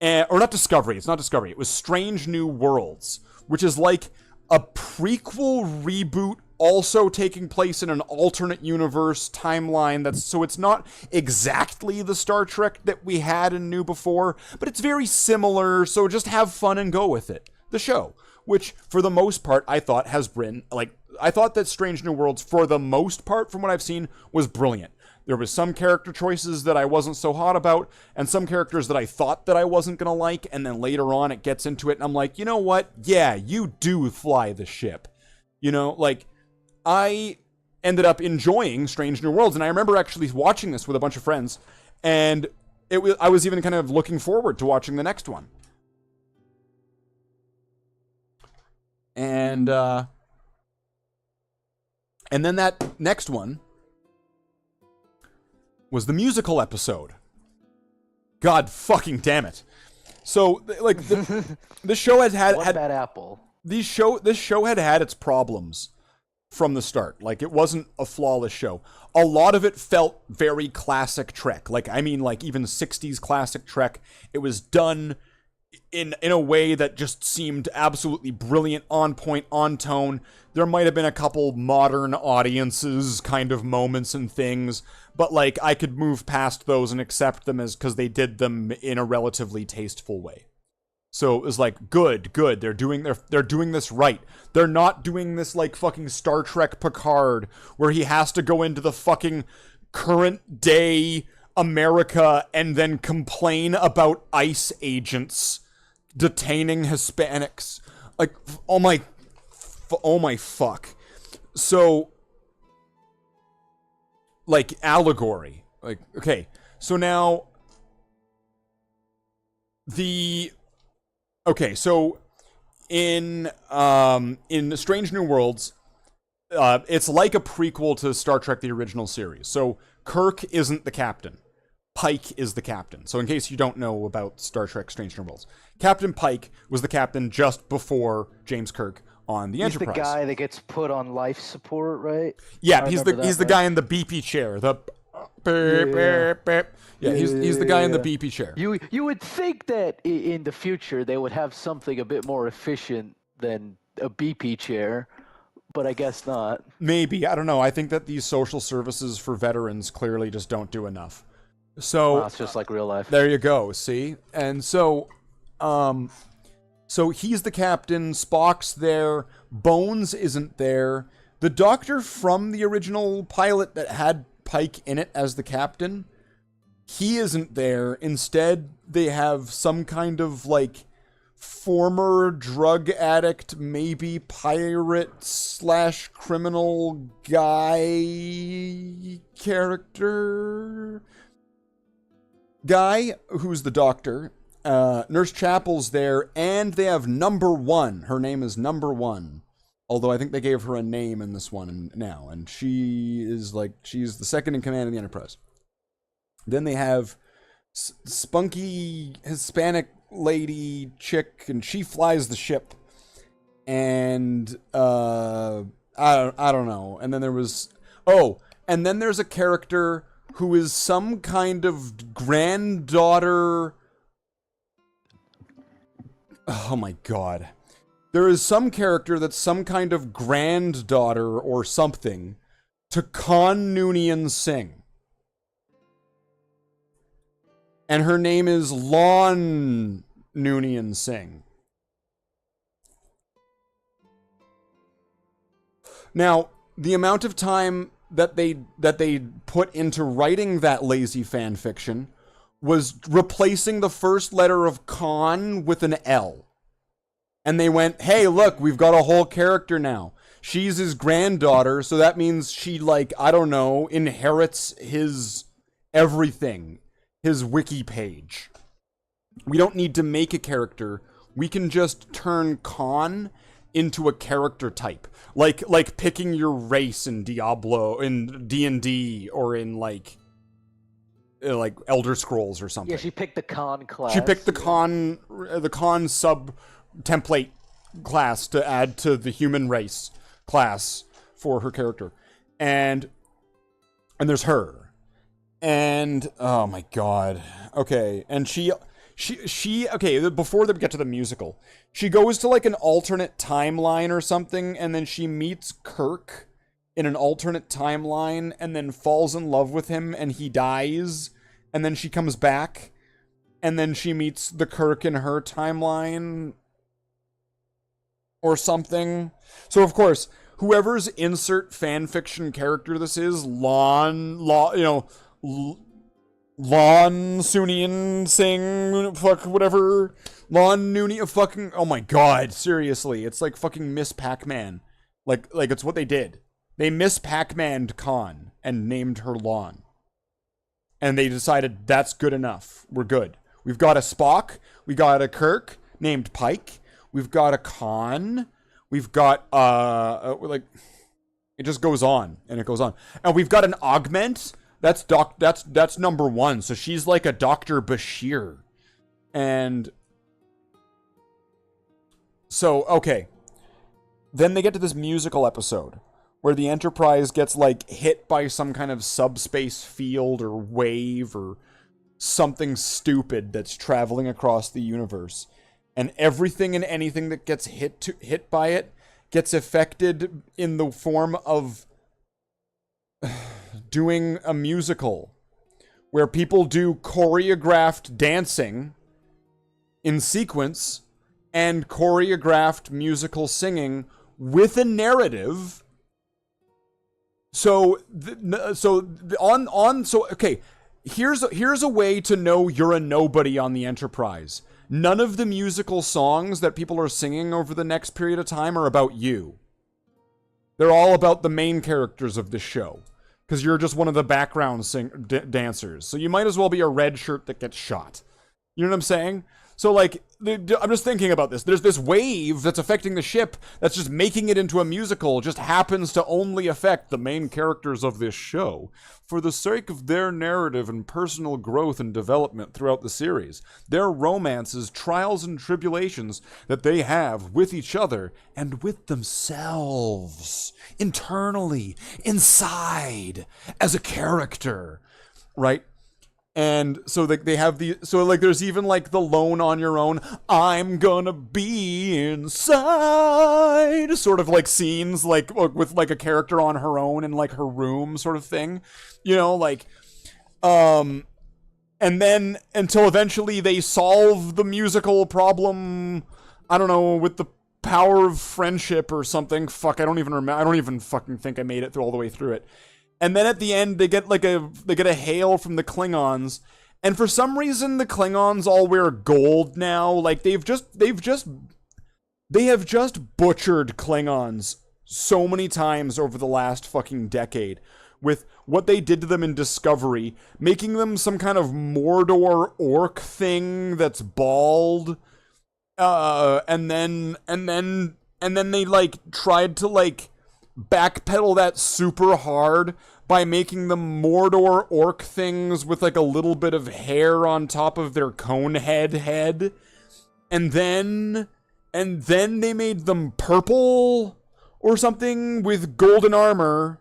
or not Discovery. It's not Discovery. It was Strange New Worlds, which is like a prequel reboot, also taking place in an alternate universe timeline. So it's not exactly the Star Trek that we had and knew before, but it's very similar. So just have fun and go with it. The show, which for the most part I thought has been like, I thought that Strange New Worlds for the most part from what I've seen was brilliant. There was some character choices that I wasn't so hot about, and some characters that I thought that I wasn't gonna like, and then later on it gets into it and I'm like, you know what? Yeah, you do fly the ship. You know, like, I ended up enjoying Strange New Worlds, and I remember actually watching this with a bunch of friends, and I was even kind of looking forward to watching the next one. And then that next one was the musical episode. God fucking damn it. So, like, this show had One bad apple. This show had its problems from the start. Like, it wasn't a flawless show. A lot of it felt very classic Trek. Like, I mean, like, even 60s classic Trek. It was done in a way that just seemed absolutely brilliant, on point, on tone. There might have been a couple modern audiences kind of moments and things, but like, I could move past those and accept them as because they did them in a relatively tasteful way. So it was like, good. They're doing this right. They're not doing this like fucking Star Trek Picard, where he has to go into the fucking current day America and then complain about ICE agents detaining Hispanics. Like, oh my fuck. So, like, allegory. Like, okay, so now so in Strange New Worlds, it's like a prequel to Star Trek the original series. So Kirk isn't the captain. Pike is the captain. So in case you don't know about Star Trek Strange New Worlds, Captain Pike was the captain just before James Kirk on the Enterprise. He's the guy that gets put on life support, right? Yeah, he's the guy in the beepy chair. The he's the guy in the beepy chair. You would think that in the future they would have something a bit more efficient than a beepy chair, but I guess not. Maybe, I don't know. I think that these social services for veterans clearly just don't do enough. So it's just like real life. There you go. See, and so he's the captain. Spock's there. Bones isn't there. The Doctor from the original pilot that had Pike in it as the captain, he isn't there. Instead, they have some kind of like former drug addict, maybe pirate / criminal guy character. Guy, who's the Doctor, Nurse Chapel's there, and they have Number One. Her name is Number One. Although I think they gave her a name in this one now, and she's the second in command of the Enterprise. Then they have spunky Hispanic lady chick, and she flies the ship. And I don't know. And then there's a character who is some kind of granddaughter. Oh my god. There is some character that's some kind of granddaughter or something to Khan Noonien Singh. And her name is Lon Noonien Singh. Now, the amount of time that they put into writing that lazy fan fiction was replacing the first letter of Khan with an L. And they went, hey, look, we've got a whole character now. She's his granddaughter, so that means she, inherits his everything, his wiki page. We don't need to make a character. We can just turn Khan into a character type. Like picking your race in Diablo, in D&D, or in, like Elder Scrolls or something. Yeah, she picked the Khan class. She picked the Khan sub-template class to add to the human race class for her character. And there's her. And, oh my god. Okay, and she okay, before they get to the musical, she goes to like an alternate timeline or something, and then she meets Kirk in an alternate timeline, and then falls in love with him, and he dies, and then she comes back, and then she meets the Kirk in her timeline, or something. So of course, whoever's insert fanfiction character this is, Lon Soonian Singh, fuck, whatever. Lon Nooney, fucking, oh my god, seriously. It's like fucking Miss Pac-Man. Like it's what they did. They Miss Pac-Man'd Khan and named her Lon. And they decided that's good enough. We're good. We've got a Spock. We got a Kirk named Pike. We've got a Khan. We've got, it just goes on and it goes on. And we've got an Augment. That's Number One. So she's like a Dr. Bashir. And so, okay. Then they get to this musical episode where the Enterprise gets like hit by some kind of subspace field or wave or something stupid that's traveling across the universe. And everything and anything that gets hit by it gets affected in the form of doing a musical where people do choreographed dancing in sequence and choreographed musical singing with a narrative. Okay, here's a way to know you're a nobody on the Enterprise. None of the musical songs that people are singing over the next period of time are about you. They're all about the main characters of this show. Because you're just one of the background dancers. So you might as well be a red shirt that gets shot. You know what I'm saying? So like, I'm just thinking about this. There's this wave that's affecting the ship that's just making it into a musical, just happens to only affect the main characters of this show for the sake of their narrative and personal growth and development throughout the series. Their romances, trials, and tribulations that they have with each other and with themselves, internally, inside, as a character, right? And so they have there's even like the lone on your own, I'm gonna be inside sort of like scenes like with like a character on her own in like her room sort of thing, like and then until eventually they solve the musical problem, I don't know, with the power of friendship or something. Fuck, I don't even fucking think I made it through all the way through it. And then at the end, they get a hail from the Klingons, and for some reason, the Klingons all wear gold now. Like they have just butchered Klingons so many times over the last fucking decade with what they did to them in Discovery, making them some kind of Mordor orc thing that's bald, and then they like tried to like backpedal that super hard by making them Mordor orc things with like a little bit of hair on top of their cone head. And then they made them purple or something with golden armor.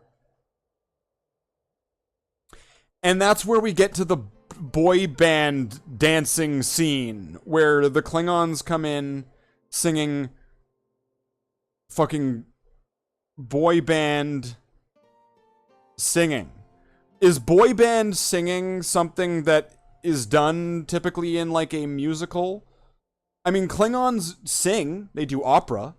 And that's where we get to the boy band dancing scene where the Klingons come in singing fucking boy band singing. Is boy band singing something that is done typically in like a musical? I mean, Klingons sing, they do opera,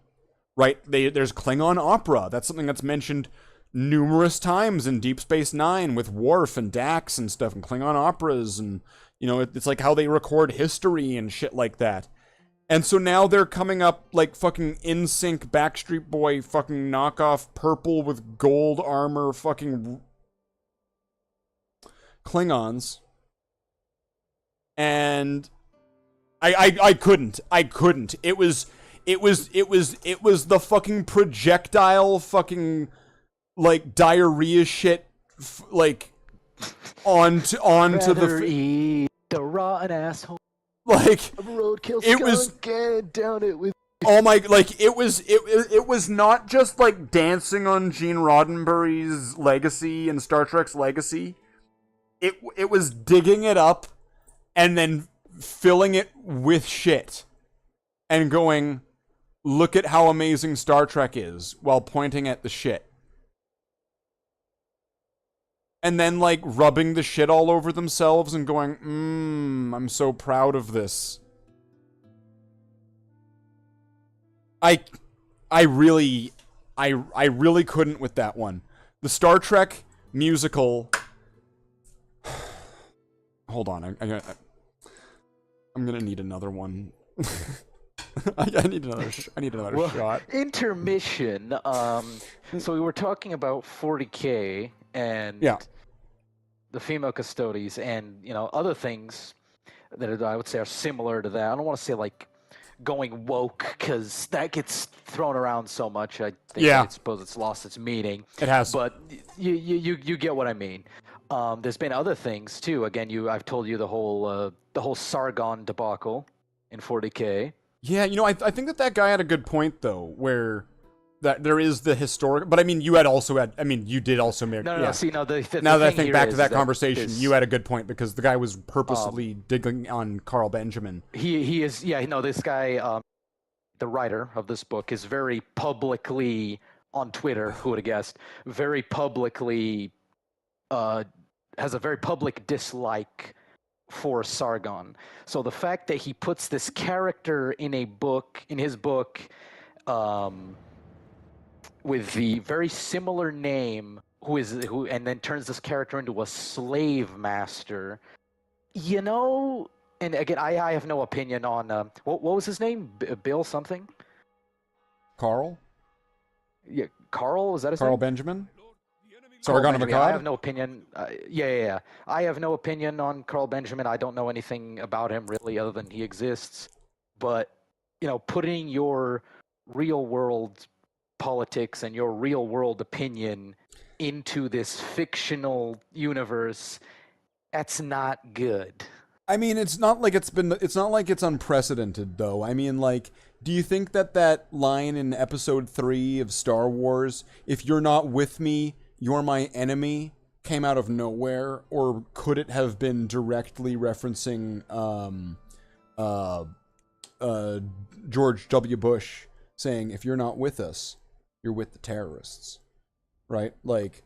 right? There's Klingon opera. That's something that's mentioned numerous times in Deep Space Nine with Worf and Dax and stuff, and Klingon operas, and it's like how they record history and shit like that. And so now they're coming up like fucking NSYNC Backstreet Boy fucking knockoff purple with gold armor fucking Klingons. And I couldn't. It was the fucking projectile fucking like diarrhea shit like onto eat the rotten asshole. Like roadkill it was down it with. Oh my! Like it was not just like dancing on Gene Roddenberry's legacy and Star Trek's legacy. It was digging it up and then filling it with shit and going, look at how amazing Star Trek is, while pointing at the shit. And then like rubbing the shit all over themselves and going, I'm so proud of this. I really couldn't with that one. The Star Trek musical. Hold on, I'm gonna need another one. I need another shot. Intermission. So we were talking about 40K and the female custodies and other things that I would say are similar to that. I don't want to say like going woke because that gets thrown around so much. I suppose it's lost its meaning. It has, but you get what I mean. There's been other things too. Again, I've told you the whole Sargon debacle in 40K. Yeah, I think that guy had a good point though, where that there is the historic. But I mean, you did also make. No. See, now that I think back to that conversation, you had a good point because the guy was purposely digging on Carl Benjamin. He is. Yeah, this guy, the writer of this book, is very publicly on Twitter. Who would have guessed? Very publicly, has a very public dislike for Sargon. So the fact that he puts this character in his book, with the very similar name, who and then turns this character into a slave master, and again, I have no opinion on what was his name? Bill something? Carl? Yeah, Carl, was that his Carl name? Benjamin? Carl Sargon of Benjamin. I Akkad? have no opinion. Yeah. I have no opinion on Carl Benjamin. I don't know anything about him really, other than he exists. But putting your real world politics and your real world opinion into this fictional universe, that's not good. I mean, it's not like it's unprecedented though. I mean, like, do you think that line in episode 3 of Star Wars, if you're not with me, you're my enemy, came out of nowhere, or could it have been directly referencing George W. Bush saying, if you're not with us, you're with the terrorists, right? Like,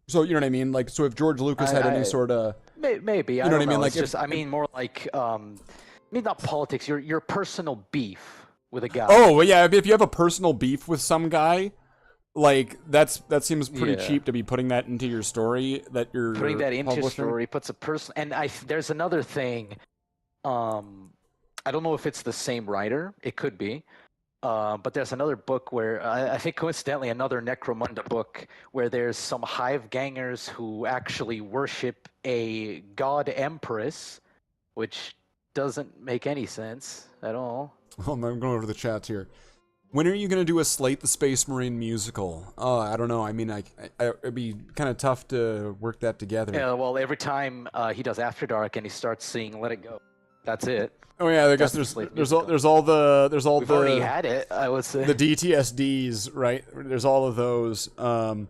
so you know what I mean? Like, so if George Lucas had any sort of maybe you I know don't what I mean? know. Like, It's just I mean more like not politics. Your personal beef with a guy. oh well, yeah, if you have a personal beef with some guy, like that seems pretty Yeah. cheap to be putting that into your story that you're Putting that into your publishing. story puts a person. And there's another thing. I don't know if it's the same writer. It could be. But there's another book where I think coincidentally another Necromunda book where there's some hive gangers who actually worship a god empress, which doesn't make any sense at all. Oh, I'm going over the chats here. When are you going to do a Slate the Space Marine musical? I don't know. I mean, it'd be kind of tough to work that together. Yeah, well, every time he does Afterdark and he starts singing "Let It Go," that's it. Oh yeah, I guess That's there's all We've already had it. I would say the DTSDs, right? There's all of those. Oh,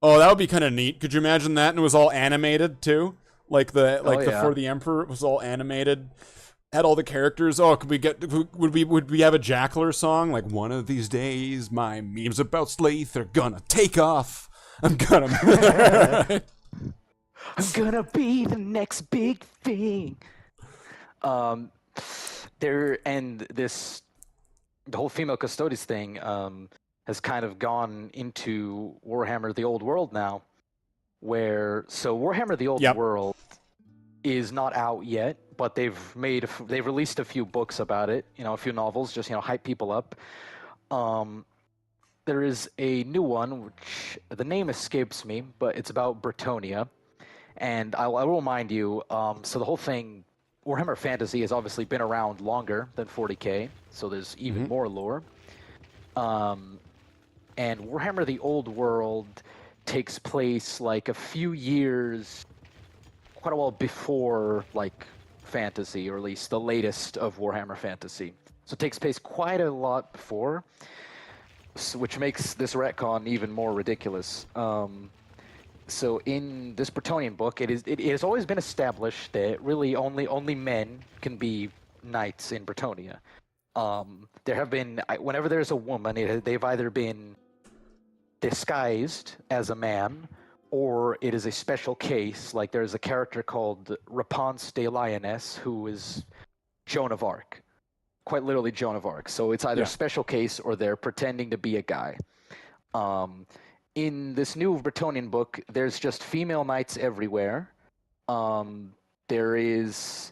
that would be kind of neat. Could you imagine that? And it was all animated too, like the For the Emperor was all animated. Had all the characters. Oh, would we have a Jackler song? Like, one of these days, my memes about Slaith are gonna take off. I'm gonna be the next big thing. The whole female custodes thing has kind of gone into Warhammer the Old World now, where Warhammer the Old World is not out yet, but they've released a few books about it, a few novels, just hype people up. There is a new one which the name escapes me, but it's about Bretonia, and I will remind you. So the whole thing, Warhammer Fantasy has obviously been around longer than 40k, so there's even more lore. And Warhammer the Old World takes place like a few years, quite a while before like Fantasy, or at least the latest of Warhammer Fantasy. So it takes place quite a lot before, which makes this retcon even more ridiculous. So in this Bretonian book, it has always been established that really only men can be knights in Bretonia. There have been, whenever there's a woman, they've either been disguised as a man, or it is a special case. Like there's a character called Rapunzel de Lioness, who is Joan of Arc, quite literally Joan of Arc. So it's either special case or they're pretending to be a guy. In this new Bretonian book, there's just female knights everywhere. There is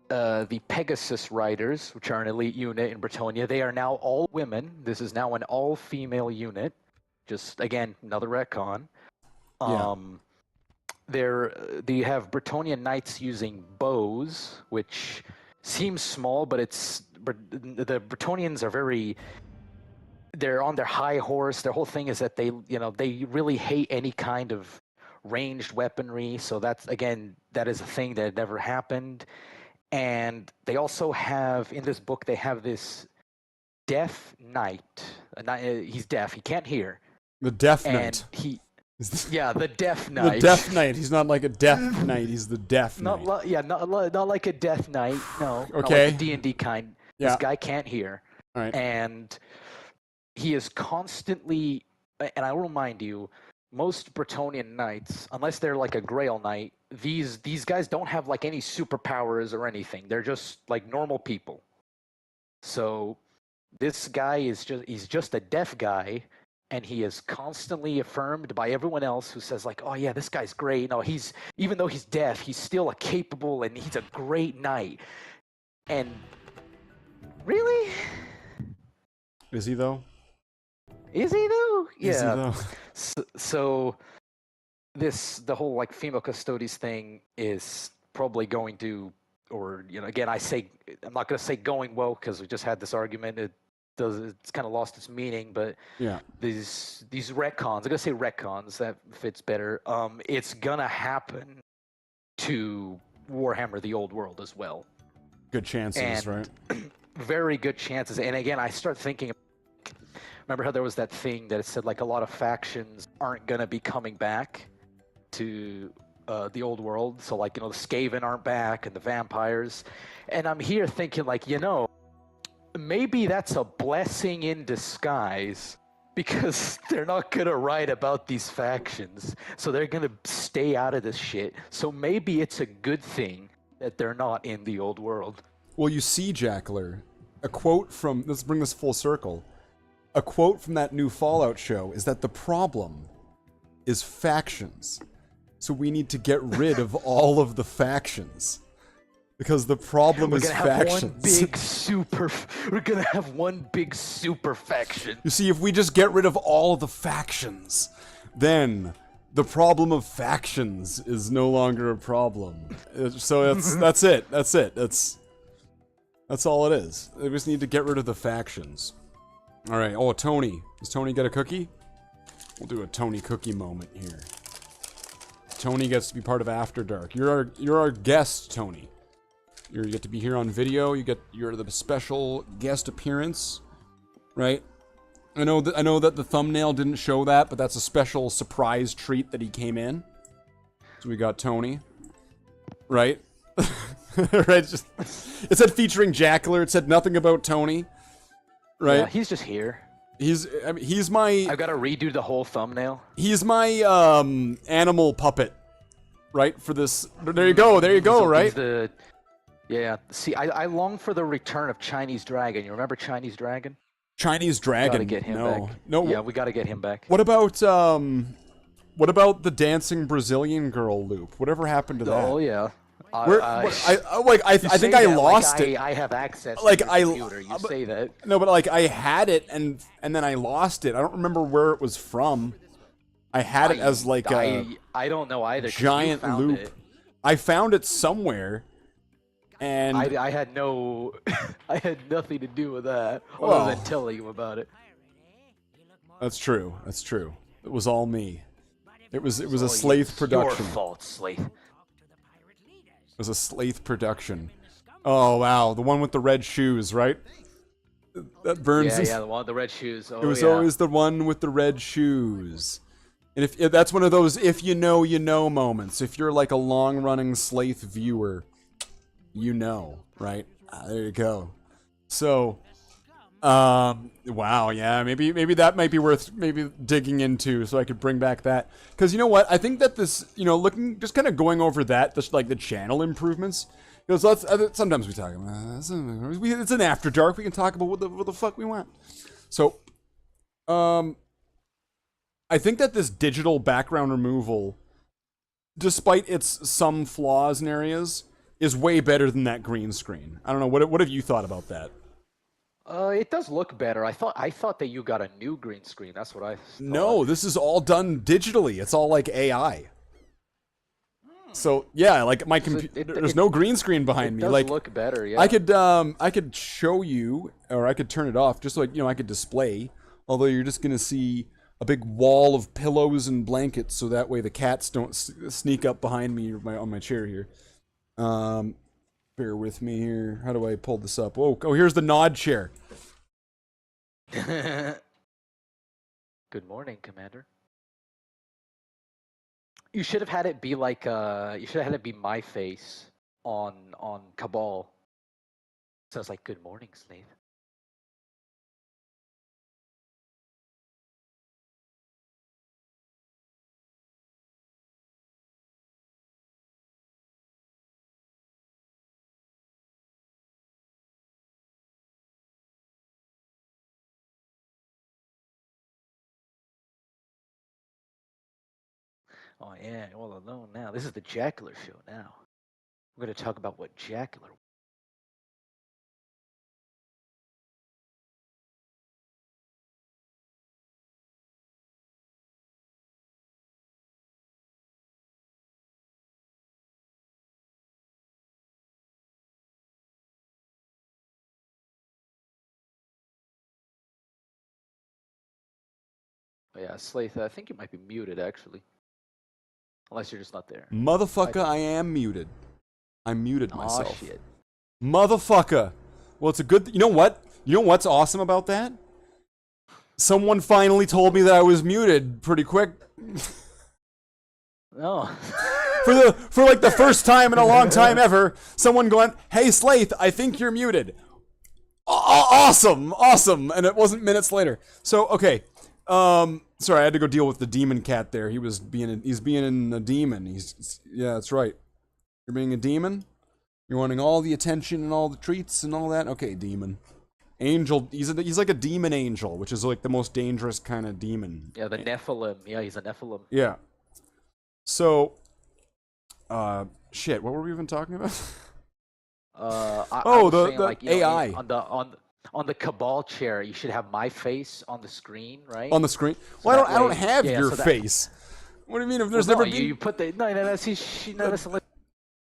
the Pegasus Riders, which are an elite unit in Bretonia. They are now all women. This is now an all-female unit. Just, again, another retcon. You have Bretonian knights using bows, which seems small, but the Bretonians are they're on their high horse. Their whole thing is that they really hate any kind of ranged weaponry. So that is a thing that never happened. And they also have, in this book, they have this deaf knight. He's deaf. He can't hear. The Deaf Knight. The Deaf Knight. The Deaf Knight. He's not like a deaf knight. He's the Deaf Knight. Not like a Death Knight. No. Okay. Not like a D&D kind. Yeah. This guy can't hear. All right. And he is constantly, and I will remind you, most Bretonian knights, unless they're like a Grail Knight, these guys don't have like any superpowers or anything. They're just like normal people. So this guy he's just a deaf guy, and he is constantly affirmed by everyone else who says like, oh yeah, this guy's great. No, even though he's deaf, he's still capable and he's a great knight. And really? Is he though? Is he though? Is he Yeah. though? So the whole like female custodies thing is probably going to, or again, I'm not going to say going well because we just had this argument. It's kind of lost its meaning, but Yeah. these retcons, I'm going to say retcons, that fits better. It's gonna happen to Warhammer: The Old World as well, Good chances, and right? very good chances. And again, I start thinking. Remember how there was that thing that it said like a lot of factions aren't gonna be coming back to the old world. So like the Skaven aren't back and the vampires, and I'm here thinking like maybe that's a blessing in disguise because they're not gonna write about these factions, so they're gonna stay out of this shit. So maybe it's a good thing that they're not in the old world. Well, you see, Jackler, a quote from, let's bring this full circle. A quote from that new Fallout show is that the problem is factions. So we need to get rid of all of the factions. Because the problem is factions. We're gonna have one big super faction. You see, if we just get rid of all of the factions, then the problem of factions is no longer a problem. So that's it. That's all it is. We just need to get rid of the factions. All right. Oh, Tony. Does Tony get a cookie? We'll do a Tony cookie moment here. Tony gets to be part of Afterdark. You're our guest, Tony. You get to be here on video. You're the special guest appearance, right? I know that the thumbnail didn't show that, but that's a special surprise treat that he came in. So we got Tony, right? Right. It said featuring Jackler. It said nothing about Tony. Right? Yeah, he's just here. He's my... I've got to redo the whole thumbnail. He's my animal puppet, right? For this... There you go, right? Yeah, see, I long for the return of Chinese Dragon. You remember Chinese Dragon? Chinese Dragon? Gotta get him back. No. Yeah, we gotta get him back. What about the dancing Brazilian girl loop? Whatever happened to that? Oh, yeah. I think I lost it. I have access to your computer. You say that. No, but like I had it and then I lost it. I don't remember where it was from. I had it as like I don't know either. Giant loop. I found it somewhere, and I had I had nothing to do with that other than telling you about it. That's true. It was all me. It was a Slaith production. Your fault, Slaith. It was a Slaith production. Oh wow, the one with the red shoes, right? That burns. Yeah, the one with the red shoes. Oh, it was always the one with the red shoes. And if that's one of those if you know moments. If you're like a long-running Slaith viewer, you know, right? There you go. So, wow, yeah, maybe that might be worth digging into, so I could bring back that. Because you know what, I think that this, just kind of going over that, like the channel improvements. Because sometimes we talk about it's an After Dark. We can talk about what the fuck we want. So, I think that this digital background removal, despite its some flaws in areas, is way better than that green screen. I don't know. What have you thought about that? It does look better. I thought that you got a new green screen. That's what I thought. No, this is all done digitally. It's all like AI. So yeah, like my computer, there's no green screen behind me. It does like look better. Yeah. I could show you, or I could turn it off, just so I could display. Although you're just gonna see a big wall of pillows and blankets, so that way the cats don't sneak up behind me on my chair here. Bear with me here. How do I pull this up? Oh, here's the nod chair. Good morning, Commander. You should have had it be like you should have had it be my face on Cabal. So it's like, good morning, Slave. Oh yeah, all alone now. This is the Jackler show now. We're gonna talk about what Jackler Oh, yeah, Slath, I think you might be muted, actually. Unless you're just not there. Motherfucker, I am muted. I muted Aw, myself. shit. Motherfucker. Well, it's a good... You know what? You know what's awesome about that? Someone finally told me that I was muted pretty quick. No. For like the first time in a long time ever, someone going, "Hey, Slath, I think you're muted." Awesome, awesome, and it wasn't minutes later. So okay, sorry, I had to go deal with the demon cat there. He's being a demon. Yeah, that's right. You're being a demon. You're wanting all the attention and all the treats and all that. Okay, demon. Angel. He's like a demon angel, which is like the most dangerous kind of demon. Yeah, the Nephilim. Yeah, he's a Nephilim. Yeah. So, shit. What were we even talking about? I Oh, was saying, the like, you know, AI. on the Cabal chair, you should have my face on the screen, right? On the screen. So Well, that I don't way- have yeah, your so that- face. What do you mean? If there's Well, never no, been you put the no, see,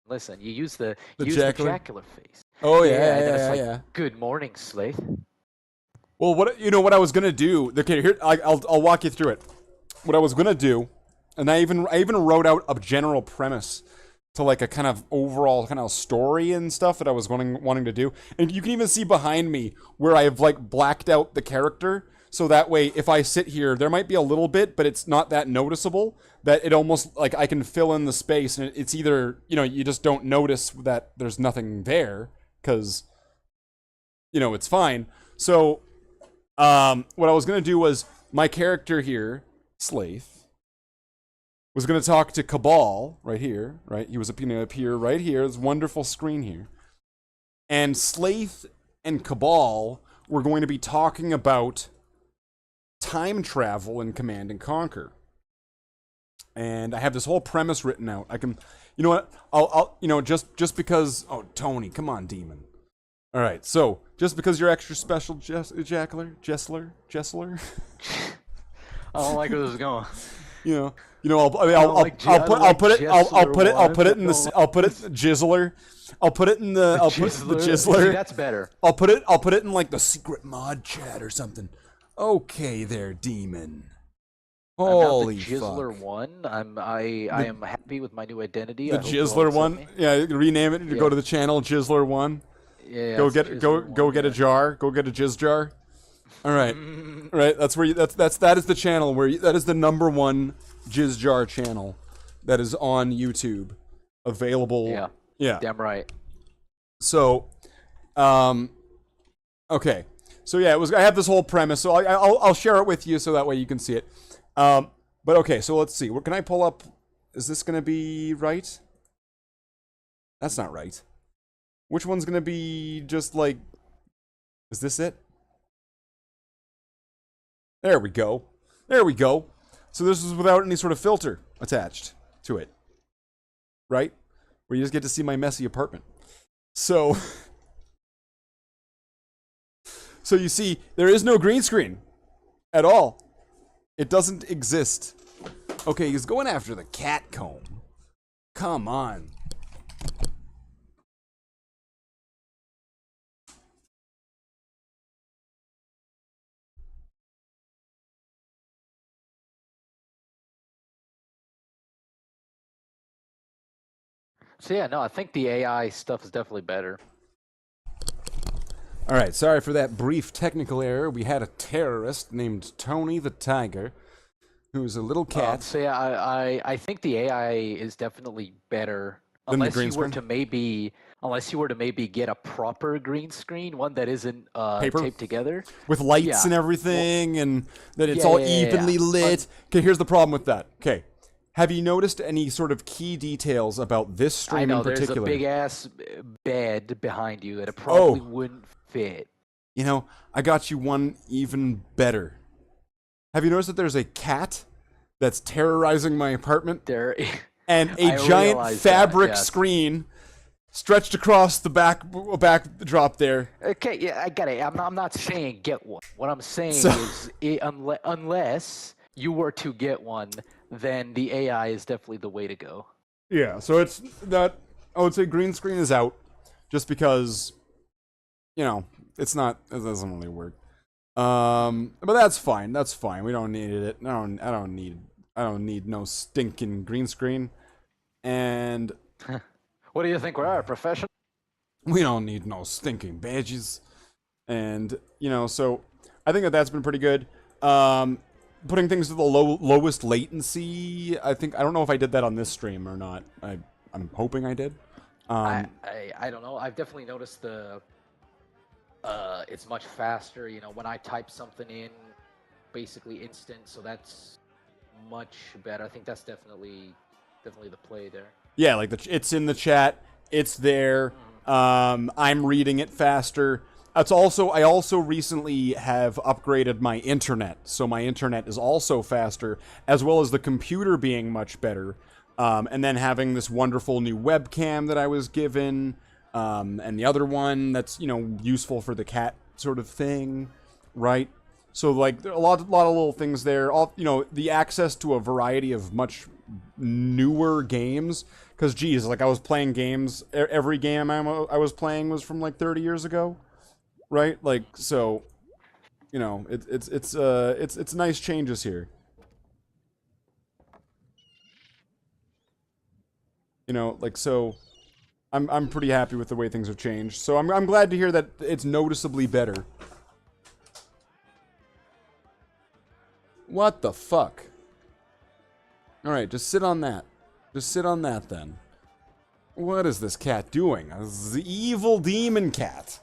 listen. You use the jackler? jackler face. Oh and yeah, then it's like, yeah. good morning, Slath. Well, what I was gonna do? Okay, here I'll walk you through it. What I was gonna do, and I even wrote out a general premise to like a kind of overall kind of story and stuff that I was wanting to do. And you can even see behind me where I've like blacked out the character, so that way if I sit here, there might be a little bit, but it's not that noticeable. That it almost like I can fill in the space, and it's either you just don't notice that there's nothing there because it's fine. So what I was gonna do was my character here, Slath, was going to talk to Cabal right here, right? He was going to appear right here, this wonderful screen here. And Slath and Cabal were going to be talking about time travel in Command and Conquer. And I have this whole premise written out. I can, you know what? I'll just because, oh, Tony, come on, demon. All right, so just because you're extra special, Jessler. I don't like where this is going. I'll put it in the Jizzler. I'll put it in the Jizzler. See, that's better. I'll put it in like the secret mod chat or something. Okay, there, demon. Holy fuck! Jizzler fuck. 1. I am happy with my new identity. The Jizzler 1. Yeah, rename it. You go to the channel Jizzler 1. Yeah. Go get a jar. Go get a jizz jar. All right. Right, that's where that is the channel that is the #1 jizz jar channel that is on YouTube, available. Yeah. Damn right. So, okay. So yeah, I have this whole premise. So I'll share it with you so that way you can see it. But okay, so let's see. What can I pull up? Is this gonna be right? That's not right. Which one's gonna be just like? Is this it? There we go. There we go. So this is without any sort of filter attached to it. Right? Where you just get to see my messy apartment. So you see, there is no green screen at all. It doesn't exist. Okay, he's going after the cat comb. Come on. So yeah, no, I think the AI stuff is definitely better. All right, sorry for that brief technical error. We had a terrorist named Tony the Tiger, who's a little cat. So yeah, I think the AI is definitely better Than the unless green you were screen? to maybe get a proper green screen, one that isn't Paper? taped together. With lights Yeah. and everything, and that it's Yeah, all yeah. evenly lit. Okay, here's the problem with that. Okay, have you noticed any sort of key details about this I stream know in there's a particular? big ass bed behind you that it probably wouldn't fit. You know, I got you one even better. Have you noticed that there's a cat that's terrorizing my apartment? There, And a I giant realize fabric that, yes. screen stretched across the backdrop there. okay, yeah, I get it. I'm not saying get one. What I'm saying So- is, unless you were to get one, then the AI is definitely the way to go. Yeah, so it's that. I would say green screen is out, just because, it doesn't really work. But that's fine. That's fine. We don't need it. I don't need no stinking green screen. And What do you think we are, professional? we don't need no stinking badges. And, so I think that that's been pretty good. Putting things to the lowest latency, I don't know if I did that on this stream or not. I'm hoping I did. I don't know. I've definitely noticed it's much faster. When I type something in, basically instant. So that's much better. I think that's definitely the play there. Yeah, like it's in the chat. It's there. I'm reading it faster. I also recently have upgraded my internet, so my internet is also faster, as well as the computer being much better. And then having this wonderful new webcam that I was given, and the other one that's useful for the cat sort of thing, right? So like there are a lot of little things there. All the access to a variety of much newer games. Because geez, like I was playing games. Every game I was playing was from like 30 years ago. Right, like so, it's nice changes here. Like so, I'm pretty happy with the way things have changed. So I'm glad to hear that it's noticeably better. What the fuck? All right, just sit on that. Just sit on that then. What is this cat doing? The evil demon cat.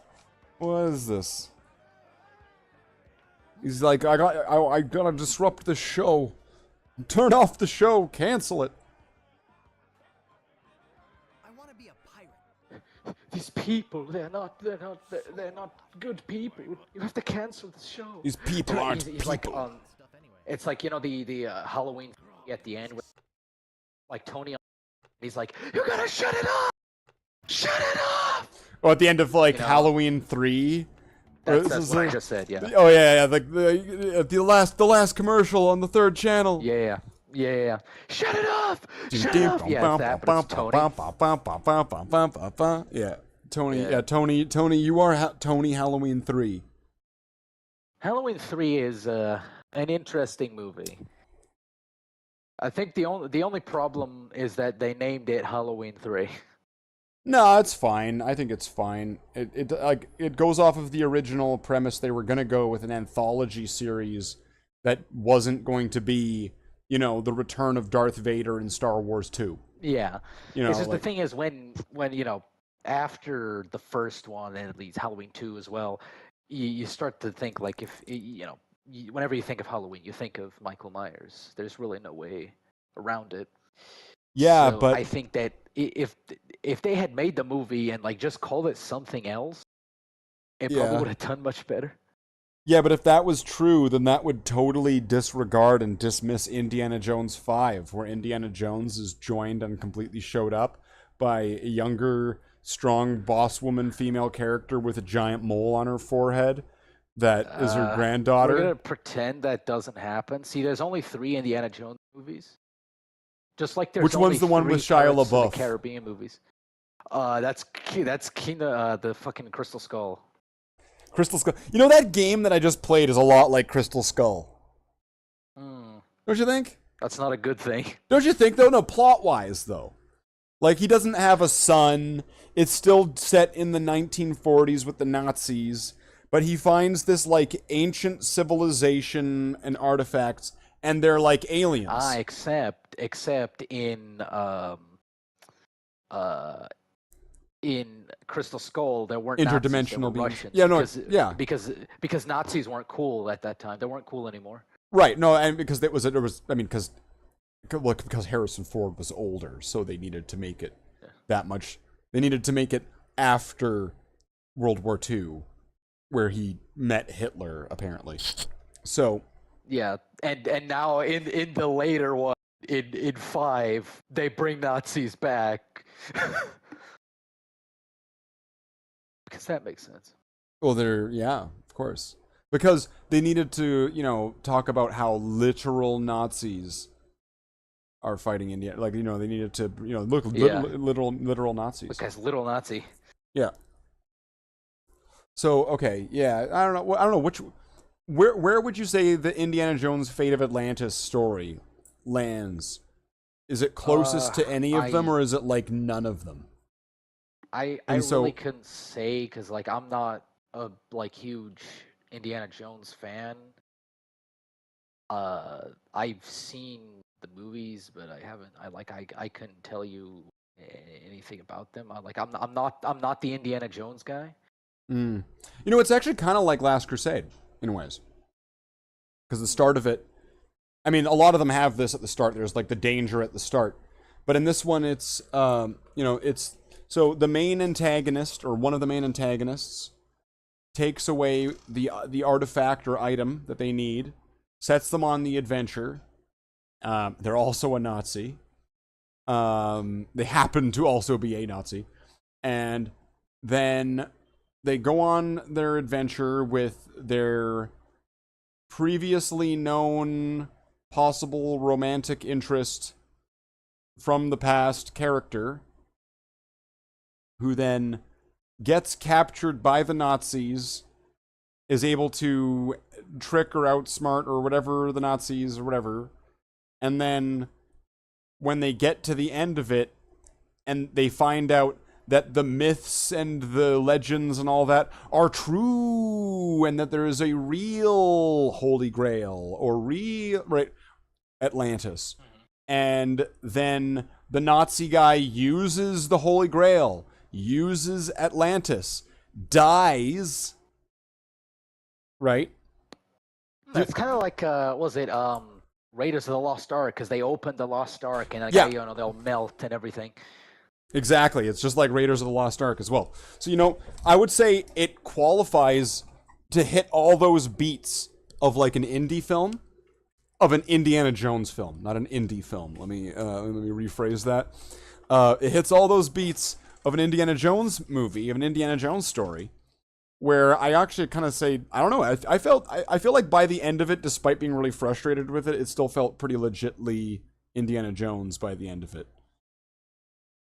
What is this? He's like, I gotta disrupt the show. Turn off the show. Cancel it. I want to be a pirate. These people, they're not good people. You have to cancel the show. These people aren't He's people. like, Stuff anyway. it's like the Halloween at the end, with, like Tony. He's like, you gotta shut it off. Shut it off. Oh, at the end of like Halloween 3. That's what I just said. Yeah. Oh yeah, like the last commercial on the 3rd channel. Yeah. Shut it off. Shut it off. Yeah, it's that, but it's Tony. Yeah, Tony. Yeah, Tony. You are Tony Halloween 3. Halloween 3 is an interesting movie. I think the only problem is that they named it Halloween 3. No, it's fine. I think it's fine. It goes off of the original premise. They were gonna go with an anthology series that wasn't going to be, the return of Darth Vader in Star Wars 2. Yeah. It's just the thing is when after the first one, and at least Halloween 2 as well, you start to think like if whenever you think of Halloween, you think of Michael Myers. There's really no way around it. Yeah, So but I think that if they had made the movie and like just called it something else, it probably would have done much better. Yeah, but if that was true, then that would totally disregard and dismiss Indiana Jones 5, where Indiana Jones is joined and completely showed up by a younger, strong boss woman female character with a giant mole on her forehead that is her granddaughter. We're gonna pretend that doesn't happen. See, there's only 3 Indiana Jones movies. Just like there's Which only one's the one 3 with Shia parts of LaBeouf? the Caribbean movies. That's the fucking Crystal Skull. Crystal Skull. That game that I just played is a lot like Crystal Skull. Don't you think? That's not a good thing. Don't you think, though? No, plot-wise, though. Like, he doesn't have a son. It's still set in the 1940s with the Nazis. But he finds this, like, ancient civilization and artifacts, and they're like aliens. Except in Crystal Skull, there weren't interdimensional Nazis, beings. Russians. Yeah, no, because Nazis weren't cool at that time. They weren't cool anymore. Right. No, and because because Harrison Ford was older, so they needed to make it that much. They needed to make it after World War II, where he met Hitler, apparently. So yeah, and now in the later one, in 5, they bring Nazis back. Because that makes sense. Well, of course. Because they needed to, talk about how literal Nazis are fighting India. Like, they needed to, literal Nazis. This guy's little Nazi. Yeah. So, okay, yeah, I don't know where would you say the Indiana Jones Fate of Atlantis story lands? Is it closest to any of them, or is it like none of them? I And so, really couldn't say because like I'm not a like huge Indiana Jones fan. I've seen the movies, but I haven't. I couldn't tell you anything about them. I'm not the Indiana Jones guy. you know, it's actually kind of like Last Crusade in ways, because the start of it. I mean, a lot of them have this at the start. There's like the danger at the start, but in this one, it's you know, it's so the main antagonist or one of the main antagonists takes away the artifact or item that they need, sets them on the adventure. They're also a Nazi. They happen to also be a Nazi, and then they go on their adventure with their previously known possible romantic interest from the past character, who then gets captured by the Nazis, is able to trick or outsmart or whatever the Nazis or whatever, and then when they get to the end of it and they find out that the myths and the legends and all that are true, and that there is a real Holy Grail or real Atlantis. And then the Nazi guy uses the Holy Grail, uses Atlantis, dies, right? It's kind of like was it Raiders of the Lost Ark, because they opened the Lost Ark and like, Yeah. you know, they'll melt and everything. Exactly. It's just like Raiders of the Lost Ark as well. So, you know, I would say it qualifies to hit all those beats of like an indie film, of an Indiana Jones film, not an indie film. Let me rephrase that. It hits all those beats of an Indiana Jones movie, of an Indiana Jones story, where I actually kind of say, I don't know, I feel like by the end of it, despite being really frustrated with it, it still felt pretty legitly Indiana Jones by the end of it.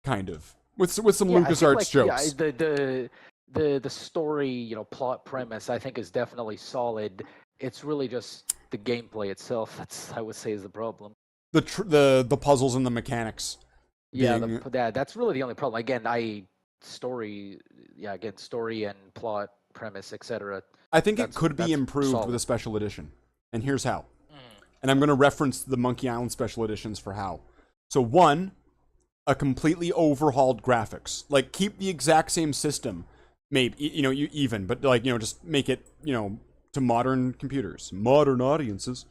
Kind of. With some LucasArts jokes. Yeah, the story, you know, plot premise, I think is definitely solid. It's really just the gameplay itself that's, I would say, is the problem. The puzzles and the mechanics. Yeah, being- that's really the only problem. Again, story and plot premise, etc. I think it could be that's improved solid. with a special edition. And here's how. And I'm going to reference the Monkey Island special editions for how. So one, a completely overhauled graphics. Like, keep the exact same system. Maybe, you know, but like, you know, just make it, you know, to modern computers, modern audiences.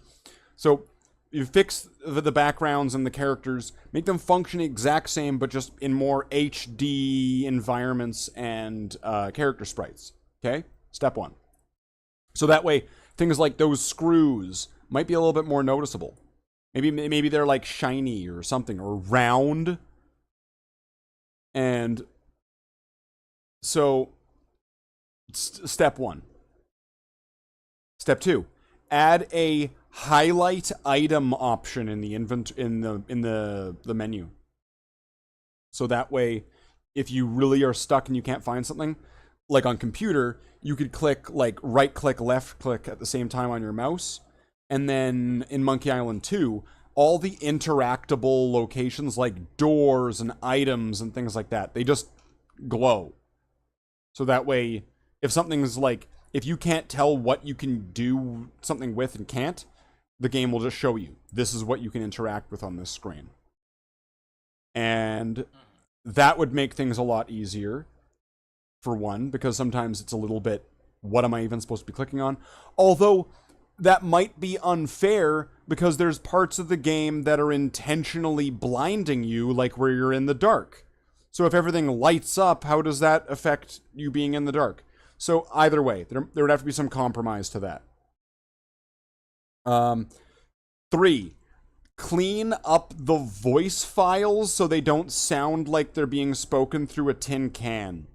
So you fix the backgrounds and the characters, make them function the exact same, but just in more HD environments and character sprites. Okay? Step one. So that way, things like those screws might be a little bit more noticeable. Maybe they're like shiny or something, or round. And so, step one. Step two, add a highlight item option in the the menu. So that way, if you really are stuck and you can't find something, like on computer, you could click like right click, left click at the same time on your mouse. And then in Monkey Island 2, all the interactable locations like doors and items and things like that, they just glow. So that way, if something's like, if you can't tell what you can do something with and can't, the game will just show you, this is what you can interact with on this screen. And that would make things a lot easier, for one, because sometimes it's a little bit, what am I even supposed to be clicking on? Although, that might be unfair, because there's parts of the game that are intentionally blinding you, like where you're in the dark. So if everything lights up, how does that affect you being in the dark? So either way, there would have to be some compromise to that. 3, clean up the voice files so they don't sound like they're being spoken through a tin can,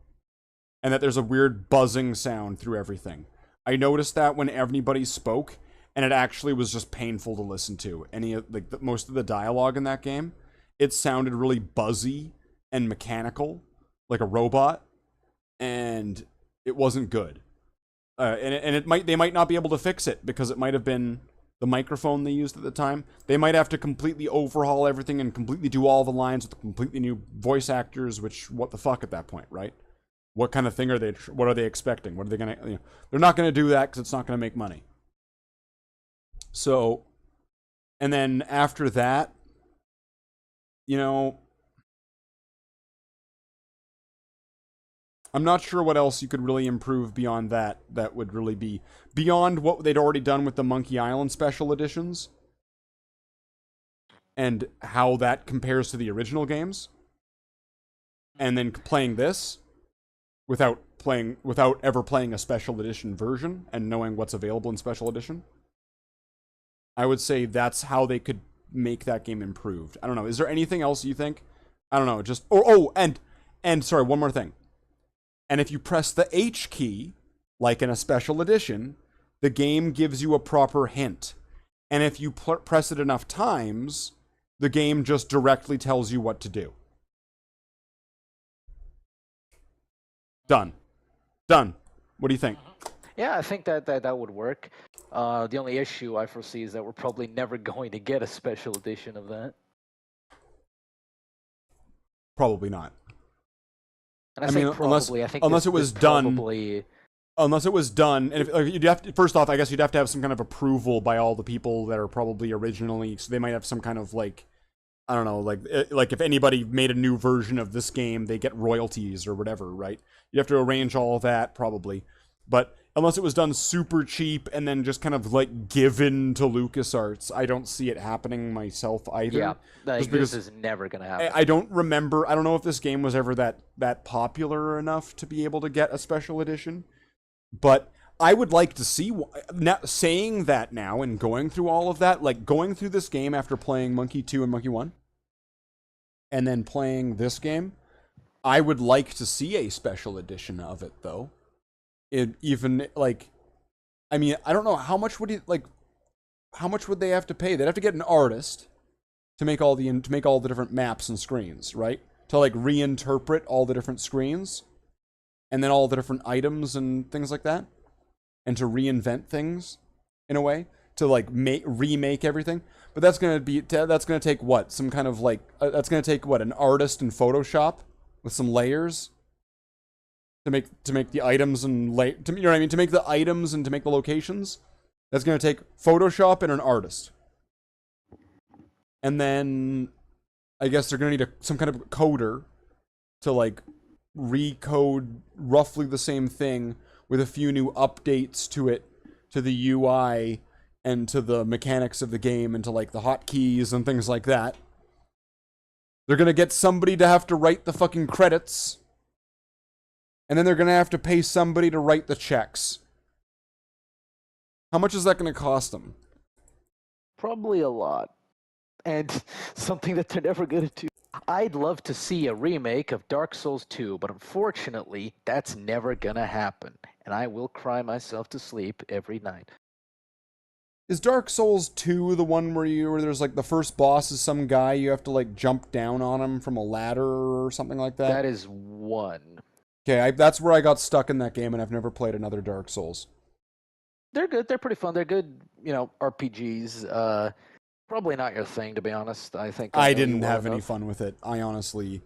and that there's a weird buzzing sound through everything. I noticed that when anybody spoke, and it actually was just painful to listen to. Most of the dialogue in that game, it sounded really buzzy and mechanical, like a robot, and it wasn't good. They might not be able to fix it because it might have been the microphone they used at the time. They might have to completely overhaul everything and completely do all the lines with completely new voice actors. Which, what the fuck at that point, right? What kind of thing are they? What are they expecting? What are they gonna? They're not gonna do that because it's not gonna make money. So, and then after that, I'm not sure what else you could really improve beyond that. That would really be beyond what they'd already done with the Monkey Island special editions, and how that compares to the original games. And then playing this without ever playing a special edition version and knowing what's available in special edition. I would say that's how they could make that game improved. I don't know. Is there anything else you think? I don't know. Just and sorry, one more thing. And if you press the H key, like in a special edition, the game gives you a proper hint. And if you press it enough times, the game just directly tells you what to do. Done. What do you think? Yeah, I think that would work. The only issue I foresee is that we're probably never going to get a special edition of that. Probably not. And I say mean, probably. I think unless it was done. Probably... Unless it was done, and if you'd have to, first off, I guess you'd have to have some kind of approval by all the people that are probably originally. So they might have some kind of I don't know, like if anybody made a new version of this game, they get royalties or whatever, right? You have to arrange all of that probably, but unless it was done super cheap and then just kind of given to LucasArts, I don't see it happening myself either. Yeah, just because this is never gonna happen. I don't remember. I don't know if this game was ever that popular enough to be able to get a special edition. But I would like to see, now, saying that now and going through all of that, going through this game after playing Monkey 2 and Monkey 1, and then playing this game, I would like to see a special edition of it, though. I mean, I don't know, how much would they have to pay? They'd have to get an artist to make all the different maps and screens, right? To, reinterpret all the different screens. And then all the different items and things like that, and to reinvent things in a way to remake everything. But that's gonna take what? Some kind of that's gonna take what? An artist in Photoshop with some layers to make the items and you know what I mean? To make the items and to make the locations. That's gonna take Photoshop and an artist. And then I guess they're gonna need some kind of coder to recode roughly the same thing with a few new updates to it, to the UI and to the mechanics of the game and to the hotkeys and things like that. They're gonna get somebody to have to write the fucking credits, and then they're gonna have to pay somebody to write the checks. How much is that gonna cost them? Probably a lot. And something that they're never gonna do. I'd love to see a remake of Dark Souls 2, but unfortunately, that's never gonna happen. And I will cry myself to sleep every night. Is Dark Souls 2 the one where there's the first boss is some guy, you have to jump down on him from a ladder or something like that? That is one. Okay, that's where I got stuck in that game, and I've never played another Dark Souls. They're good. They're pretty fun. They're good, RPGs. Probably not your thing, to be honest. I didn't have any fun with it. I honestly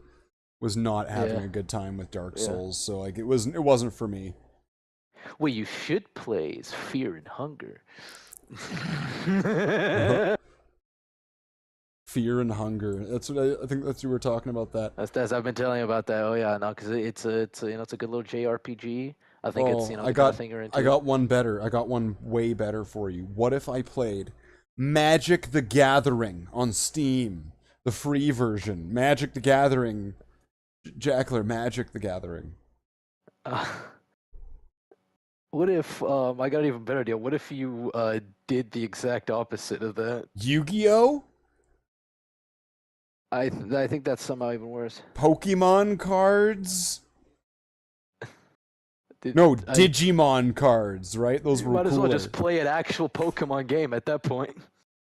was not having a good time with Dark Souls, so it wasn't for me. What you should play is Fear and Hunger. Fear and Hunger. That's what I think. That's you were talking about that. That's I've been telling you about that. Oh yeah, no, because it's a good little JRPG. I think it's the I kind of thing you're into. I got one better. I got one way better for you. What if I played Magic the Gathering on Steam, the free version? Magic the Gathering, Jackler, Magic the Gathering. What if I got an even better idea? What if you did the exact opposite of that? Yu-Gi-Oh? I think that's somehow even worse. Pokemon cards? Digimon cards, right? Those were might as well cooler. just play an actual Pokemon game at that point.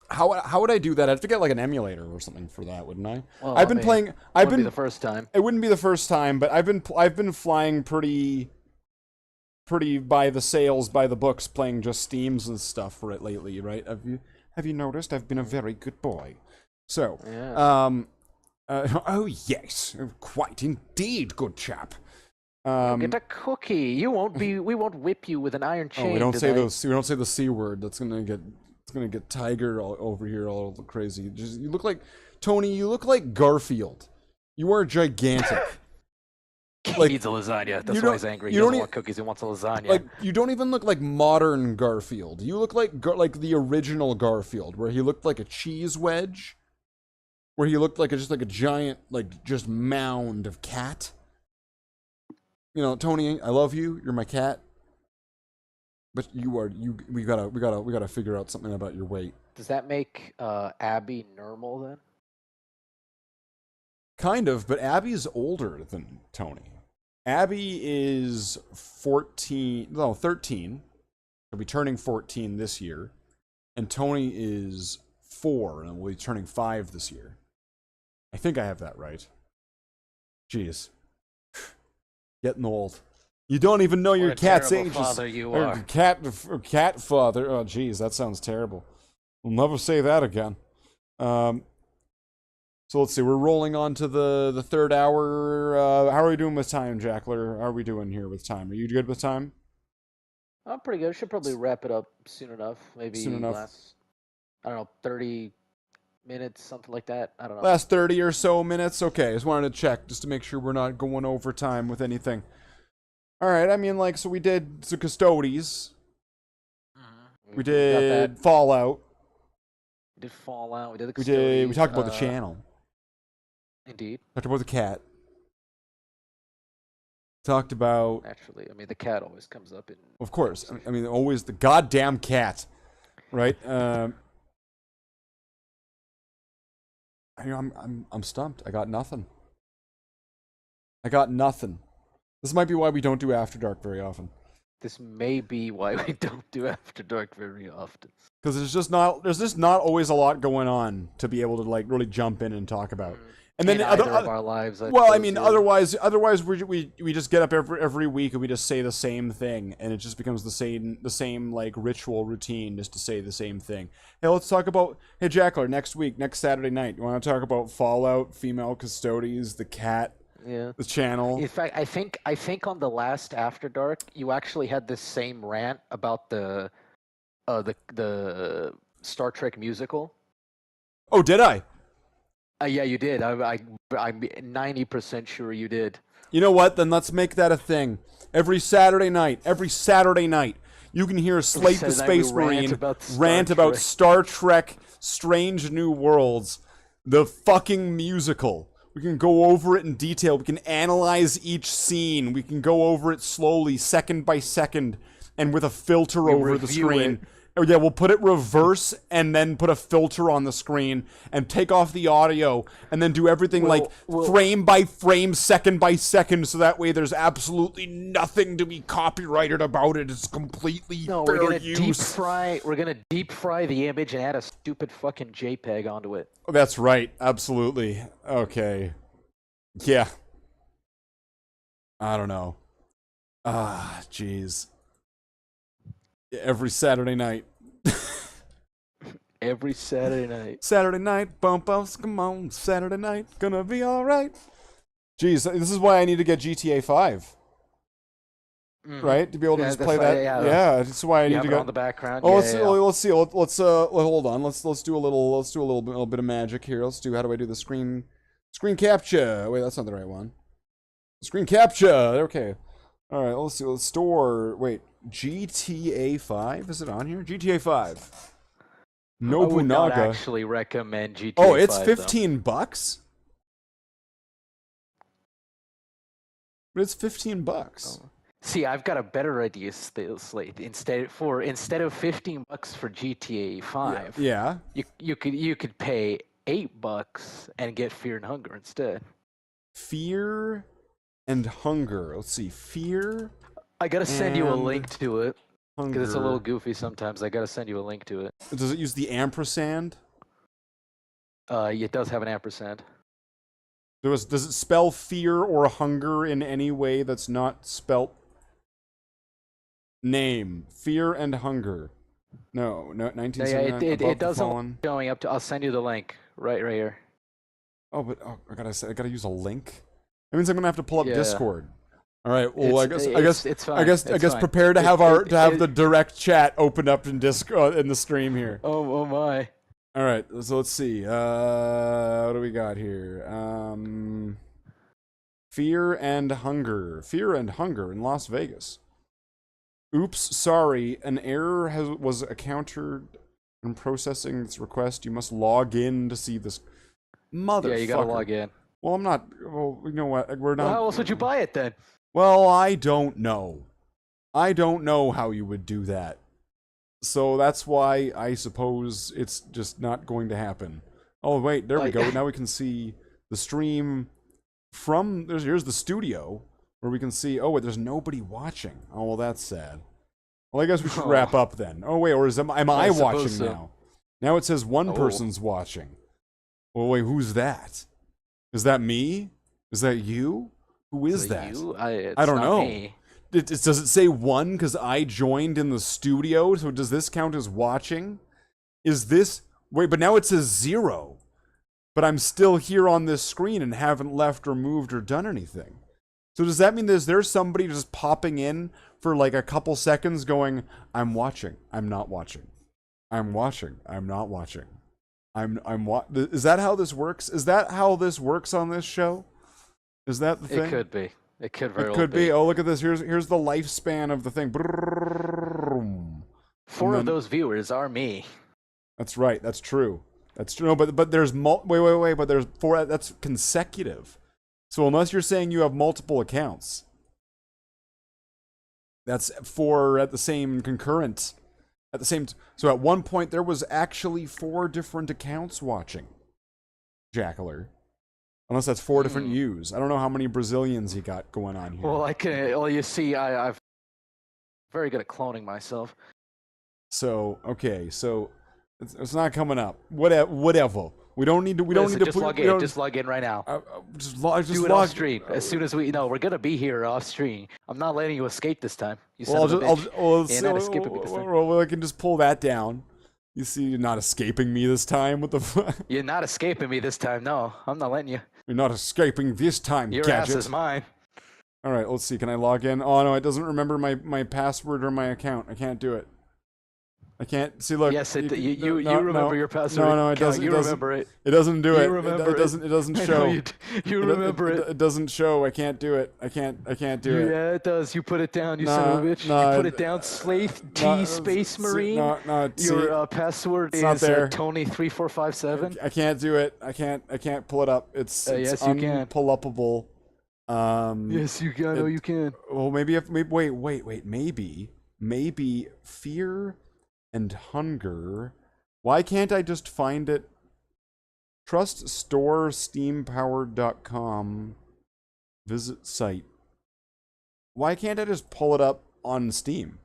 How would I do that? I'd have to get an emulator or something for that, wouldn't I? Well, I've been playing. I've been the first time. It wouldn't be the first time, but I've been flying pretty pretty by the sales, by the books, playing just Steams and stuff for it lately, right? Have you noticed? I've been a very good boy. So, Yeah. oh yes, quite indeed, good chap. Get a cookie. You won't be. We won't whip you with an iron chain. Oh, we don't say tonight. those. We don't say the C word. That's gonna get. It's gonna get Tiger all over here, all crazy. You look like Tony. You look like Garfield. You are gigantic. He like, needs a lasagna. That's you why don't- he's angry. He you don't doesn't e- want cookies. He wants a lasagna. Like you don't even look like modern Garfield. You look like like the original Garfield, where he looked like a cheese wedge, where he looked like just like a giant like just mound of cat. You know, Tony, I love you. You're my cat. But we gotta figure out something about your weight. Does that make Abby normal then? Kind of, but Abby's older than Tony. Abby is 13. She'll be turning 14 this year. And Tony is 4 and will be turning 5 this year. I think I have that right. Jeez. Getting old. You don't even know your What a cat's terrible age. father you Or are. cat father. Oh, jeez, that sounds terrible. We'll never say that again. So let's see. We're rolling on to the third hour. How are we doing with time, Jackler? How are we doing here with time? Are you good with time? I'm pretty good. Should probably wrap it up soon enough. Maybe Soon enough. last, I don't know, 30 minutes, something like that. I don't know. Last 30 or so minutes? Okay, just wanted to check just to make sure we're not going over time with anything. Alright, I mean, like, so we did the Custodes. We got did that. Fallout. We did Fallout. We did the We Custodies, talked about the channel. Indeed. Talked about the cat. Talked about, Naturally. I mean, the cat always comes up in. of course, I mean, always the goddamn cat. Right? I'm stumped. I got nothing. This might be why we don't do After Dark very often. This may be why we don't do After Dark very often. Because there's just not always a lot going on to be able to like really jump in and talk about. And then in either of our lives. Well, I suppose, mean, yeah. otherwise we just get up every week and we just say the same thing, and it just becomes the same like ritual routine just to say the same thing. Hey, let's talk about Jackler next Saturday night. You want to talk about Fallout, female custodies, the cat, Yeah. the channel? In fact, I think on the last After Dark, you actually had this same rant about the Star Trek musical. Oh, did I? Yeah, you did. I'm 90% sure you did. You know what? Then let's make that a thing. Every Saturday night, you can hear Slate the Saturday night we Space rant Marine about Star rant about Trek. Star Trek Strange New Worlds, the fucking musical. We can go over it in detail. We can analyze each scene. We can go over it slowly, second by second, and with a filter over the review screen. it. Oh, yeah, we'll put it reverse and then put a filter on the screen and take off the audio and then do everything frame by frame, second by second, so that way there's absolutely nothing to be copyrighted about it. It's completely No, fair we're gonna use. deep fry the image and add a stupid fucking JPEG onto it. That's right, absolutely. Okay. Yeah. I don't know. Ah, jeez. Every Saturday night. Every Saturday night. Saturday night, bumps, come on, Saturday night, gonna be alright. Jeez, this is why I need to get GTA 5. Right? To be able to just play that. Yeah, that's why I need have to it go on the background. Oh, yeah, let's see. Let's hold on. Let's do a little bit of magic here. How do I do the screen capture? Wait, that's not the right one. Screen capture. Okay. All right, let's see. Let's store. Wait, GTA 5? Is it on here? GTA 5. I would not Nobunaga. actually recommend GTA. Oh, it's 5, $15. But it's $15. though. See, I've got a better idea, Slate. Instead of $15 for GTA 5, Yeah. you could pay $8 and get Fear and Hunger instead. Fear and Hunger. Let's see. Fear, I gotta send you a And link to it Hunger. because it's a little goofy sometimes. I gotta send you a link to it. Does it use the ampersand? It does have an ampersand. Does it spell fear or hunger in any way that's not spelt? Name, Fear and Hunger. No, Yeah, 1979. it Above the doesn't Fallen. showing up to. I'll send you the link right here. Oh, but I gotta use a link. That means I'm gonna have to pull up Yeah. Discord. All right. Well, It's fine. I guess It's fine. prepare to have It- the direct chat open up in Discord in the stream here. Oh my. All right. So let's see. What do we got here? Fear and Hunger. Fear and Hunger in Las Vegas. Oops, sorry. An error was encountered in processing this request. You must log in to see this. Motherfucker. Yeah, you gotta log in. Well, I'm not. Well, you know what? We're not. Well, how else would you buy it then? Well, I don't know. I don't know how you would do that. So that's why I suppose it's just not going to happen. Oh, wait, there we go. Now we can see the stream from... Here's the studio, where we can see... Oh, wait, there's nobody watching. Oh, well, that's sad. Well, I guess we should wrap up then. Oh, wait, or am I watching so. now? Now it says one person's watching. Well, wait, who's that? Is that me? Is that you? Who is that? You? I don't know. Me. Does it say one because I joined in the studio? So does this count as watching? Is this... Wait, but now it says 0. But I'm still here on this screen and haven't left or moved or done anything. So does that mean there's somebody just popping in for like a couple seconds going, I'm watching, I'm not watching. I'm watching, I'm not watching. Is that how this works? Is that how this works on this show? Is that the thing? It could be. It could very It well could be. Oh, look at this. Here's the lifespan of the thing. Four of those viewers are me. That's right. That's true. That's true. No, but there's wait. But there's 4. That's consecutive. So unless you're saying you have multiple accounts, that's 4 at the same concurrent. At the same. So at one point there was actually 4 different accounts watching. Jackler. Unless that's 4 different U's. I don't know how many Brazilians he got going on here. Well, you see, I'm very good at cloning myself. So okay, so it's not coming up. Whatever. We don't need to. We don't need to just put. log in. Just log in right now. Just Do it log. off stream as soon as we. No, we're gonna be here off stream. I'm not letting you escape this time. You son Well, of a bitch. You're not escaping me this time. Well, I can just pull that down. You see, you're not escaping me this time. What the fuck? You're not escaping me this time. No, I'm not letting you. You're not escaping this time, Your gadget. ass is mine. All right, let's see. Can I log in? Oh no, it doesn't remember my password or my account. I can't do it. I can't see. Look. Yes, you remember your password. No, it doesn't. You remember it. It doesn't do You it. remember It doesn't. It doesn't I show. know you remember it. It doesn't show. I can't do it. I can't do it. Yeah, it does. You put it down, you No, son of a bitch. no, You put it down. Slaith T Space Marine. No. Your password it's not is there. Tony3457. I can't do it. I can't pull it up. It's yes, you can. unpull-upable. Yes, you can. I know you can. Well, maybe wait. Maybe Fear and Hunger. Why can't I just find it? Trust store steampowered.com. Visit site. Why can't I just pull it up on Steam?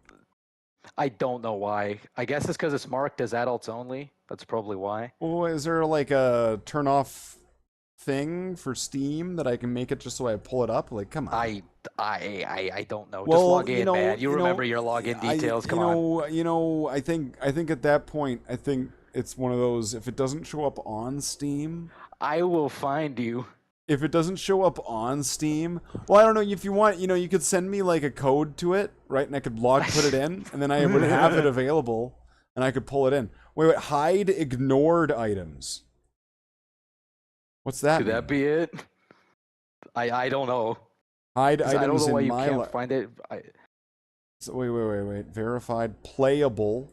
I don't know why. I guess it's because it's marked as adults only. That's probably why. Well, is there like a turn off thing for Steam that I can make it just so I pull it up? Like, come on. I don't know. Well, Just log in, man. you remember know, your login details. Come on. I think at that point, I think it's one of those. If it doesn't show up on Steam, I will find you. if it doesn't show up on Steam, well, I don't know. If you want, you could send me like a code to it, right? And I could put it in, and then I would have it available, and I could pull it in. Wait, hide ignored items. What's that? Could that be it? I don't know. Hide 'Cause I don't items know why in you my can't find it. So, wait. Verified playable.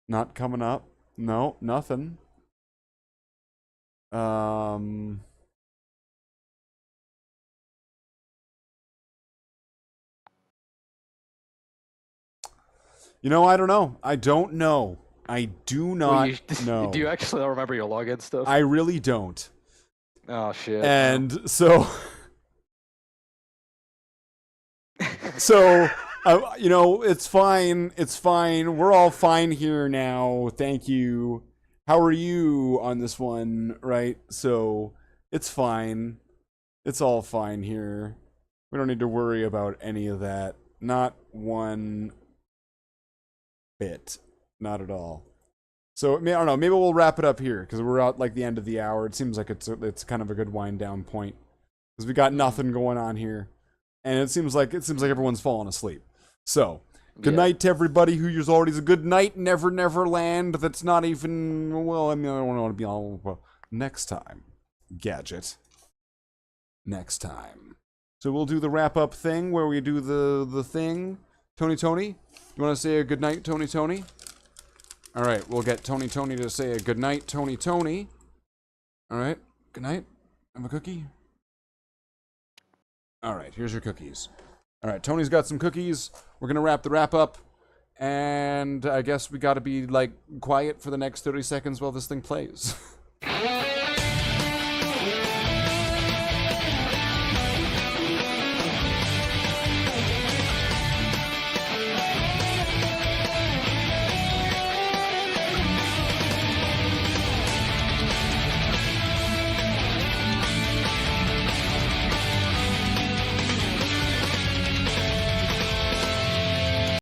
Not coming up. No, nothing. I don't know. I don't know. I do not know. Do you actually don't remember your login stuff? I really don't. Oh shit. And so it's fine. It's fine. We're all fine here now. Thank you. How are you on this one, right? So it's fine. It's all fine here. We don't need to worry about any of that. Not one bit. Not at all. So, I don't know, maybe we'll wrap it up here, because we're at, like, the end of the hour. It seems like it's kind of a good wind-down point. Because we got nothing going on here. And it seems like everyone's falling asleep. So, good night to everybody who is already a good night, Never Never Land. That's not even, well, I mean, I don't want to be all, well, next time. Gadget. Next time. So we'll do the wrap-up thing where we do the thing. Tony, you want to say a good night, Tony? All right, we'll get Tony to say a good night, Tony. All right, good night. Have a cookie. All right, here's your cookies. All right, Tony's got some cookies. We're gonna wrap the wrap up, and I guess we gotta be like quiet for the next 30 seconds while this thing plays.